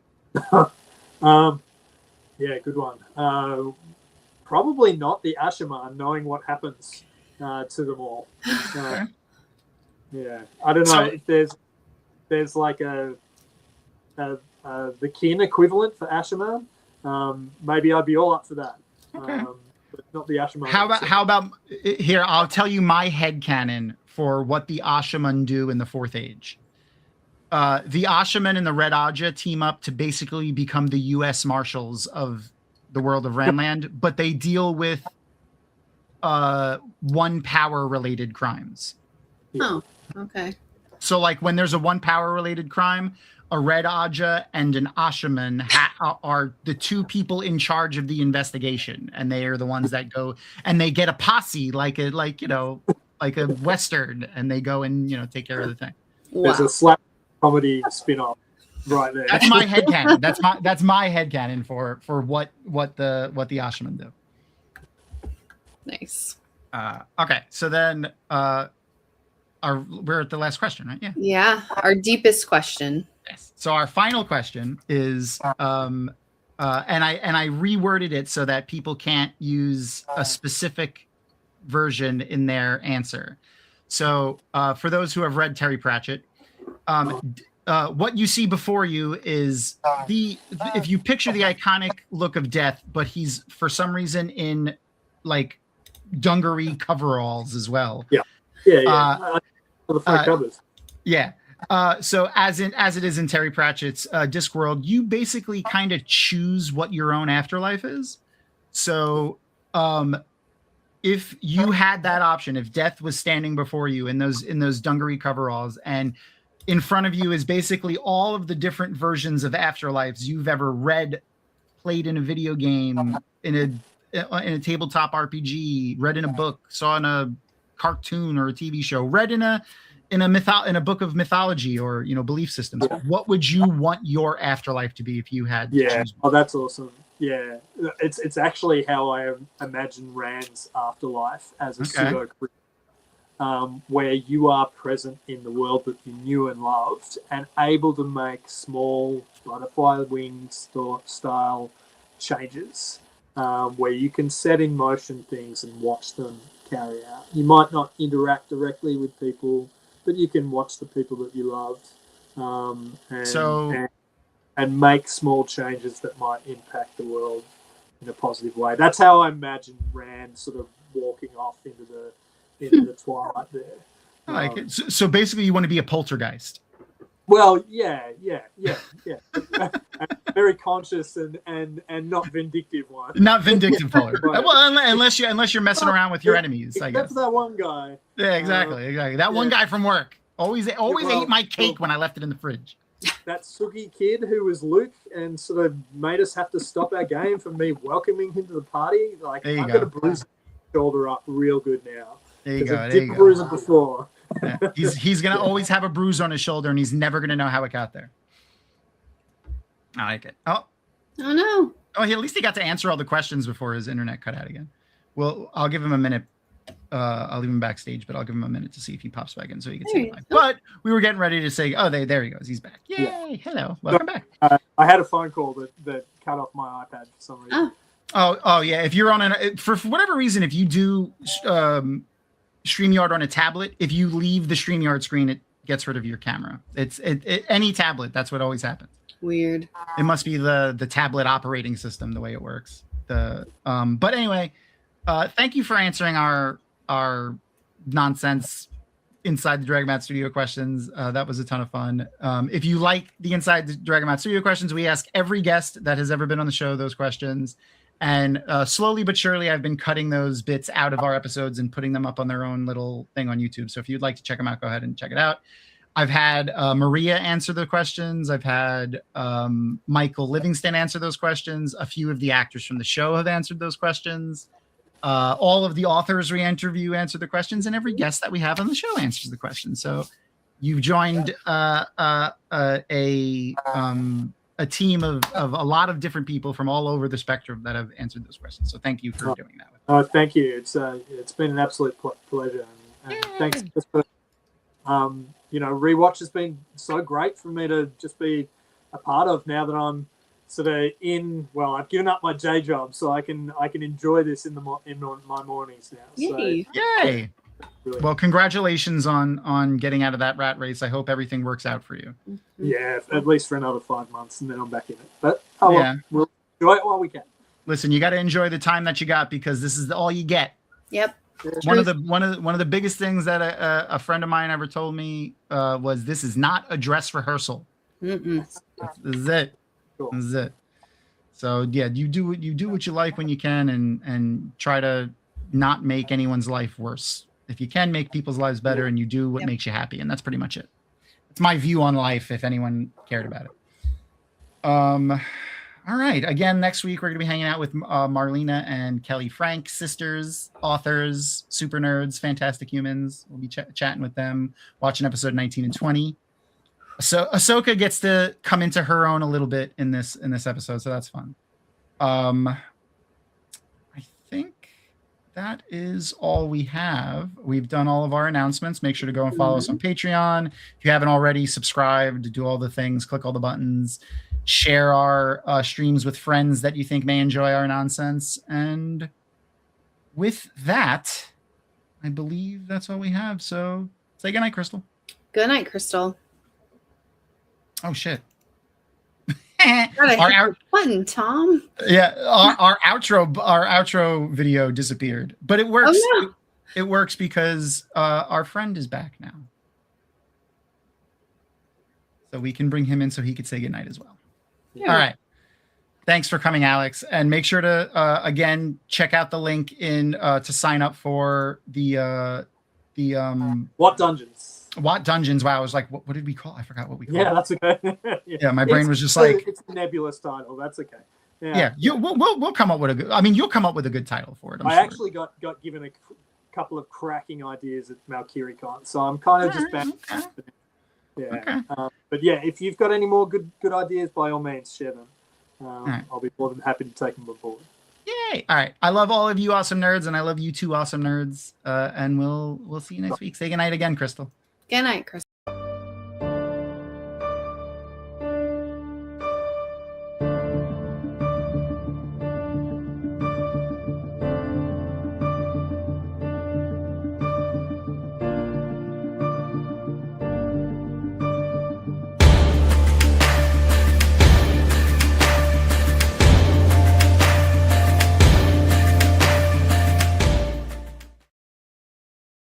Yeah, good one. Probably not the Ashaman, knowing what happens to them all. Okay. Yeah, I don't know if there's like the kin equivalent for Ashaman. Maybe I'd be all up for that. Okay. but not the Ashaman. How about here? I'll tell you my headcanon for what the Ashaman do in the Fourth Age. The Ashaman and the Red Aja team up to basically become the U.S. Marshals of the world of Ranland, but they deal with one power related crimes. Oh, okay. So like when there's a one power related crime, a Red Aja and an Ashaman are the two people in charge of the investigation, and they are the ones that go and they get a posse like a Western, and they go and take care of the thing. There's a slap comedy spin-off right there. That's my headcanon. That's my headcanon for what the Ashaman do. Nice. Okay, so then we're at the last question, right? Yeah. Yeah, our deepest question. Yes. So our final question is, and I reworded it so that people can't use a specific version in their answer. So for those who have read Terry Pratchett, what you see before you is if you picture the iconic look of Death, but he's for some reason in like dungaree coveralls as well. Yeah. The front covers. Yeah. So as it is in Terry Pratchett's Discworld, you basically kind of choose what your own afterlife is. So if you had that option, if Death was standing before you in those dungaree coveralls, and in front of you is basically all of the different versions of afterlives you've ever read, played in a video game, in a tabletop RPG, read in a book, saw in a cartoon or a TV show, read in a book of mythology or belief systems. What would you want your afterlife to be if you had to choose? Oh, that's awesome. Yeah, it's actually how I imagine Rand's afterlife as a pseudo where you are present in the world that you knew and loved and able to make small butterfly wing style changes where you can set in motion things and watch them carry out. You might not interact directly with people, but you can watch the people that you loved and make small changes that might impact the world in a positive way. That's how I imagine Rand sort of walking off into the twilight there. I like it. So basically you want to be a poltergeist. Well, yeah. Very conscious and not vindictive one. Not vindictive poltergeist. Well, unless you're messing around with your enemies, I guess. That's that one guy. Yeah, exactly. That one guy from work. Always ate my cake when I left it in the fridge. That Suki kid who was Luke and sort of made us have to stop our game for me welcoming him to the party. Like, I'm going to bruise his shoulder up real good now. There you go. I didn't bruise it before. Yeah. He's going to always have a bruise on his shoulder, and he's never going to know how it got there. I like it. Oh no. Oh, at least he got to answer all the questions before his internet cut out again. Well, I'll give him a minute. I'll leave him backstage, but I'll give him a minute to see if he pops back in so he can say goodbye. But we were getting ready to say, there he goes. He's back. Yay. Yeah. Hello. Welcome back. I had a phone call that cut off my iPad for some reason. Oh yeah. If you're on for whatever reason, if you do StreamYard on a tablet, if you leave the StreamYard screen, it gets rid of your camera. It's any tablet. That's what always happens. Weird. It must be the tablet operating system, the way it works. But anyway, thank you for answering our nonsense inside the Dragonmount Studio questions. That was a ton of fun. If you like the inside the Dragonmount Studio questions, we ask every guest that has ever been on the show those questions. And slowly but surely, I've been cutting those bits out of our episodes and putting them up on their own little thing on YouTube. So if you'd like to check them out, go ahead and check it out. I've had Maria answer the questions. I've had Michael Livingston answer those questions. A few of the actors from the show have answered those questions. All of the authors we interview answer the questions, and every guest that we have on the show answers the questions. So you've joined a team of a lot of different people from all over the spectrum that have answered those questions. So thank you for doing that. Oh, thank you. It's been an absolute pleasure. And thanks for Rewatch has been so great for me to just be a part of now that I'm sort of I've given up my day job, so I can enjoy this in my mornings now. Yay! So, Yay! Really. Well, congratulations on getting out of that rat race. I hope everything works out for you. Yeah, at least for another 5 months, and then I'm back in it. But we'll enjoy it while we can. Listen, you got to enjoy the time that you got because this is all you get. Yep. One of the biggest things that a friend of mine ever told me was, "This is not a dress rehearsal. Mm-mm. This is it. Cool. This is it." So yeah, you do what you like when you can, and try to not make anyone's life worse. If you can make people's lives better, and you do what makes you happy, and that's pretty much it. It's my view on life. If anyone cared about it. All right. Again, next week we're going to be hanging out with Marlena and Kelly Frank, sisters, authors, super nerds, fantastic humans. We'll be chatting with them, watching episode 19 and 20. So Ahsoka gets to come into her own a little bit in this episode, so that's fun. I think that is all we have. We've done all of our announcements. Make sure to go and follow us on Patreon. If you haven't already, subscribe, do all the things, click all the buttons. Share our streams with friends that you think may enjoy our nonsense. And with that, I believe that's all we have. So say goodnight, Crystal. Good night, Crystal. Oh, shit. Our button, Tom. Yeah, our outro video disappeared. But it works. Oh, no. It works because our friend is back now. So we can bring him in so he could say goodnight as well. Yeah. All right. Thanks for coming, Alex. And make sure to again check out the link in to sign up for the What dungeons? What dungeons? Wow, I was like, what did we call? I forgot what we called. Yeah, that's okay. Yeah, my brain was just like, it's a nebulous title. That's okay. Yeah, we'll come up with a good. I mean, you'll come up with a good title for it. I actually got given a couple of cracking ideas at MalkiriCon, so I'm kind of just back. Okay. Yeah. Okay. But yeah, if you've got any more good ideas, by all means, share them. right. I'll be more than happy to take them on board. Yay! All right, I love all of you, awesome nerds, and I love you too, awesome nerds. And we'll see you next week. Say goodnight again, Crystal. Good night, Crystal.